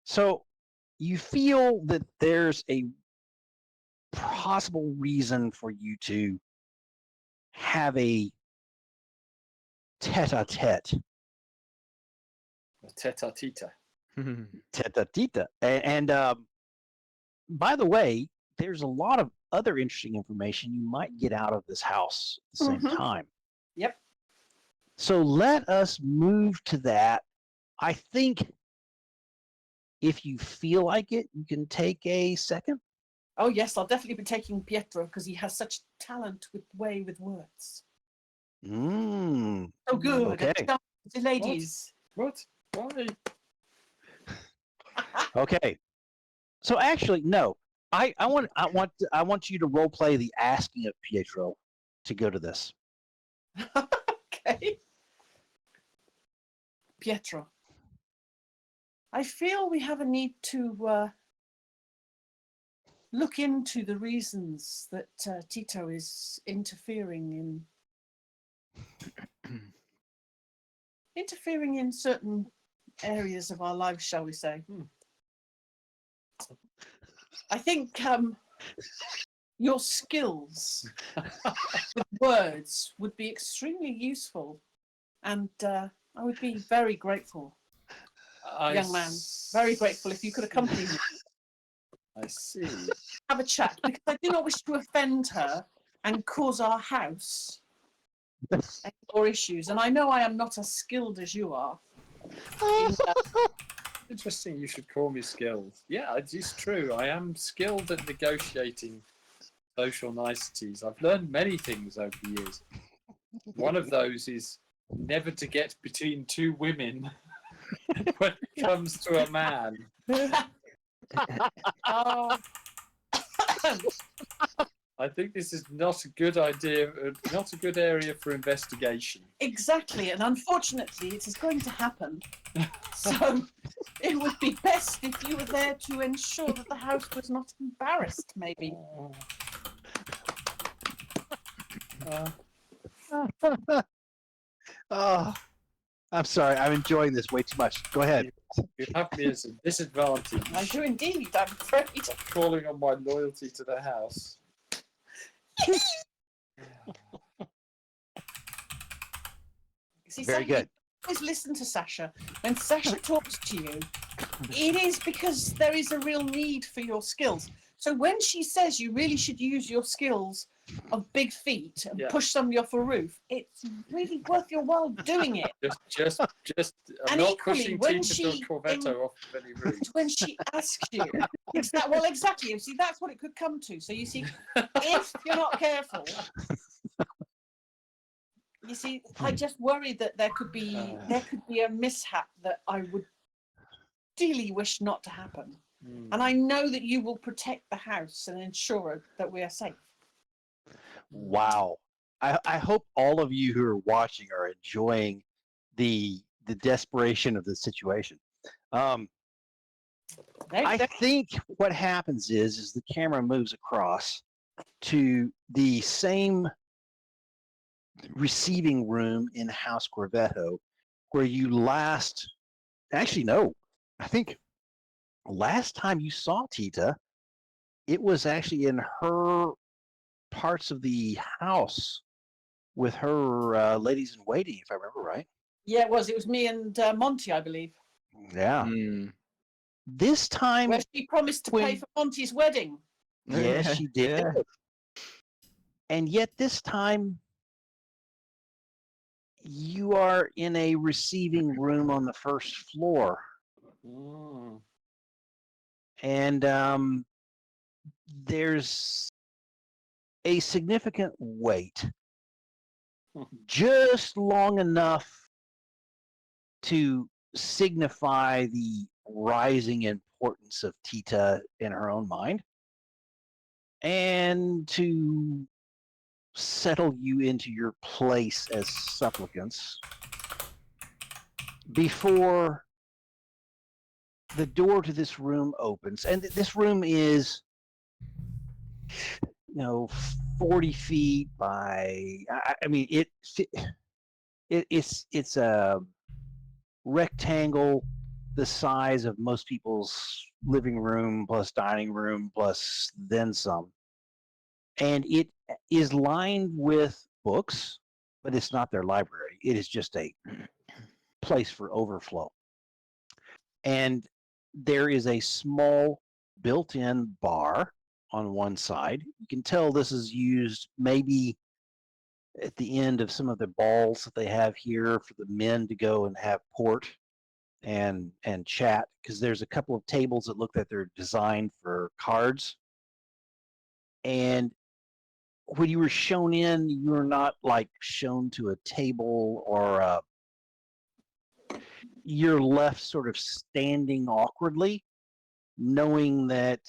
So you feel that there's a possible reason for you to have a tete-a-tete. Tete-a-tete. Tete-a-tete. And by the way, there's a lot of other interesting information you might get out of this house at the same time. Yep. So let us move to that. I think if you feel like it, you can take a second. Oh yes, I'll definitely be taking Pietro because he has such talent with words. So good. Okay. The ladies. What? Why? Okay. So actually, no. I want you to role play the asking of Pietro to go to this. Okay. Pietro, I feel we have a need to look into the reasons that Tito is interfering in certain areas of our lives, shall we say. I think your skills with words would be extremely useful, and I would be very grateful, young man, very grateful if you could accompany me. I see. Have a chat, because I do not wish to offend her and cause our house any more issues. And I know I am not as skilled as you are. Interesting you should call me skilled. Yeah, it's true. I am skilled at negotiating social niceties. I've learned many things over the years. One of those is never to get between two women when it comes to a man. Oh, I think this is not a good idea, not a good area for investigation. exactly. And unfortunately, it is going to happen. So it would be best if you were there to ensure that the house was not embarrassed, maybe. Oh, I'm sorry. I'm enjoying this way too much. Go ahead. You have me as a disadvantage. I do indeed, I'm afraid. Calling on my loyalty to the house. See, Very good. Always listen to Sasha. When Sasha talks to you, it is because there is a real need for your skills. So when she says you really should use your skills of big feet and push somebody off a roof, it's really worth your while doing it. Just. I'm And not equally, pushing when Tita Corvetto off of any roof. When she asks you, exactly. You see, that's what it could come to. So you see, if you're not careful, you see, I just worry that there could be a mishap that I would dearly wish not to happen. And I know that you will protect the house and ensure that we are safe. Wow. I hope all of you who are watching are enjoying the desperation of the situation. I think what happens is the camera moves across to the same receiving room in House Corvetto where you I think last time you saw Tita, it was actually in her parts of the house with her ladies in waiting, if I remember right. Yeah, it was me and Monty, I believe. Yeah. This time, where she promised to pay for Monty's wedding. Yes, she did. Yeah. And yet this time, you are in a receiving room on the first floor. And there's a significant wait, just long enough to signify the rising importance of Tita in her own mind, and to settle you into your place as supplicants before the door to this room opens. And this room is, 40 feet by, it's a rectangle the size of most people's living room plus dining room plus then some. And it is lined with books, but it's not their library. It is just a place for overflow. And there is a small built-in bar on one side. You can tell this is used maybe at the end of some of the balls that they have here for the men to go and have port and chat, because there's a couple of tables that look like they're designed for cards. And when you were shown in, you were not like shown to a table or you're left sort of standing awkwardly, knowing that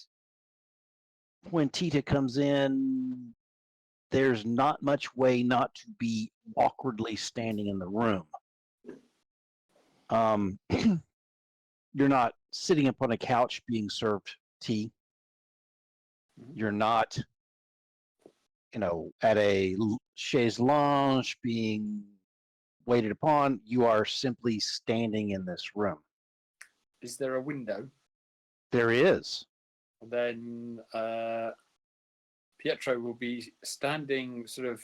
when Tita comes in, there's not much way not to be awkwardly standing in the room. You're not sitting upon a couch being served tea. You're not, at a chaise lounge being waited upon. You are simply standing in this room. Is there a window? There is. Then Pietro will be standing sort of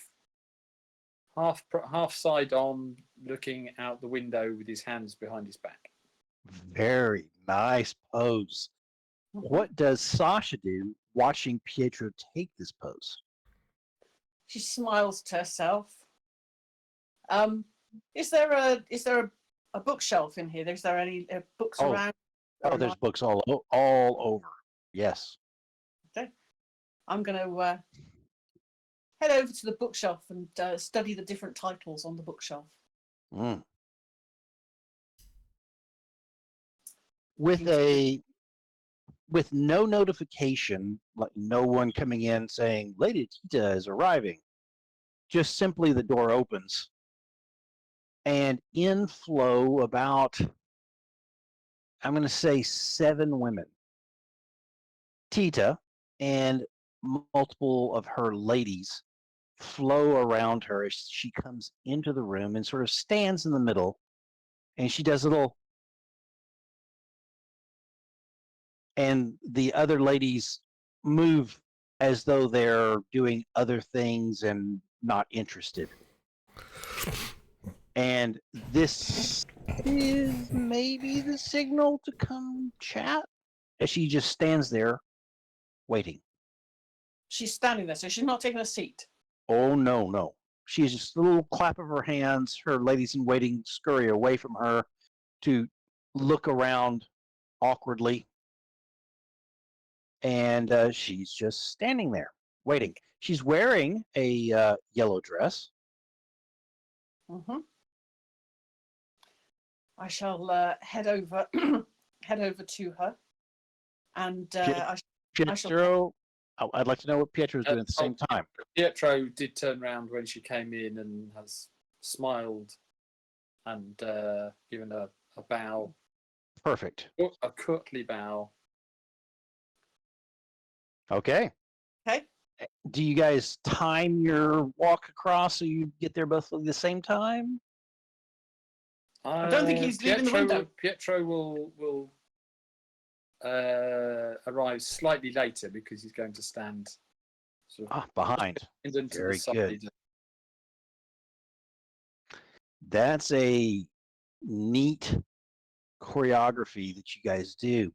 half side on, looking out the window with his hands behind his back. Very nice pose. What does Sasha do watching Pietro take this pose? She smiles to herself. Is there a bookshelf in here? Is there any books around? Oh, there's books all over. Yes. Okay. I'm going to head over to the bookshelf and study the different titles on the bookshelf. Mm. With no notification, like no one coming in saying Lady Tita is arriving, just simply the door opens and inflow about, I'm going to say 7 women. Tita and multiple of her ladies flow around her as she comes into the room and sort of stands in the middle, and she does a little, and the other ladies move as though they're doing other things and not interested. And this is maybe the signal to come chat, as she just stands there waiting. She's standing there, so she's not taking a seat. Oh, no. She's just a little clap of her hands. Her ladies in waiting scurry away from her to look around awkwardly. And she's just standing there waiting. She's wearing a yellow dress. Mm-hmm. I shall head over to her, and Pietro, I'd like to know what Pietro's doing at the same time. Pietro did turn around when she came in and has smiled and given a bow. Perfect. A courtly bow. Okay. Okay. Do you guys time your walk across so you get there both at the same time? I don't think he's leaving the window. Pietro will arrive slightly later because he's going to stand sort of behind. Very good. That's a neat choreography that you guys do.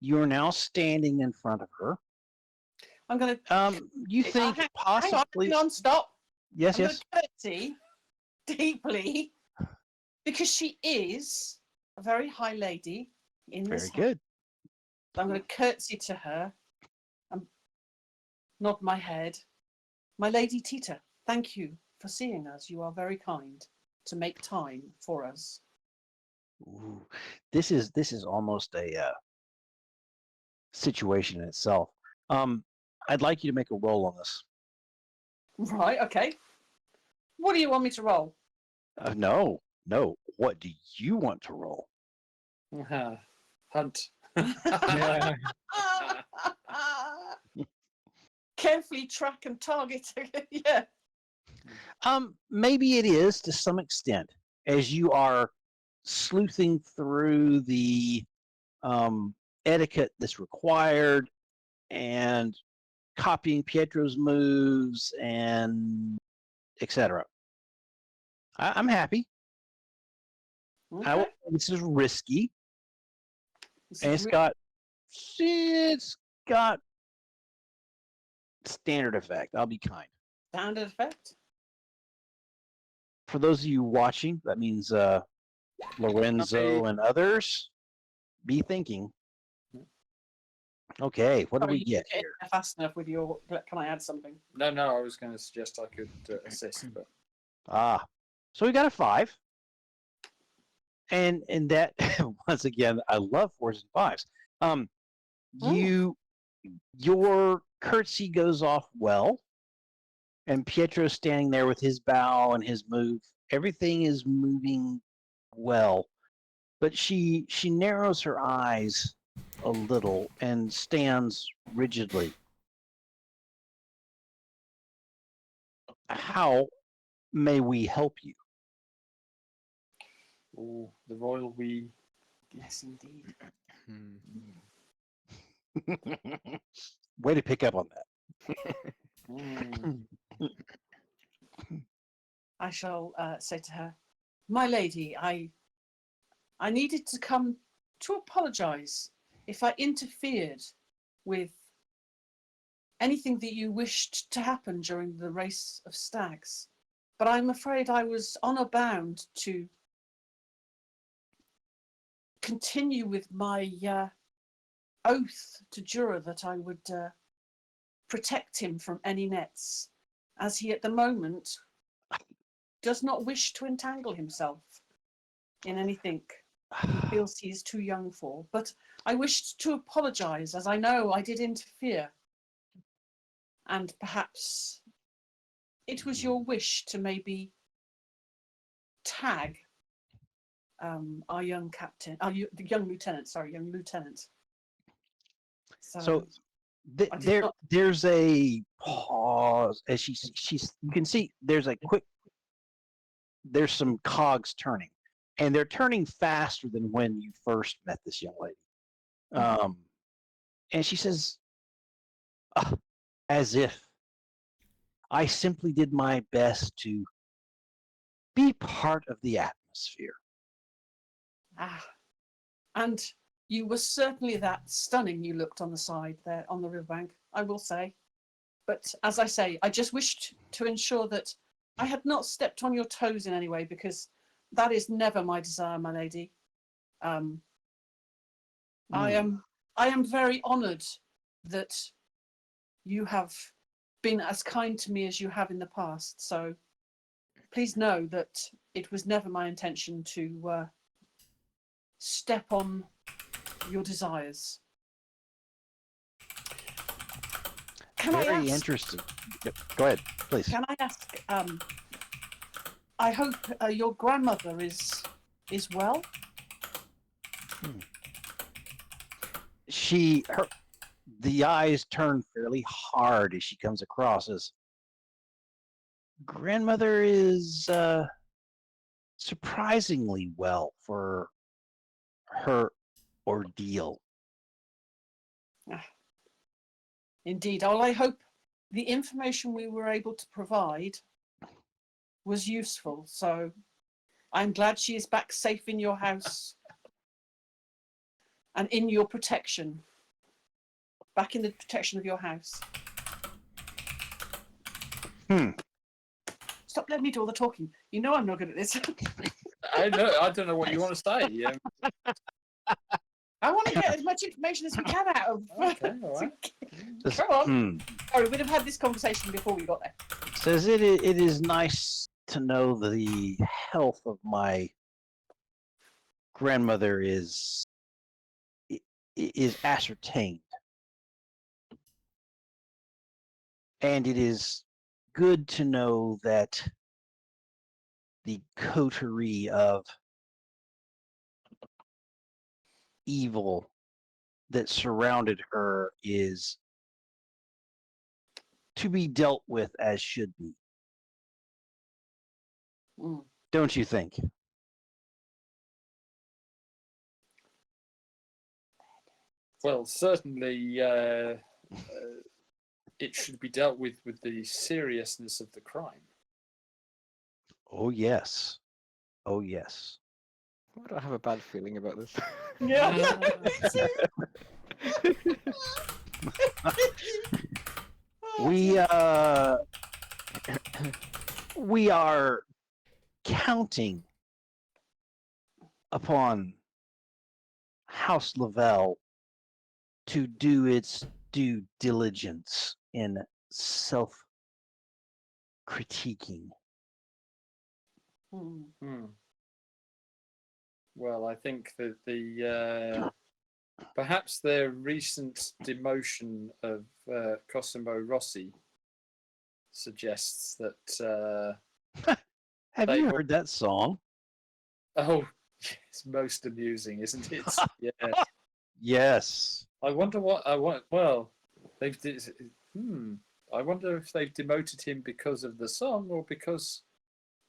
You're now standing in front of her. I'm going to. You think possibly? Hang on, stop. Yes, I'm yes. going to curtsy deeply because she is a very high lady in this house. Very good. I'm going to curtsy to her and nod my head. My Lady Tita, thank you for seeing us. You are very kind to make time for us. Ooh, this is almost a situation in itself. I'd like you to make a roll on this. Right. Okay. What do you want me to roll? No. What do you want to roll? Hunt. Carefully track and target. Yeah. Maybe it is to some extent, as you are sleuthing through the etiquette that's required and copying Pietro's moves and etc. I'm happy. Okay. This is risky, and it's got standard effect. I'll be kind. Standard effect. For those of you watching, that means Lorenzo and others, be thinking. Okay, what do we get here? Fast enough with your. Can I add something? No, I was going to suggest I could assist, but So we got a 5, and that once again, I love 4s and 5s. You Your curtsy goes off well, and Pietro's standing there with his bow and his move. Everything is moving well, but she narrows her eyes a little and stands rigidly. How may we help you? Oh, the royal we. Yes, indeed. Way to pick up on that. Mm. I shall say to her, my lady, I needed to come to apologise if I interfered with anything that you wished to happen during the race of stags. But I'm afraid I was honour bound to continue with my oath to Dura that I would protect him from any nets, as he at the moment does not wish to entangle himself in anything he feels he is too young for. But I wished to apologise, as I know I did interfere. And perhaps it was your wish to maybe tag our young captain, the young lieutenant, young lieutenant. So not... there's a pause as she's you can see there's some cogs turning, and they're turning faster than when you first met this young lady. And she says, as if I simply did my best to be part of the atmosphere. And you were certainly that stunning you looked on the side there on the riverbank, I will say. But as I say, I just wished to ensure that I had not stepped on your toes in any way, because that is never my desire, my lady. I am very honoured that you have been as kind to me as you have in the past. So please know that it was never my intention to step on your desires. Very interesting. Go ahead, please. Can I ask? I hope your grandmother is well. The eyes turn fairly hard as she comes across as grandmother is surprisingly well for her ordeal. Indeed. Well, I hope the information we were able to provide was useful. So I'm glad she is back safe in your house and in your protection. Back in the protection of your house. Stop letting me do all the talking. You know I'm not good at this. I don't know what you want to say. I want to get as much information as we can out of. Okay, all right. Come on. Sorry, we'd have had this conversation before we got there. Says it is nice to know the health of my grandmother is ascertained. And it is good to know that the coterie of evil that surrounded her is to be dealt with as should be. Don't you think? Well, certainly it should be dealt with the seriousness of the crime. Oh, yes. Oh, yes. Why do I have a bad feeling about this? Yeah. We are counting upon House Lavelle to do its due diligence in self-critiquing. Well, I think that the perhaps their recent demotion of Cosimo Rossi suggests that. Have They you all- heard that song? Oh, it's most amusing, isn't it? Yes. Yes. I wonder what I want. Well, they've. I wonder if they've demoted him because of the song or because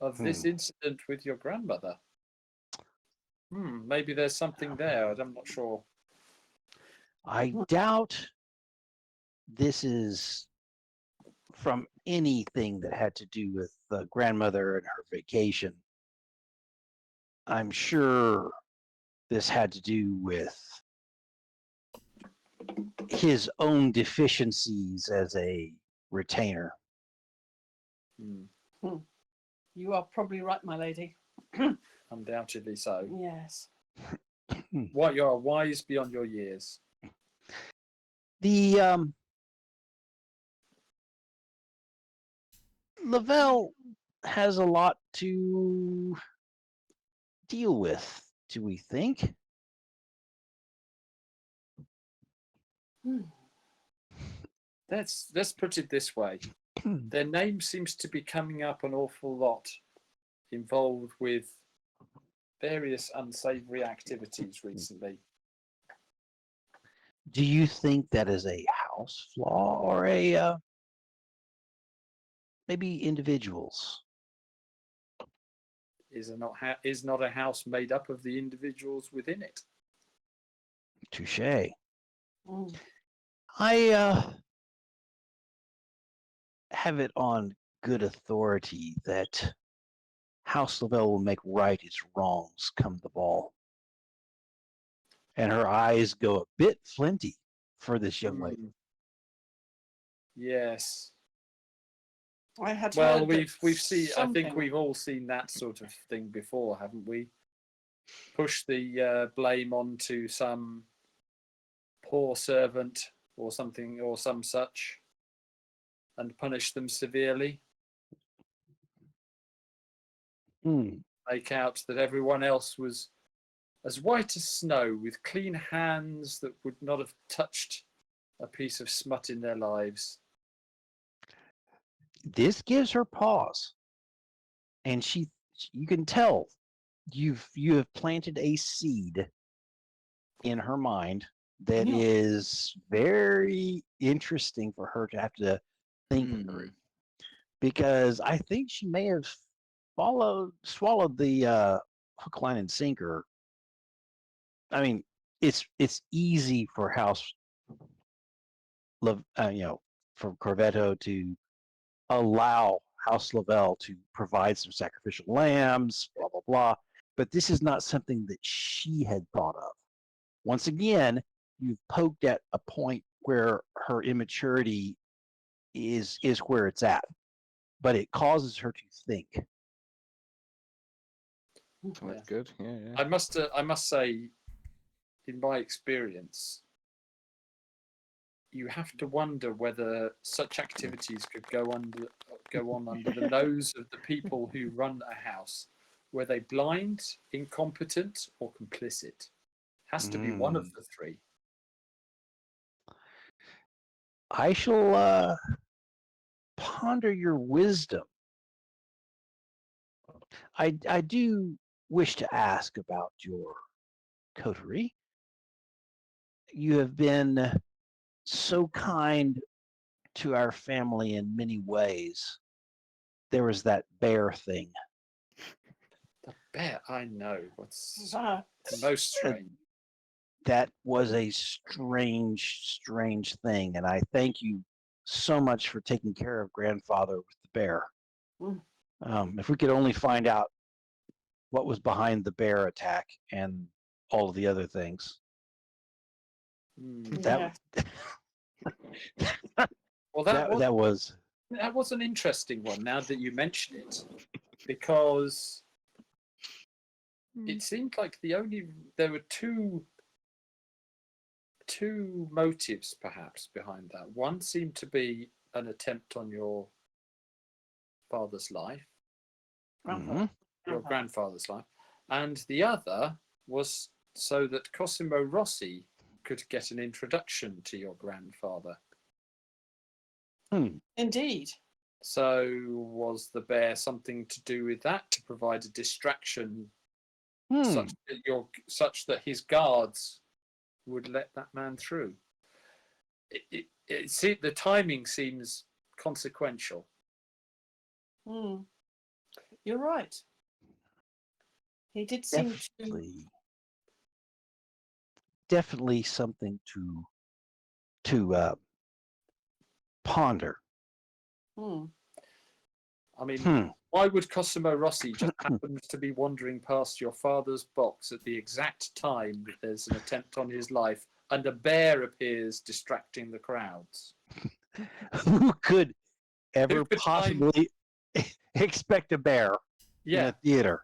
of this incident with your grandmother. Maybe there's something there. I'm not sure. I doubt this is from anything that had to do with grandmother and her vacation. I'm sure this had to do with his own deficiencies as a retainer. You are probably right, my lady. Undoubtedly so. Yes. What, you are wise beyond your years. The Lavelle has a lot to deal with, do we think? Let's put it this way. Their name seems to be coming up an awful lot involved with various unsavory activities recently. Do you think that is a house flaw or a maybe individuals? Is not a house made up of the individuals within it? Touche. I have it on good authority that House Lavelle will make right its wrongs come the ball. And her eyes go a bit flinty for this young lady. Yes. I had Well, heard we've seen. I think something. we've all seen that sort of thing before, haven't we? Push the blame onto some poor servant or something or some such, and punish them severely. Make out that everyone else was as white as snow, with clean hands that would not have touched a piece of smut in their lives. This gives her pause, and you can tell you have planted a seed in her mind that is very interesting for her to have to think through, because I think she may have swallowed the hook, line, and sinker. I mean, it's easy for for Corvetto to allow House Lavelle to provide some sacrificial lambs, blah blah blah. But this is not something that she had thought of. Once again, you've poked at a point where her immaturity is where it's at, but it causes her to think. That's good. Yeah. I must say, in my experience, you have to wonder whether such activities could go on under the nose of the people who run a house. Were they blind, incompetent, or complicit? Has to be one of the three. I shall ponder your wisdom. I do wish to ask about your coterie. You have been so kind to our family in many ways. There was that bear thing. The bear, I know. What's That. most strange? That was a strange thing, and I thank you so much for taking care of grandfather with the bear. If we could only find out what was behind the bear attack and all of the other things. That Well, that was an interesting one. Now that you mention it, because it seemed like there were two motives perhaps behind that. One seemed to be an attempt on your father's life, your grandfather's life, and the other was so that Cosimo Rossi could get an introduction to your grandfather. Indeed. So was the bear something to do with that, to provide a distraction such that his guards would let that man through? The timing seems consequential. You're right. He did seem to. Definitely something to ponder. I mean, why would Cosimo Rossi just happen to be wandering past your father's box at the exact time that there's an attempt on his life and a bear appears distracting the crowds? Who could ever Who could possibly expect a bear in a theater?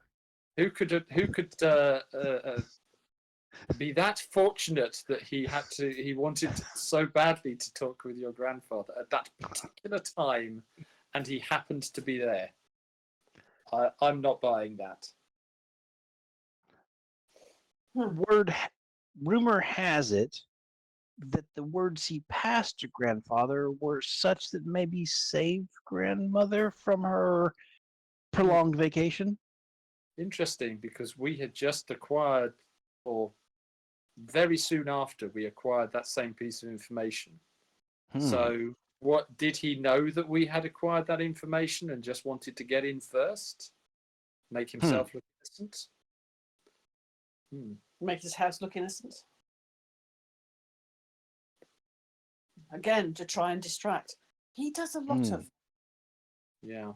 Who could be that fortunate that he wanted so badly to talk with your grandfather at that particular time, and he happened to be there? I'm not buying that. Rumor has it that the words he passed to grandfather were such that maybe saved grandmother from her prolonged vacation. Interesting, because we had just acquired, or very soon after, we acquired that same piece of information. So what, did he know that we had acquired that information and just wanted to get in first? Make himself look innocent? Make his house look innocent? Again, to try and distract. He does a lot of. Yeah.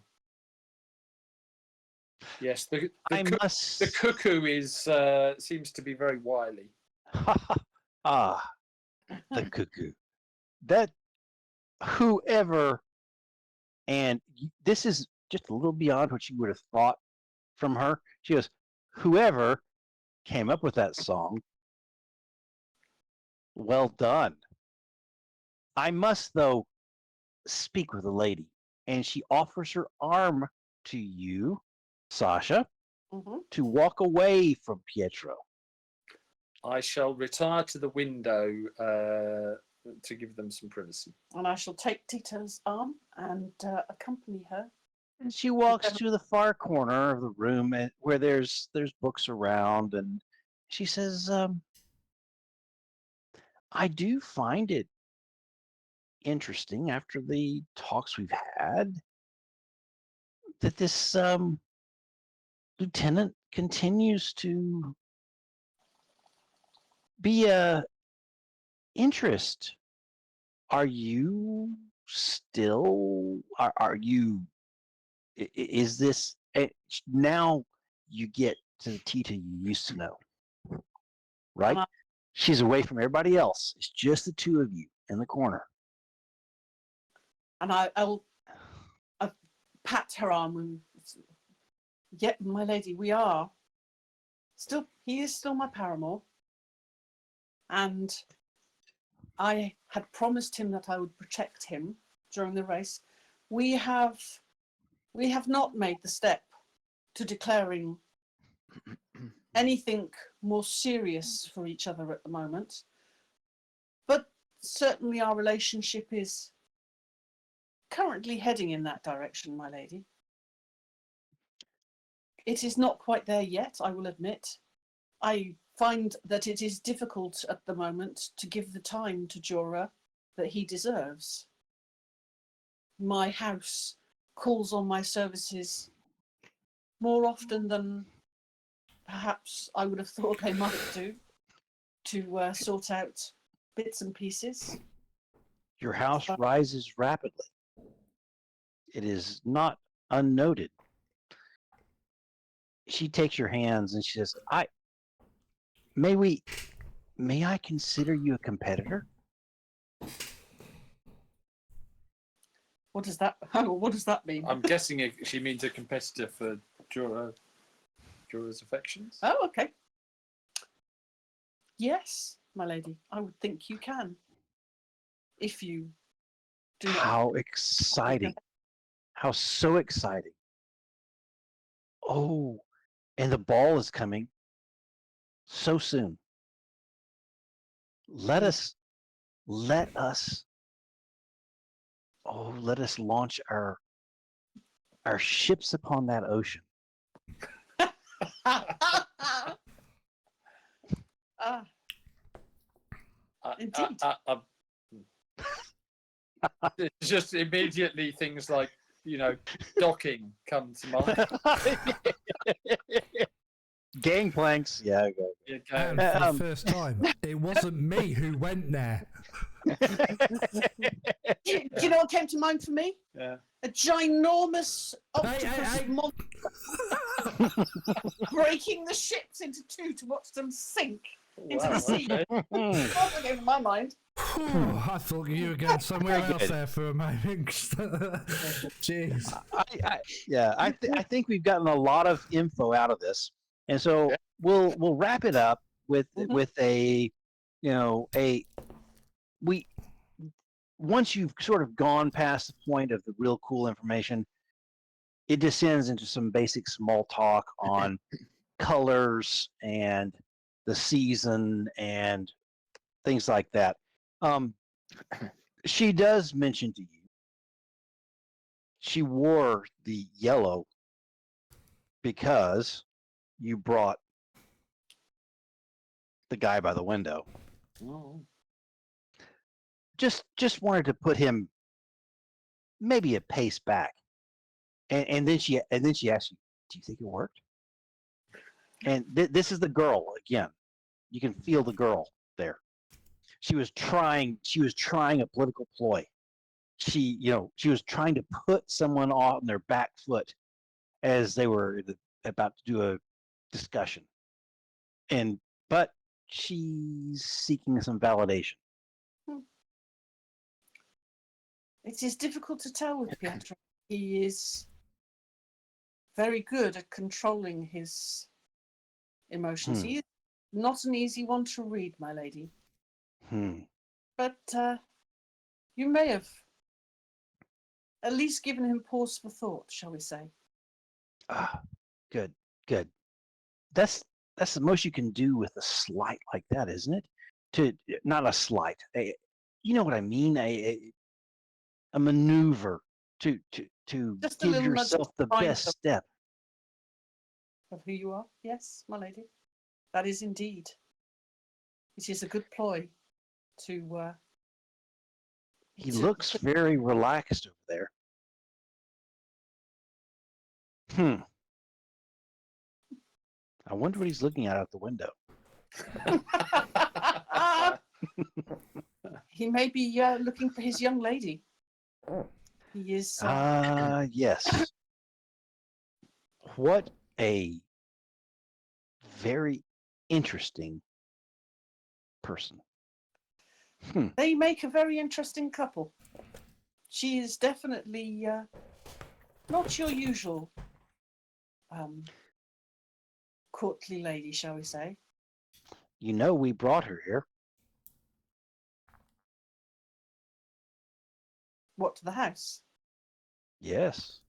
Yes, the The cuckoo is seems to be very wily. The cuckoo. That whoever, and this is just a little beyond what you would have thought from her. She goes, whoever came up with that song, well done. I must, though, speak with a lady. And she offers her arm to you, Sasha, to walk away from Pietro. I shall retire to the window to give them some privacy. And I shall take Tita's arm and accompany her. And she walks to the far corner of the room where there's books around, and she says, I do find it interesting after the talks we've had that this lieutenant continues to be a interest. Are you still, are you, is this, now you get to the Tita you used to know, right? She's away from everybody else. It's just the two of you in the corner. And I'll pat her arm and, yep, my lady, we are still, he is still my paramour. And I had promised him that I would protect him during the race. We have not made the step to declaring anything more serious for each other at the moment. But certainly our relationship is currently heading in that direction, my lady. It is not quite there yet, I will admit. I find that it is difficult at the moment to give the time to Dura that he deserves. My house calls on my services more often than perhaps I would have thought they might do to sort out bits and pieces. Your house rises rapidly. It is not unnoted. She takes your hands and she says, may I consider you a competitor? What does that mean? I'm guessing she means a competitor for Dura's affections. Oh, okay. Yes, my lady, I would think you can. If you do not. How exciting. How so exciting. Oh, and the ball is coming so soon. let us launch our ships upon that ocean. Indeed. It's just immediately things like, docking come to mind. Gangplanks. Yeah. And for the first time, it wasn't me who went there. Do you know what came to mind for me? Yeah. A ginormous octopus hey. monster breaking the ships into two to watch them sink into the sea. Okay. That's what came to my mind. I thought you were going somewhere else there for a moment. Jeez. I think we've gotten a lot of info out of this, and so we'll wrap it up with once you've sort of gone past the point of the real cool information, it descends into some basic small talk on colors and the season and things like that. She does mention to you she wore the yellow because you brought the guy by the window. Oh. Just wanted to put him maybe a pace back, and then she asked you, "Do you think it worked?" And this is the girl again. You can feel the girl there. She was trying a political ploy. She was trying to put someone on their back foot as they were about to do a discussion, but she's seeking some validation. It is difficult to tell with Pietro. He is very good at controlling his emotions. He is not an easy one to read, my lady. But you may have at least given him pause for thought, shall we say. Good. That's the most you can do with a slight like that, isn't it? Not a slight. You know what I mean? A maneuver to Just a give little nudge yourself the to best step. Of who you are? Yes, my lady. That is indeed. It is a good ploy to... He looks very relaxed over there. I wonder what he's looking at out the window. He may be looking for his young lady. He is... yes. What a very interesting person. They make a very interesting couple. She is definitely not your usual courtly lady, shall we say. We brought her here. What, to the house? Yes.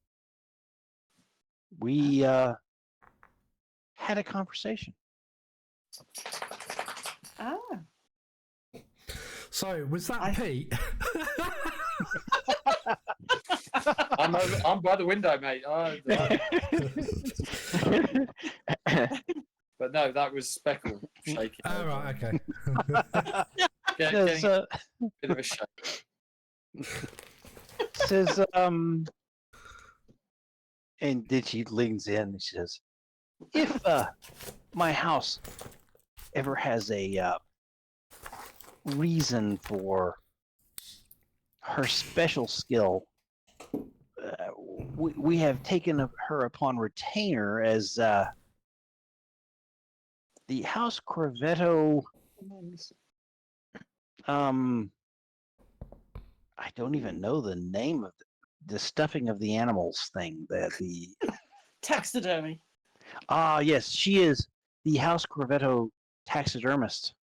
We had a conversation. Ah. So, was that Pete? I'm by the window, mate. But no, that was Speckle shaking. Oh, right, okay. Getting a bit of a shake. Says, and then she leans in and she says, if my house ever has a reason for her special skill, we have taken her upon retainer as the House Corvetto. I don't even know the name of the stuffing of the animals thing. The Taxidermy. Yes, she is the House Corvetto taxidermist.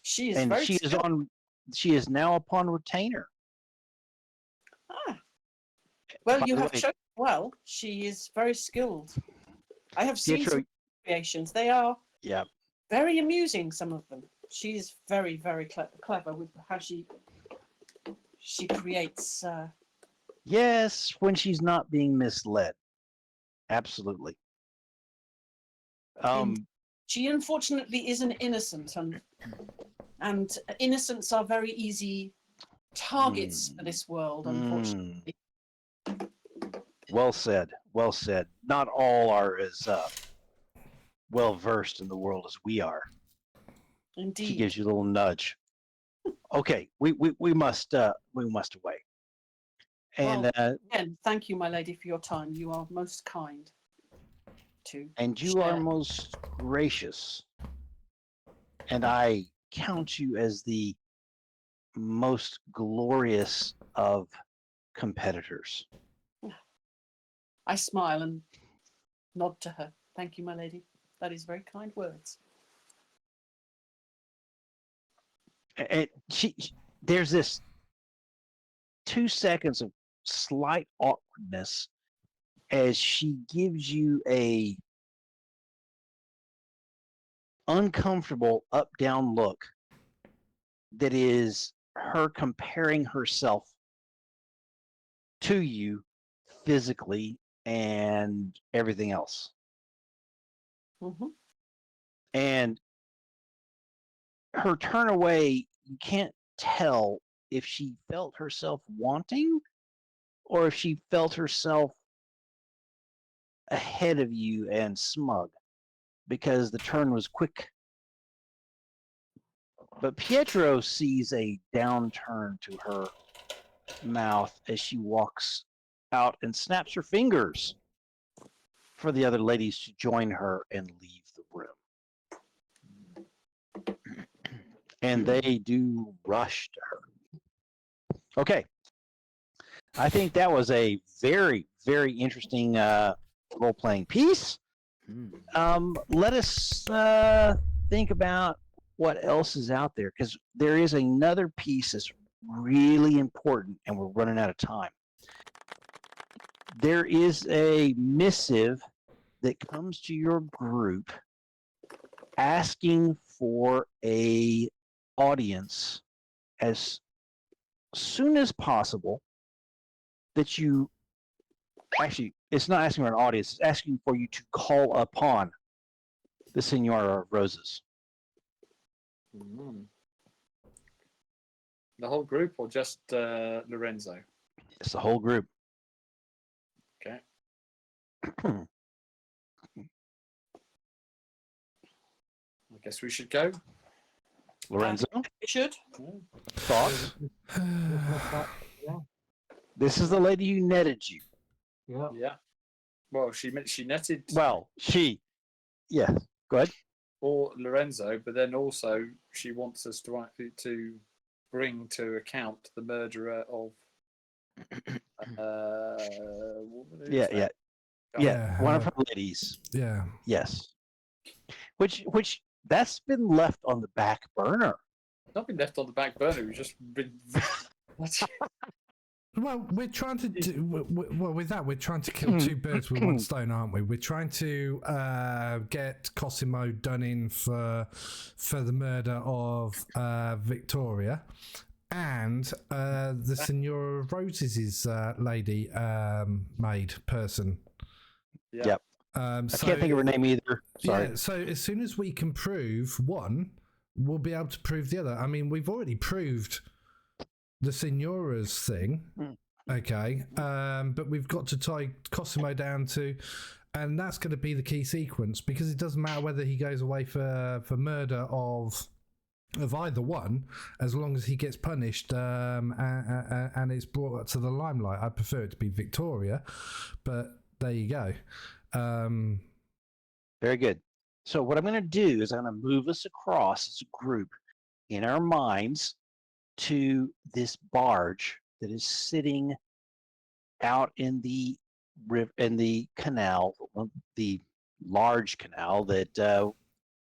She is and very she skilled. is on. She is now upon retainer. Ah. Well, By you the have way, shown well. She is very skilled. I have seen Pietro, some creations. They are yeah. very amusing, some of them. she's very, very clever with how she creates. Yes, when she's not being misled. Absolutely. She unfortunately is an innocent, and innocents are very easy targets for this world, unfortunately. Well said. Well said. Not all are as well versed in the world as we are. Indeed. She gives you a little nudge. Okay, we must away. And well, again, thank you, my lady, for your time. You are most kind. And you are most gracious. And I count you as the most glorious of competitors. I smile and nod to her. Thank you, my lady. That is very kind words. And there's this 2 seconds of slight awkwardness as she gives you a uncomfortable up-down look that is her comparing herself to you physically and everything else. Mm-hmm. And her turn away, you can't tell if she felt herself wanting or if she felt herself ahead of you and smug, because the turn was quick. But Pietro sees a downturn to her mouth as she walks out and snaps her fingers for the other ladies to join her and leave the room. And they do rush to her. Okay. I think that was a very, very interesting role-playing piece. Let us think about what else is out there, because there is another piece that's really important, and we're running out of time. There is a missive that comes to your group asking for a audience as soon as possible. That you actually, it's not asking for an audience, it's asking for you to call upon the Senora of Roses. The whole group, or just Lorenzo? It's the whole group. Okay. I guess we should go. Lorenzo, We should. thoughts? Yeah. This is the lady who netted you. Yeah. Yeah. Well, she netted. Well, yeah. Go ahead. Or Lorenzo, but then also she wants us to bring to account the murderer of. Yeah. One of her ladies. Yeah. Yes. Which that's been left on the back burner. Not been left on the back burner. We've just been. Well, we're trying to do. Well, with that, we're trying to kill two birds with one stone, aren't we? We're trying to get Cosimo done in for the murder of Victoria, and the Senora of Roses' lady maid person. Yeah. Yep. I can't think of her name either. Sorry. Yeah, so as soon as we can prove one, we'll be able to prove the other. I mean, we've already proved the Senora's thing, okay, but we've got to tie Cosimo down to, and that's going to be the key sequence, because it doesn't matter whether he goes away for murder of either one, as long as he gets punished and it's brought up to the limelight. I prefer it to be Victoria, but there you go. Very good. So what I'm going to do is I'm going to move us across as a group in our minds to this barge that is sitting out in the canal, the large canal that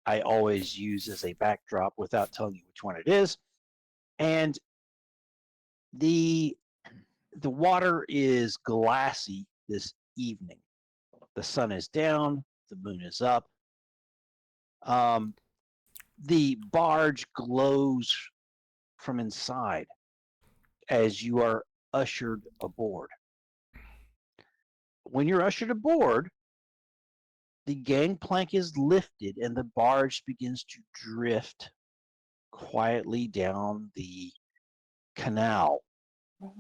I always use as a backdrop without telling you which one it is. And the water is glassy this evening. The sun is down, the moon is up. The barge glows from inside as you are ushered aboard. When you're ushered aboard, the gangplank is lifted and the barge begins to drift quietly down the canal.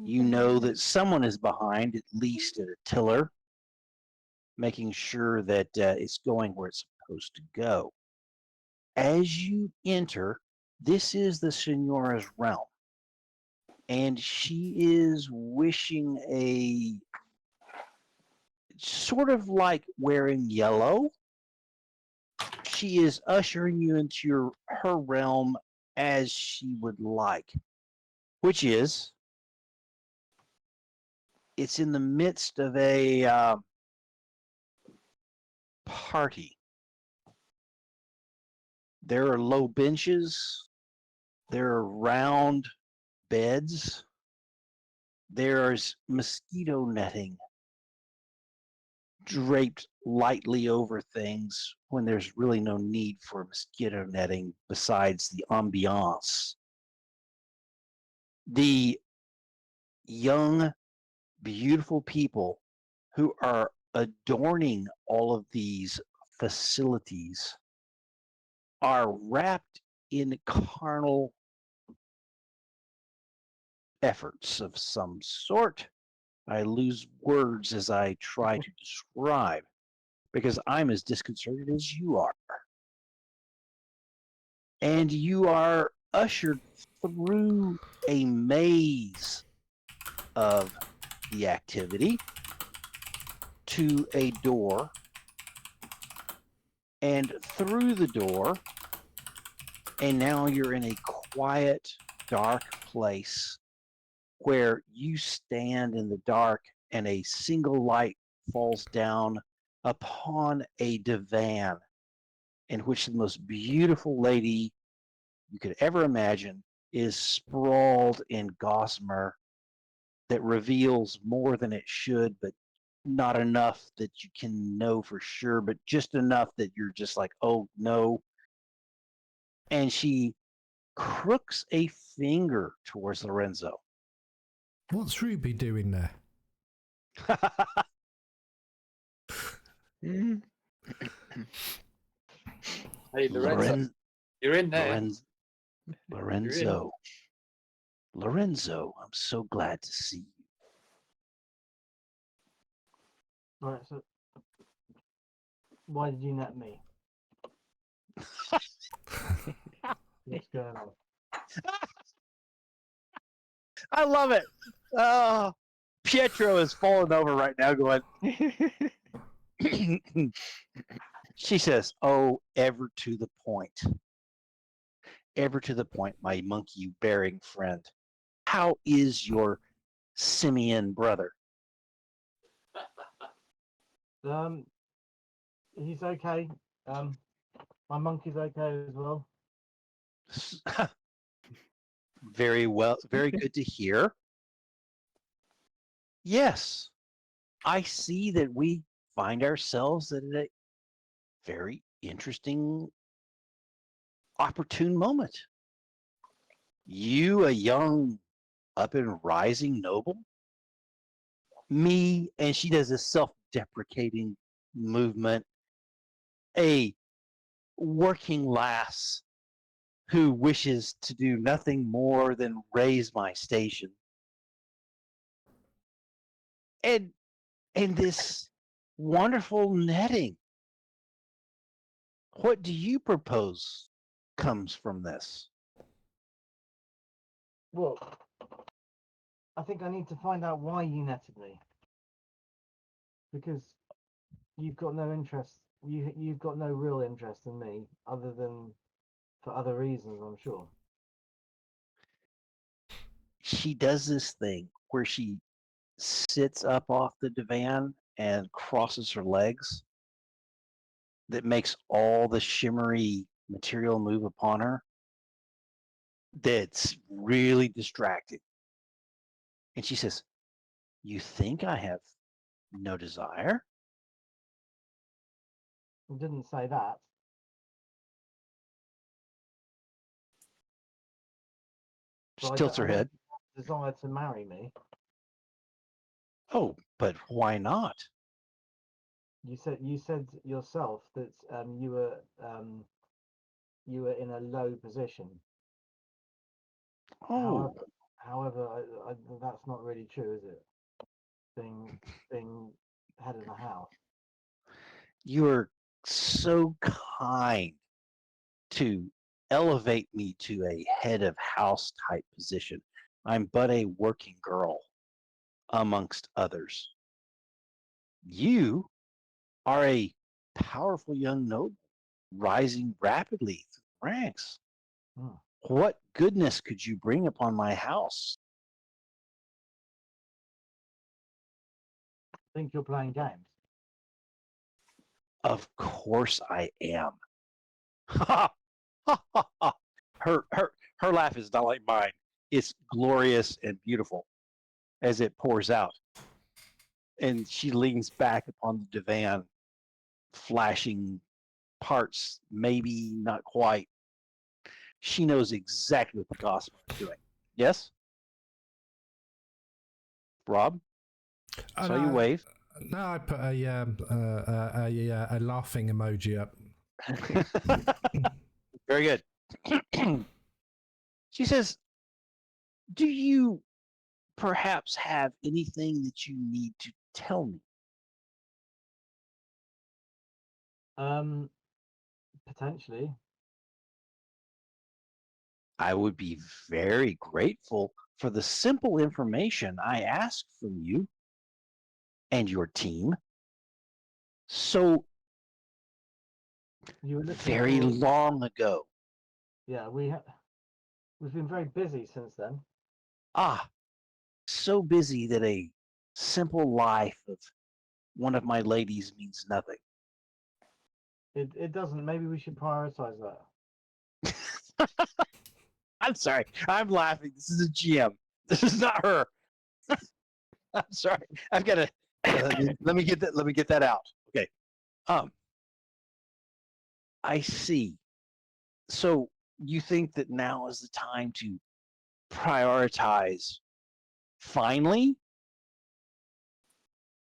You know that someone is behind, at least at a tiller, making sure that it's going where it's supposed to go. As you enter, this is the Senora's realm, and she is wishing a sort of like wearing yellow. She is ushering you into her realm as she would like, which is it's in the midst of a party. There are low benches. There are round beds. There's mosquito netting draped lightly over things when there's really no need for mosquito netting besides the ambiance. The young, beautiful people who are adorning all of these facilities are wrapped in carnal efforts of some sort. I lose words as I try to describe because I'm as disconcerted as you are. And you are ushered through a maze of the activity to a door, and through the door, and now you're in a quiet, dark place where you stand in the dark and a single light falls down upon a divan in which the most beautiful lady you could ever imagine is sprawled in gossamer that reveals more than it should, but not enough that you can know for sure, but just enough that you're just like, oh no. And she crooks a finger towards Lorenzo. What's Ruby doing there? Hey, Lorenzo, you're in there. Lorenzo, I'm so glad to see you. All right, so why did you net me? What's going on? I love it. Oh, Pietro is falling over right now going, she says, oh, ever to the point. Ever to the point, my monkey-bearing friend. How is your simian brother? He's okay. My monkey's okay as well. Very well, very good to hear. Yes, I see that we find ourselves at a very interesting, opportune moment. You, a young, up and rising noble, me, and she does a self-deprecating movement, a working lass who wishes to do nothing more than raise my station. And this wonderful netting. What do you propose comes from this? Well, I think I need to find out why you netted me. Because you've got no interest. You've got no real interest in me, other than for other reasons, I'm sure. She does this thing where she sits up off the divan and crosses her legs that makes all the shimmery material move upon her. That's really distracting. And she says, you think I have no desire? I didn't say that. She But I tilts don't- her I don't head. Desire to marry me. Oh, but why not? You said yourself that you were in a low position. Oh, However, that's not really true, is it? Being head of the house. you are so kind to elevate me to a head of house type position. I'm but a working girl, amongst others. You are a powerful young noble, rising rapidly through the ranks. Hmm. What goodness could you bring upon my house? Think you're playing games? Of course I am. Ha ha ha ha. Her laugh is not like mine. It's glorious and beautiful as it pours out. And she leans back upon the divan, flashing parts, maybe not quite. She knows exactly what the gospel is doing. Yes? Rob? Oh, Saw no, you wave. No, I put a laughing emoji up. Very good. She says, do you perhaps have anything that you need to tell me? Potentially. I would be very grateful for the simple information I asked from you and your team. So You were looking very for- long ago. Yeah, we've been very busy since then. Ah, so busy that a simple life of one of my ladies means nothing. It doesn't. Maybe we should prioritize that. I'm sorry. I'm laughing. This is a GM. This is not her. I'm sorry. I've got to let me get that. Let me get that out. Okay. I see. So you think that now is the time to prioritize? Finally?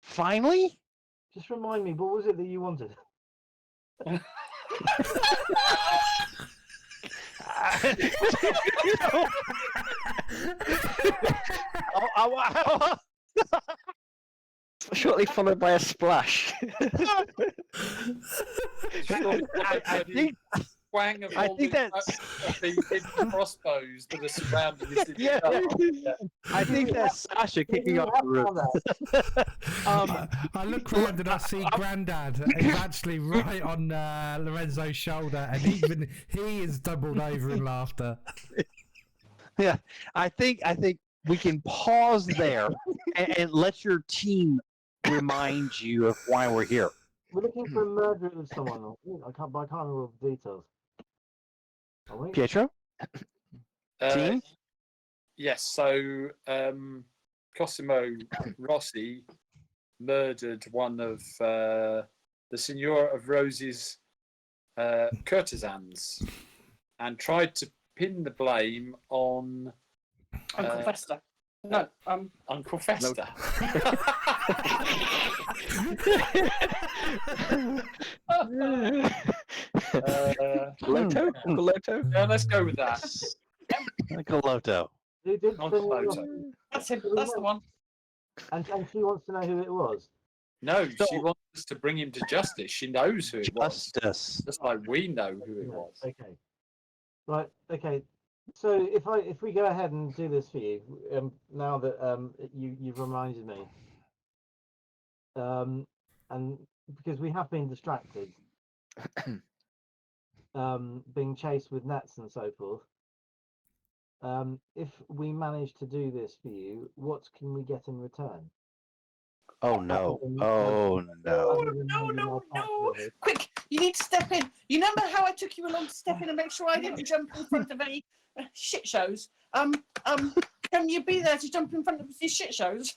Finally? Just remind me, what was it that you wanted? Shortly followed by a splash. I think Wang of I all think the, that's- of the hidden crossbows that are surrounding this. Yeah. I think that's Sasha kicking off the roof. I look round and I see Grandad is actually right on Lorenzo's shoulder, and even he is doubled over in laughter. Yeah, I think we can pause there and let your team remind you of why we're here. We're looking for a murder of someone. I can't remember all the details. Are we? Pietro, team. Yes, so Cosimo Rossi murdered one of the Signora of Rose's courtesans and tried to pin the blame on Uncle Fester. No, Uncle Fester. Loto? Uncle Loto? Yeah, let's go with that. Nicoloto. Who did Not Signora photo. Rossi? that's him. That's the one. And she wants to know who it was. No, So- she wants us to bring him to justice. She knows who it was. Justice. Just like we know who it was. Okay. Right. Okay. So if we go ahead and do this for you, now that you've reminded me, and because we have been distracted, being chased with nets and so forth. If we manage to do this for you, what can we get in return? Oh no. Oh no. No. Quick, you need to step in. You remember how I took you along to step in and make sure I didn't jump in front of any shit shows? Can you be there to jump in front of these shit shows?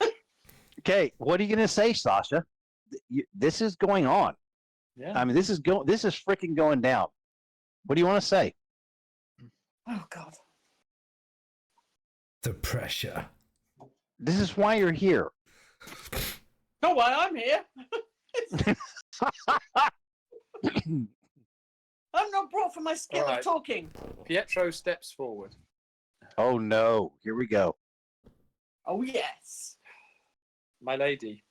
Okay, what are you gonna say, Sasha? This is going on. Yeah. I mean, this is freaking going down. What do you want to say? Oh God. The pressure. This is why you're here. Oh, why I'm here. I'm not brought for my skill Alright. of talking. Pietro steps forward. Oh no, here we go. Oh, yes. My lady,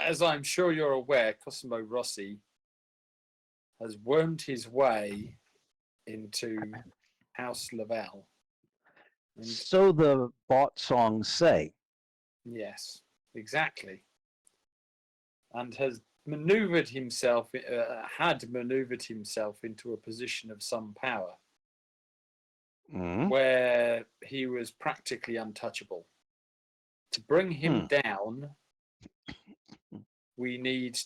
as I'm sure you're aware, Cosimo Rossi has wormed his way into House Lavelle. And So the bought songs say. yes, exactly. And has maneuvered himself, had maneuvered himself into a position of some power Mm. where he was practically untouchable. To bring him down, we needed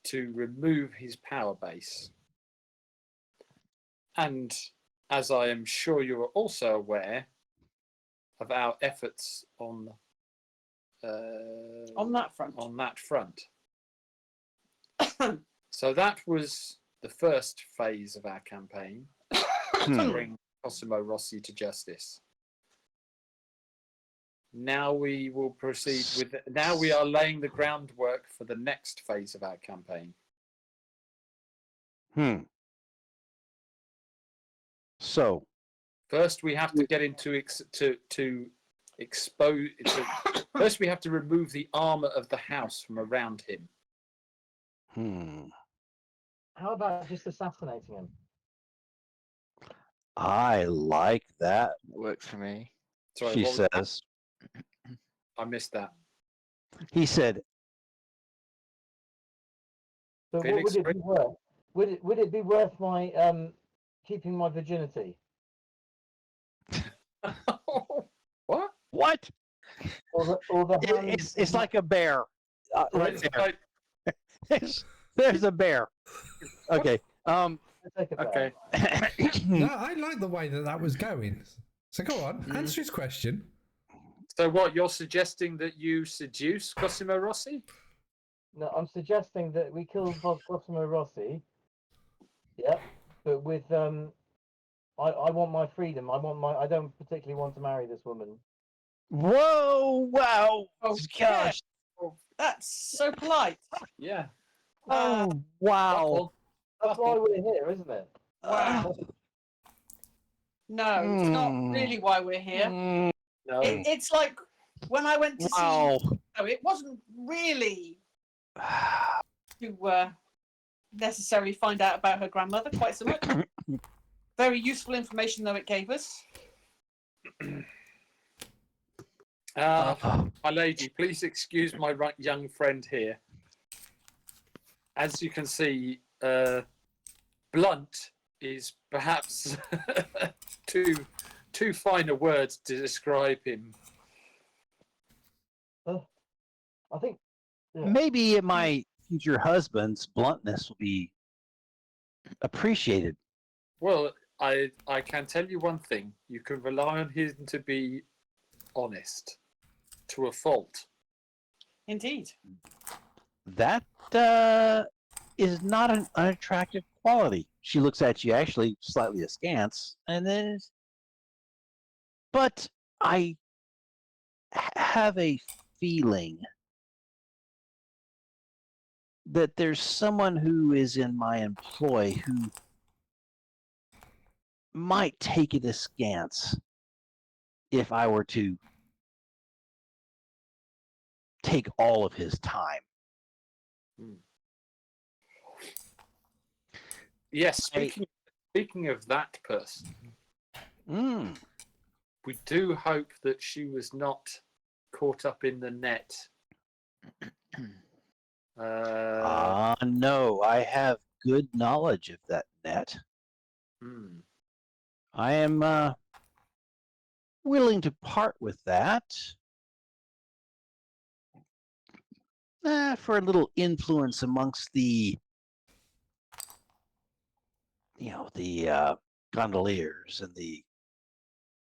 to remove his power base. And as I am sure you are also aware of our efforts on that front. On that front. So that was the first phase of our campaign to bring Cosimo Rossi to justice. Now we will proceed with. Now we are laying the groundwork for the next phase of our campaign. So first, we have to get into expose. First, we have to remove the armor of the house from around him. How about just assassinating him? I like that. Works for me. Sorry, She what was that? says. I missed that. He said, So Felix, what would it be worth? Would it be worth my keeping my virginity? What? "What? Or the hands It's like a bear, right It's there. like- There's a bear." Okay. take a okay. No, I like the way that was going. So go on, answer his question. So what? You're suggesting that you seduce Cosimo Rossi? No, I'm suggesting that we kill Cosimo Rossi. Yeah, but with I want my freedom. I don't particularly want to marry this woman. Whoa! Wow! Oh, Gosh! That's so polite. Yeah. Oh wow! That's why we're here, isn't it? Wow. No, it's not really why we're here. No. It's like when I went to Wow! see. No, it wasn't really to necessarily find out about her grandmother quite so much. Very useful information, though, it gave us. My lady, please excuse my young friend here. As you can see, blunt is perhaps too fine a word to describe him. I think. Yeah. Maybe my future husband's bluntness will be appreciated. Well, I can tell you one thing. You can rely on him to be honest to a fault. Indeed. That is not an unattractive quality. She looks at you actually slightly askance, and then, but I have a feeling that there's someone who is in my employ who might take it askance if I were to take all of his time. Yes, speaking of that person, we do hope that she was not caught up in the net. No, I have good knowledge of that net. I am willing to part with that for a little influence amongst the, the gondoliers and the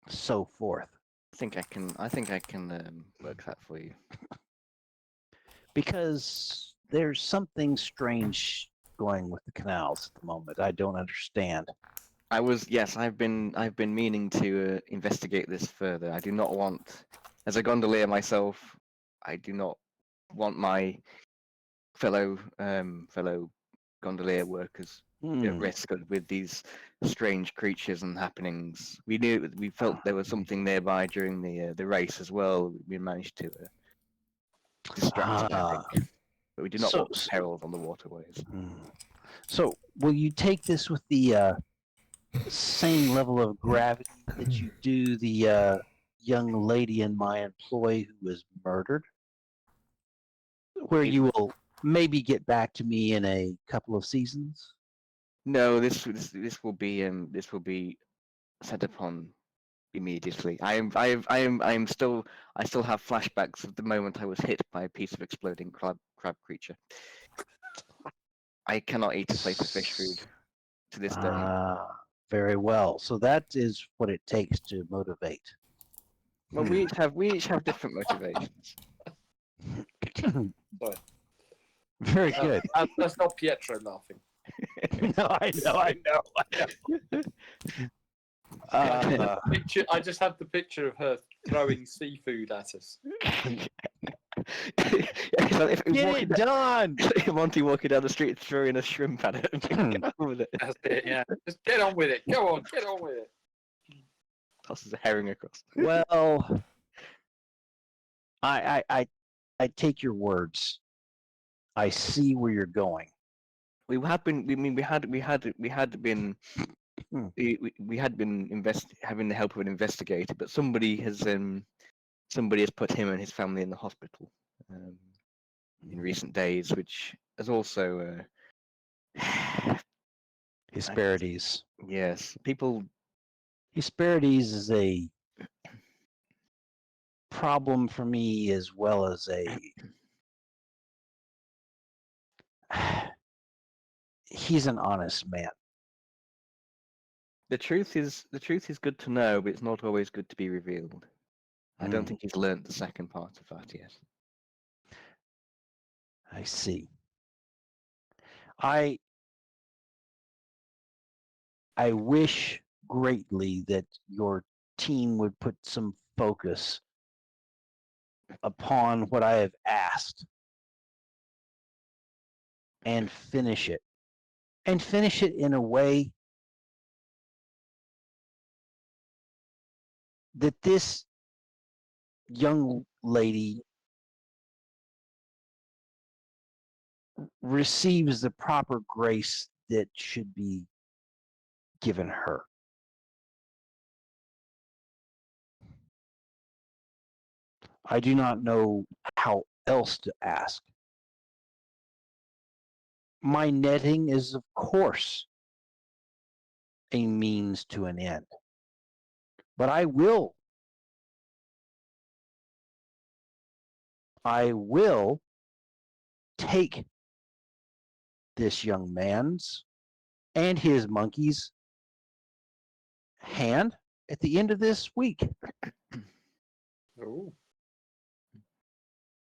so forth. I think I can work that for you. Because there's something strange going with the canals at the moment? I don't understand. I've been meaning to investigate this further. I do not want, as a gondolier myself, I do not want my fellow gondolier workers at risk with these strange creatures and happenings. We felt there was something nearby during the race as well. We managed to distract it, I think. But we do not want perils on the waterways. So, will you take this with the same level of gravity that you do the young lady in my employ who was murdered? Where you will maybe get back to me in a couple of seasons? No, this will be set upon immediately. I still have flashbacks of the moment I was hit by a piece of exploding crab creature. I cannot eat a plate of fish food to this day. Very well. So that is what it takes to motivate. Well, we each have different motivations. Sorry. Very good. That's not Pietro laughing. No, I know. I just have the picture of her throwing seafood at us. Get it done! Monty walking down the street throwing a shrimp at it. Get on with it. That's it, yeah. Just get on with it. Go on, get on with it. Tosses a herring across. Well, I take your words. I see where you're going. We had been having the help of an investigator, but somebody has put him and his family in the hospital in recent days, which has also Hesperides. yes, people. Hesperides is a problem for me as well as he's an honest man. The truth is good to know, but it's not always good to be revealed. I don't think he's learnt the second part of that yet. I see. I wish greatly that your team would put some focus upon what I have asked and finish it. And finish it in a way that this young lady receives the proper grace that should be given her. I do not know how else to ask. My netting is, of course, a means to an end. But I will take this young man's and his monkey's hand at the end of this week. Oh.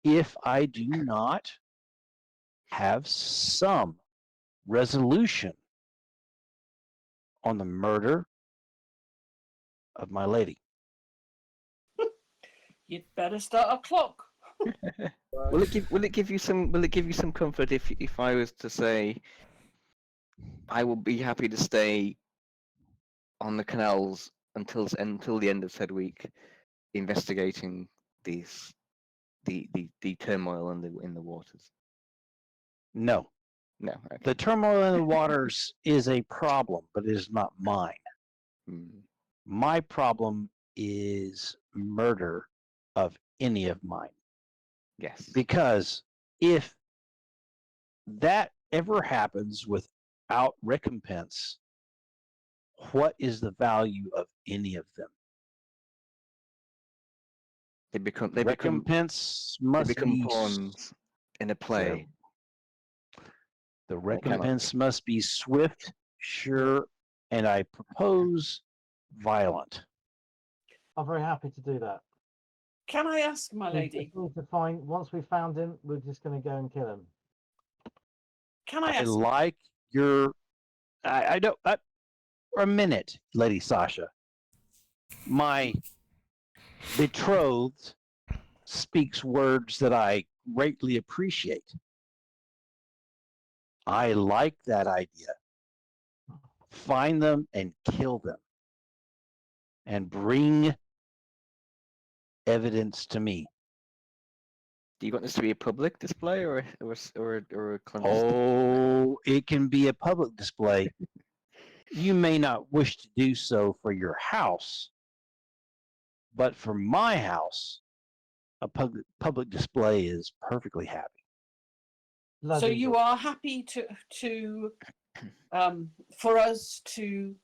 If I do not have some resolution on the murder of my lady. You'd better start a clock. Will it give you some comfort if I was to say I will be happy to stay on the canals until the end of said week, investigating the turmoil in the waters? No. No. Okay. The turmoil in the waters is a problem, but it is not mine. My problem is murder of any of mine. Yes. Because if that ever happens without recompense, what is the value of any of them? They become recompense must be pawns in a play. The recompense must be swift, sure, and I propose violent. I'm very happy to do that. Can I ask, my We lady? just need to find. Once we found him, we're just going to go and kill him. Can I I ask? like your. I don't. For a minute, Lady Sasha. My betrothed speaks words that I greatly appreciate. I like that idea. Find them and kill them, and bring evidence to me. Do you want this to be a public display or a clandestine? Oh, it can be a public display. You may not wish to do so for your house, but for my house, a public display is perfectly happy. So Bloody you good. are happy to for us to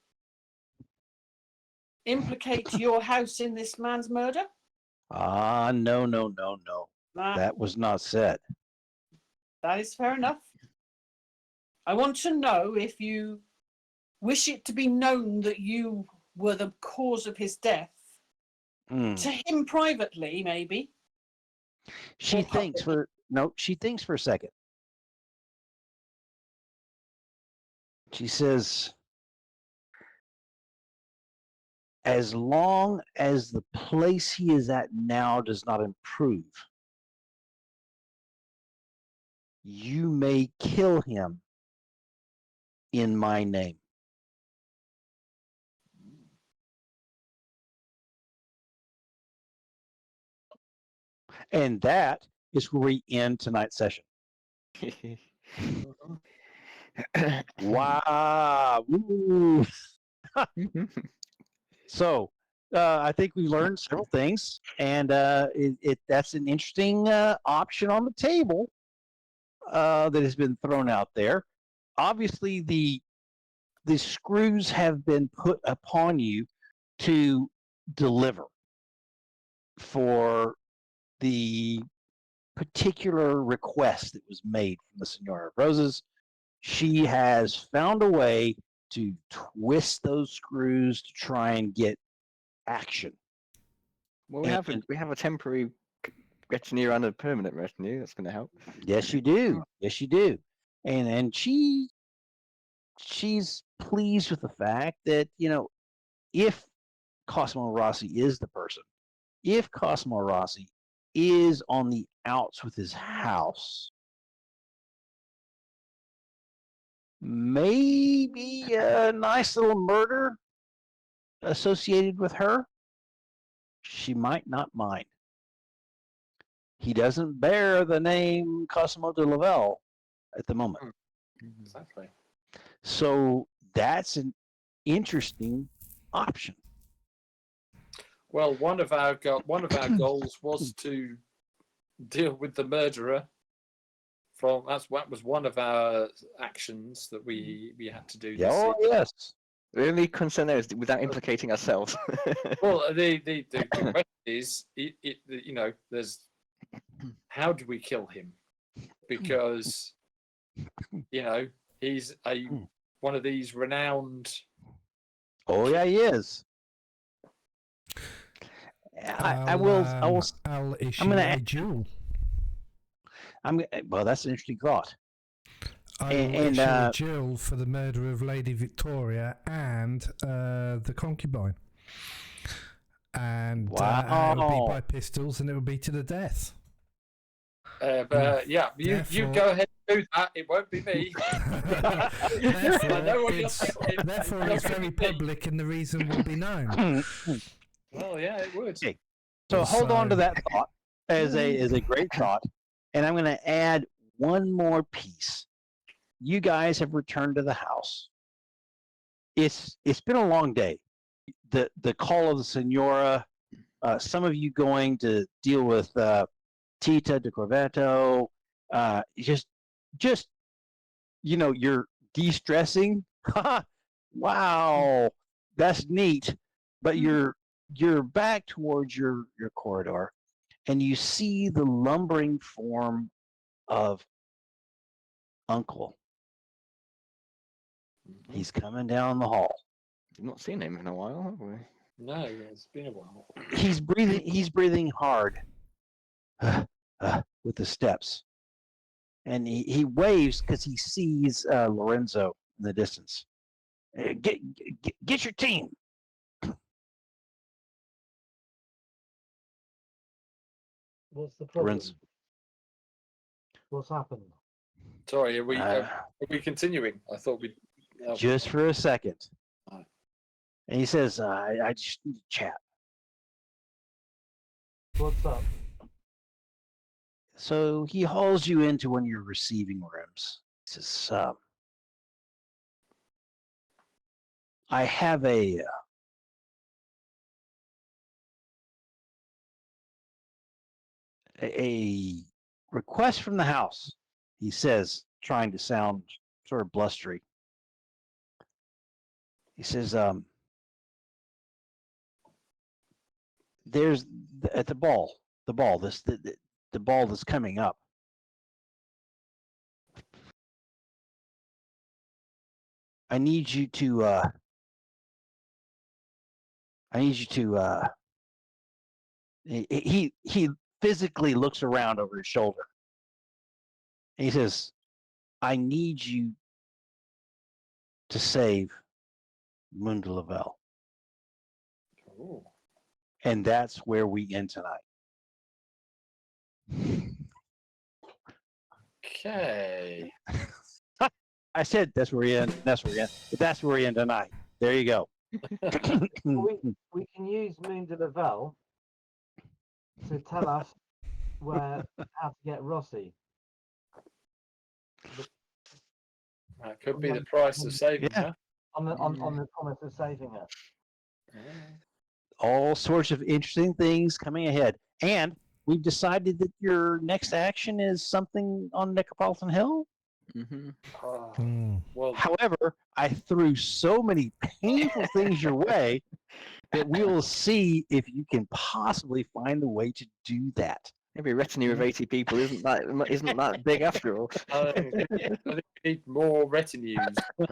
implicate your house in this man's murder? Ah, no. That was not said. That is fair enough. I want to know if you wish it to be known that you were the cause of his death. Hmm. To him privately, maybe. She Or thinks public. she thinks for a second. She says, as long as the place he is at now does not improve, you may kill him in my name. And that is where we end tonight's session. Wow. Ooh. So I think we learned several things, and that's an interesting option on the table that has been thrown out there. Obviously, the screws have been put upon you to deliver for the particular request that was made from the Senora of Roses. She has found a way to twist those screws to try and get action. Well, we have a temporary retinue and a permanent retinue. That's going to help. Yes, you do. Yes, you do. And she's pleased with the fact that, if Cosmo Rossi is the person, if Cosmo Rossi is on the outs with his house, maybe a nice little murder associated with her, she might not mind. He doesn't bear the name Cosmo de Lavelle at the moment. Exactly. So that's an interesting option. Well, one of our goals was to deal with the murderer. That was one of our actions that we had to do. This Oh, evening. yes. The only concern there is without implicating ourselves. Well, the question is, there's how do we kill him? Because he's one of these renowned. Oh, yeah, he is. I'll issue gonna a duel. Well, that's an interesting thought. I will issue a duel for the murder of Lady Victoria and the concubine. And it will be by pistols, and it will be to the death. But yeah, you go ahead and do that. It won't be me. Therefore, it's very public, and the reason will be known. Well, yeah, it would. Okay. So hold on to that thought as a great thought, and I'm going to add one more piece. You guys have returned to the house. It's been a long day. The call of the Senora. Some of you going to deal with Tita Corvetto. Just you're de-stressing. Wow, that's neat. But you're back towards your corridor, and you see the lumbering form of Uncle. He's coming down the hall. We've not seen him in a while, have we? No, it's been a while. He's breathing hard with the steps. and he waves because he sees Lorenzo in the distance. Get your team. What's the problem? Lorenzo. What's happened? Sorry, are we continuing? I thought we'd. Just for a second. Alright. And he says, I just need to chat. What's up? So he hauls you into one of your receiving rooms. He says, I have a request from the house, he says, trying to sound sort of blustery. He says, there's at the ball that's coming up. I need you to he physically looks around over his shoulder. And he says, I need you to save Munda Lavelle. Ooh. And that's where we end tonight. Okay. I said that's where we end. That's where we end. But that's where we end tonight. There you go. We can use Moon de Lavelle to tell us how to get Rossi. That could be the price of saving Yeah. her. On the promise of saving her. All sorts of interesting things coming ahead. And we've decided that your next action is something on Necropolitan Hill. Mm-hmm. Oh, well, However, I threw so many painful things your way that we will see if you can possibly find a way to do that. Maybe a retinue of 80 people isn't that big after all. I think we need more retinues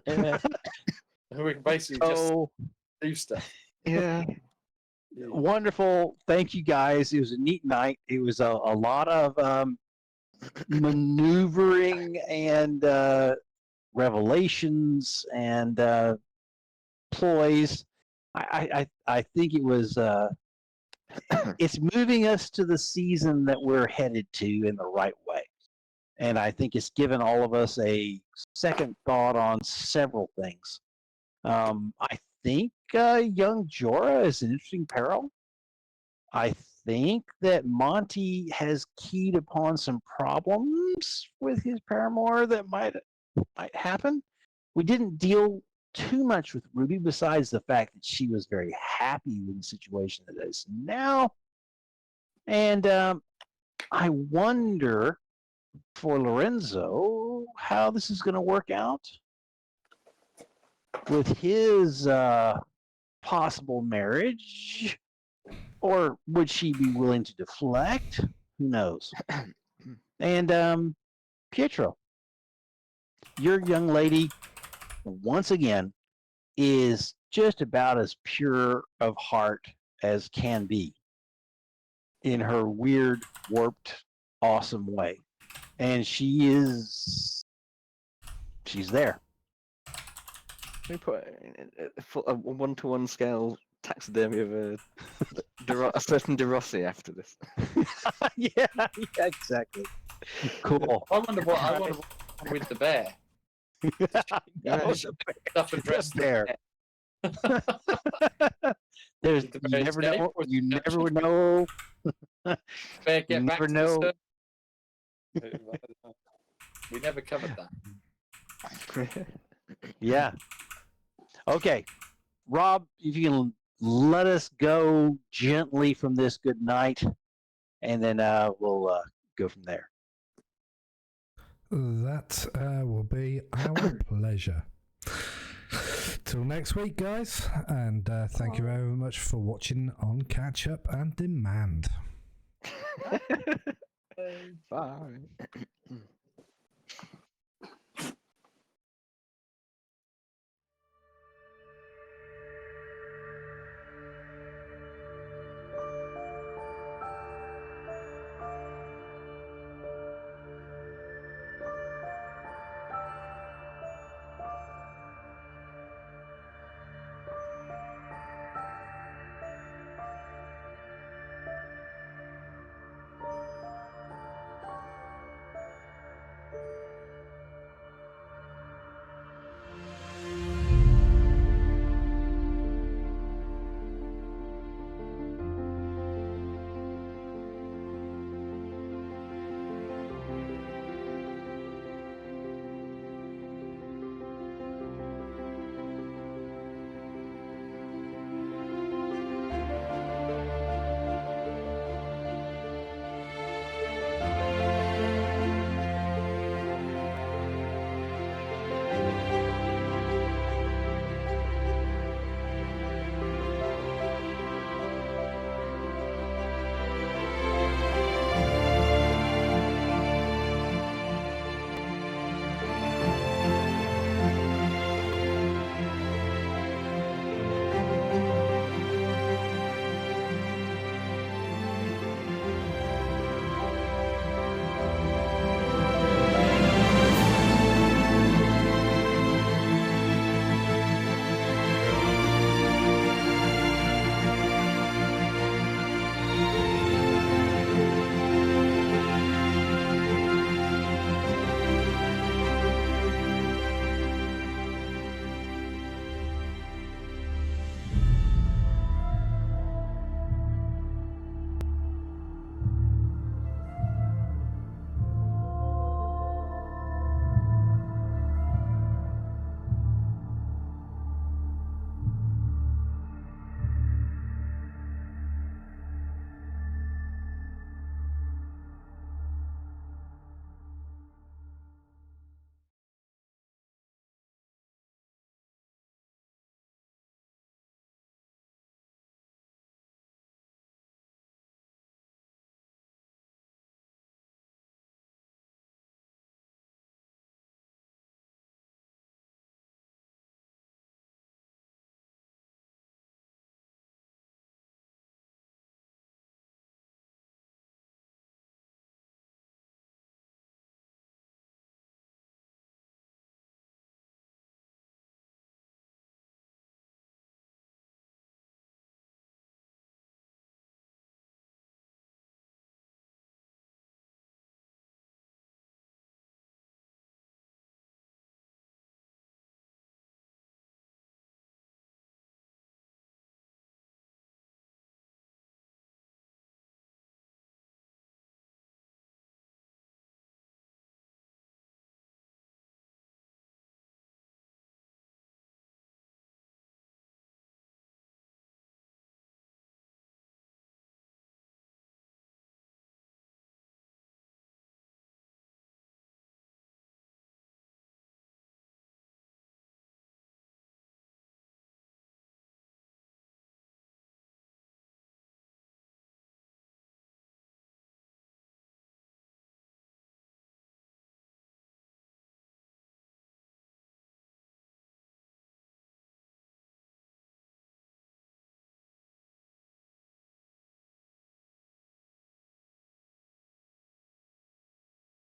who we can basically just So do stuff. Yeah. wonderful. Thank you guys. It was a neat night. It was a lot of maneuvering and revelations and ploys. I think it was it's moving us to the season that we're headed to in the right way. And I think it's given all of us a second thought on several things. I think young Jorah is an interesting peril. I think that Monty has keyed upon some problems with his paramour that might happen. We didn't deal too much with Ruby besides the fact that she was very happy with the situation that is now. And I wonder for Lorenzo how this is going to work out with his possible marriage. Or would she be willing to deflect? Who knows? And Pietro, your young lady, once again, is just about as pure of heart as can be in her weird, warped, awesome way. And she's there. We put a 1-to-1 scale taxidermy of a certain De Rossi after this. yeah, exactly. Cool. I wonder what with the bear. Yeah, Stuff and dress bear. There's Did the you bear's never name know. or You the never would actual- know. Bear, get You back never to know. the surface. We never covered that. Yeah. Okay, Rob, if you can let us go gently from this good night, and then we'll go from there. That will be our pleasure. Till next week, guys, and thank you very much for watching on Catch Up and Demand. Bye.